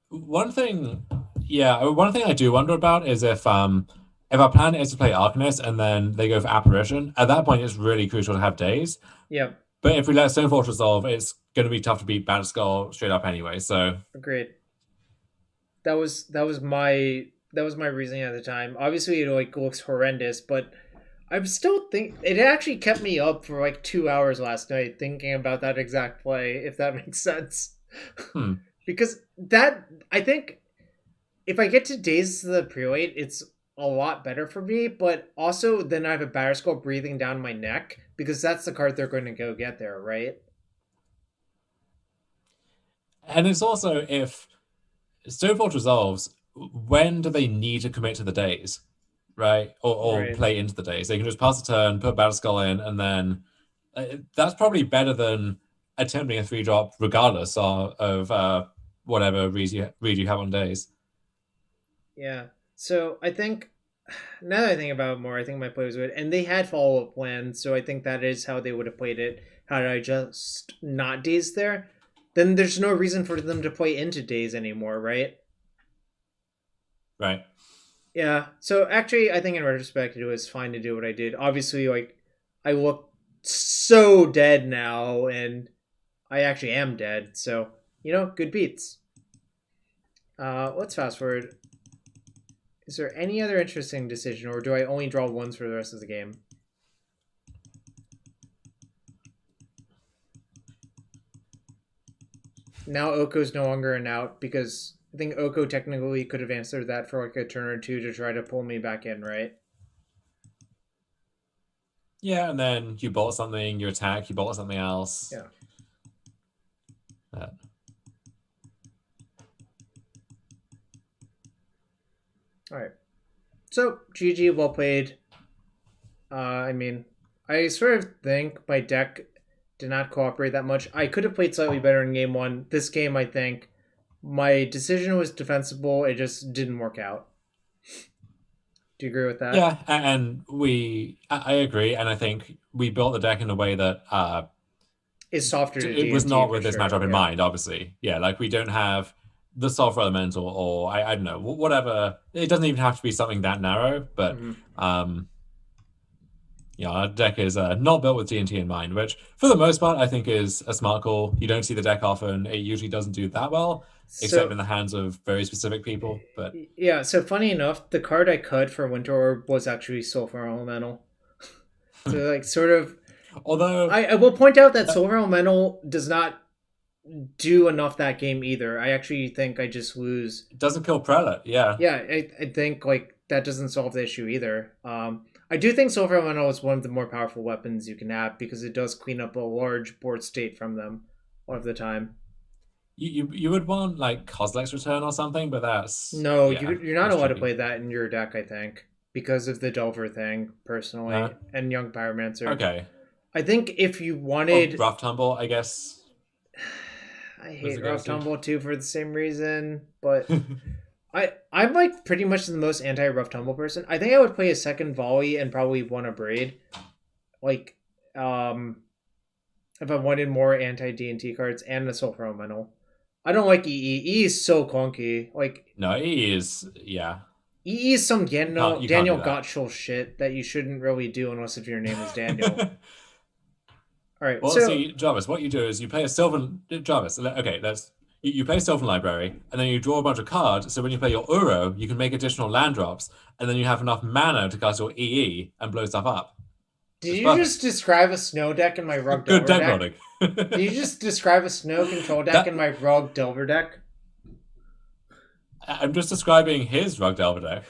One thing I do wonder about is if our plan is to play Arcanist and then they go for Apparition, at that point it's really crucial to have daze. Yeah. But if we let Stoneforge resolve, it's going to be tough to beat Batterskull straight up anyway. So agreed. That was my reasoning at the time. Obviously, it like looks horrendous, but I'm still it actually kept me up for like 2 hours last night thinking about that exact play. If that makes sense, because I think if I get to daze the Prelate, it's a lot better for me. But also, then I have a Batterskull breathing down my neck because that's the card they're going to go get there, right? And it's also if Stoneforge resolves, when do they need to commit to the daze, right? Or play into the daze? They can just pass a turn, put Batterskull in, and then that's probably better than attempting a 3-drop regardless of whatever read you have on daze. Yeah. So I think now that I think about it more, I think my play was good. And they had follow-up plans, so I think that is how they would have played it. Had I just not daze there, then there's no reason for them to play into daze anymore, right? Right. Yeah. So actually, I think in retrospect, it was fine to do what I did. Obviously, like, I look so dead now, and I actually am dead. So, good beats. Let's fast forward. Is there any other interesting decision, or do I only draw ones for the rest of the game? Now Oko's no longer an out because I think Oko technically could have answered that for like a turn or two to try to pull me back in, right? Yeah, and then you bolt something, you attack, you bolt something else. Yeah. All right. So, GG, well played. I sort of think my deck did not cooperate that much. I could have played slightly better in game one. This game, I think, my decision was defensible. It just didn't work out. Do you agree with that? Yeah, and I agree, and I think we built the deck in a way that It's softer to it was DMT not for with this sure, matchup in yeah. mind, obviously. Yeah, like we don't have the Sulfur Elemental, or I don't know, whatever. It doesn't even have to be something that narrow, but yeah, our deck is not built with TNT in mind, which for the most part I think is a smart call. You don't see the deck often. It usually doesn't do that well, except in the hands of very specific people. But yeah, so funny enough, the card I cut for Winter Orb was actually Sulfur Elemental. So like sort of. Although I will point out that Sulfur Elemental does not do enough that game either. I actually think I just lose. It doesn't kill Prelate, yeah. Yeah, I think like that doesn't solve the issue either. I do think Sulfur Elemental is one of the more powerful weapons you can have because it does clean up a large board state from them a lot of the time. You would want like Kozilek's Return or something, but that's no, yeah, you're not allowed tricky. to play that in your deck. I think because of the Delver thing, personally, and Young Pyromancer. Okay. I think if you wanted Rough Tumble, I guess. I hate Rough Tumble too for the same reason, but I'm like pretty much the most anti Rough Tumble person. I think I would play a second Volley and probably one Abrade. Like, if I wanted more anti DNT cards and a Sulfur Elemental. I don't like EE. EE is so clunky. Like no, EE is EE is some Daniel Daniel Gottschall shit that you shouldn't really do unless if your name is Daniel. All right. Well, so, see, Jarvis, what you do is you play a Sylvan. Jarvis, okay, you play Sylvan Library, and then you draw a bunch of cards. So when you play your Uro, you can make additional land drops, and then you have enough mana to cast your EE and blow stuff up. Did you just describe a snow deck in my Rug Delver Good deck deck? building. Did you just describe a snow control deck in my Rug Delver deck? I'm just describing his Rug Delver deck.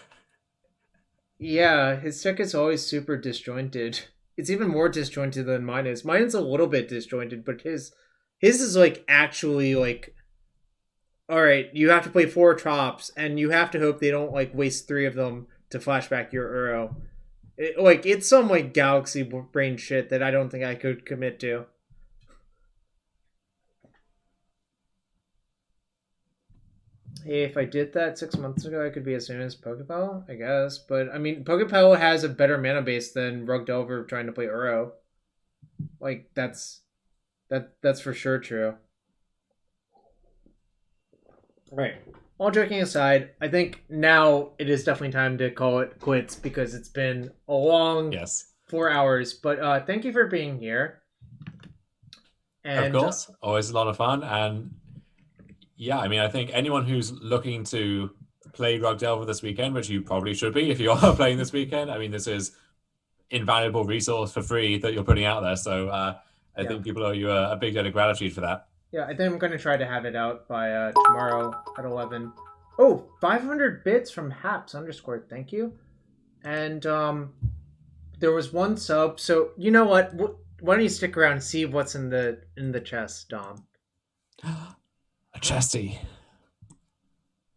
Yeah, his deck is always super disjointed. It's even more disjointed than mine is. Mine's a little bit disjointed, but his is like actually like, all right, you have to play 4 Trops, and you have to hope they don't like waste 3 of them to flashback your Uro. It's some like galaxy brain shit that I don't think I could commit to. Hey, if I did that 6 months ago, I could be as soon as Pokeball, I guess. But I mean, Pokeball has a better mana base than Rug Delver trying to play Uro. Like that's for sure true. Right. All joking aside, I think now it is definitely time to call it quits because it's been a long 4 hours. But thank you for being here. And, of course, always a lot of fun. And yeah, I mean, I think anyone who's looking to play Rug Delver this weekend, which you probably should be if you are playing this weekend, I mean, this is invaluable resource for free that you're putting out there. So I think people owe you a big debt of gratitude for that. Yeah, I think I'm going to try to have it out by tomorrow at 11. Oh, 500 bits from Haps _ thank you. And there was one sub. So you know what? Why don't you stick around and see what's in the chest, Dom? A chesty.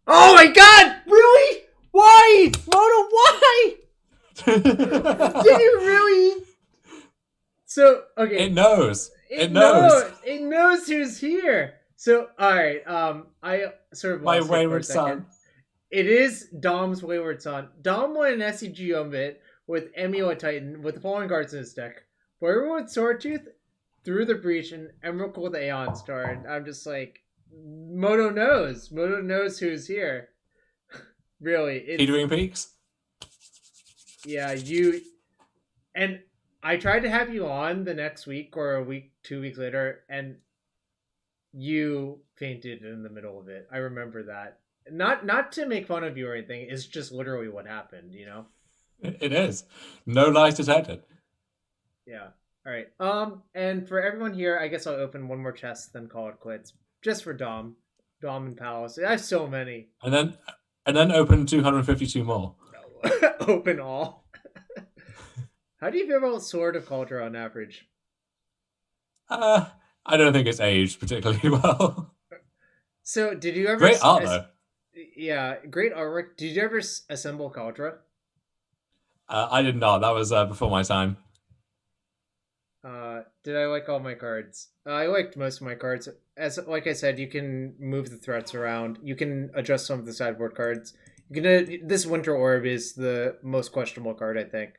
Oh my god! Really? Why? Mono, why? Did you really? So, okay. It knows. It knows. It knows who's here. So, alright, I sort of my lost wayward son. It is Dom's wayward son. Dom won an SCG Umbit with Amulet Titan with the following cards in his deck. Warrior Swordtooth, Through the Breach, and Emerald with the Aeon Star. And I'm just like, Moto knows. Moto knows who's here. Really. Teetering Peaks? Yeah, you... And I tried to have you on the next week or a week, 2 weeks later, and you fainted in the middle of it. I remember that. Not to make fun of you or anything. It's just literally what happened, you know? It is. No lies detected. Yeah. All right. And for everyone here, I guess I'll open one more chest, then call it quits. Just for Dom and Palace. I have so many. And then open 252 more. Open all. How do you feel about Sword of Cauldron on average? I don't think it's aged particularly well. So, did you ever... Great art, though. Yeah, great artwork. Did you ever assemble Cauldron? I did not. That was before my time. Did I like all my cards? I liked most of my cards. As like I said, you can move the threats around. You can adjust some of the sideboard cards. You can. This Winter Orb is the most questionable card, I think.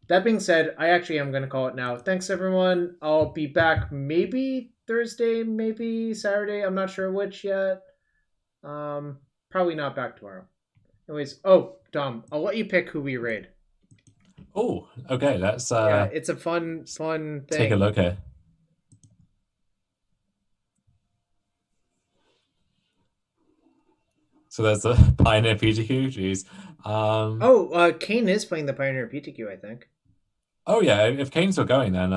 That being said, I actually am going to call it now. Thanks, everyone. I'll be back maybe Thursday, maybe Saturday. I'm not sure which yet. Probably not back tomorrow. Anyways, Dom, I'll let you pick who we raid. Oh, okay. Let's yeah, it's a fun thing. Take a look here. So there's the Pioneer PTQ. Jeez. Kane is playing the Pioneer PTQ, I think. Oh yeah, if Kane's still going, then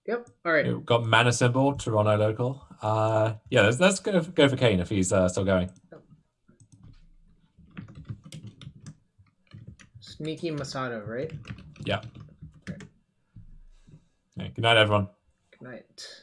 yep. All right. You've got Mana Symbol, Toronto local. Yeah, let's go for Kane if he's still going. Yep. Sneaky Masato, right? Yeah. Okay. Yeah. Good night, everyone. Good night.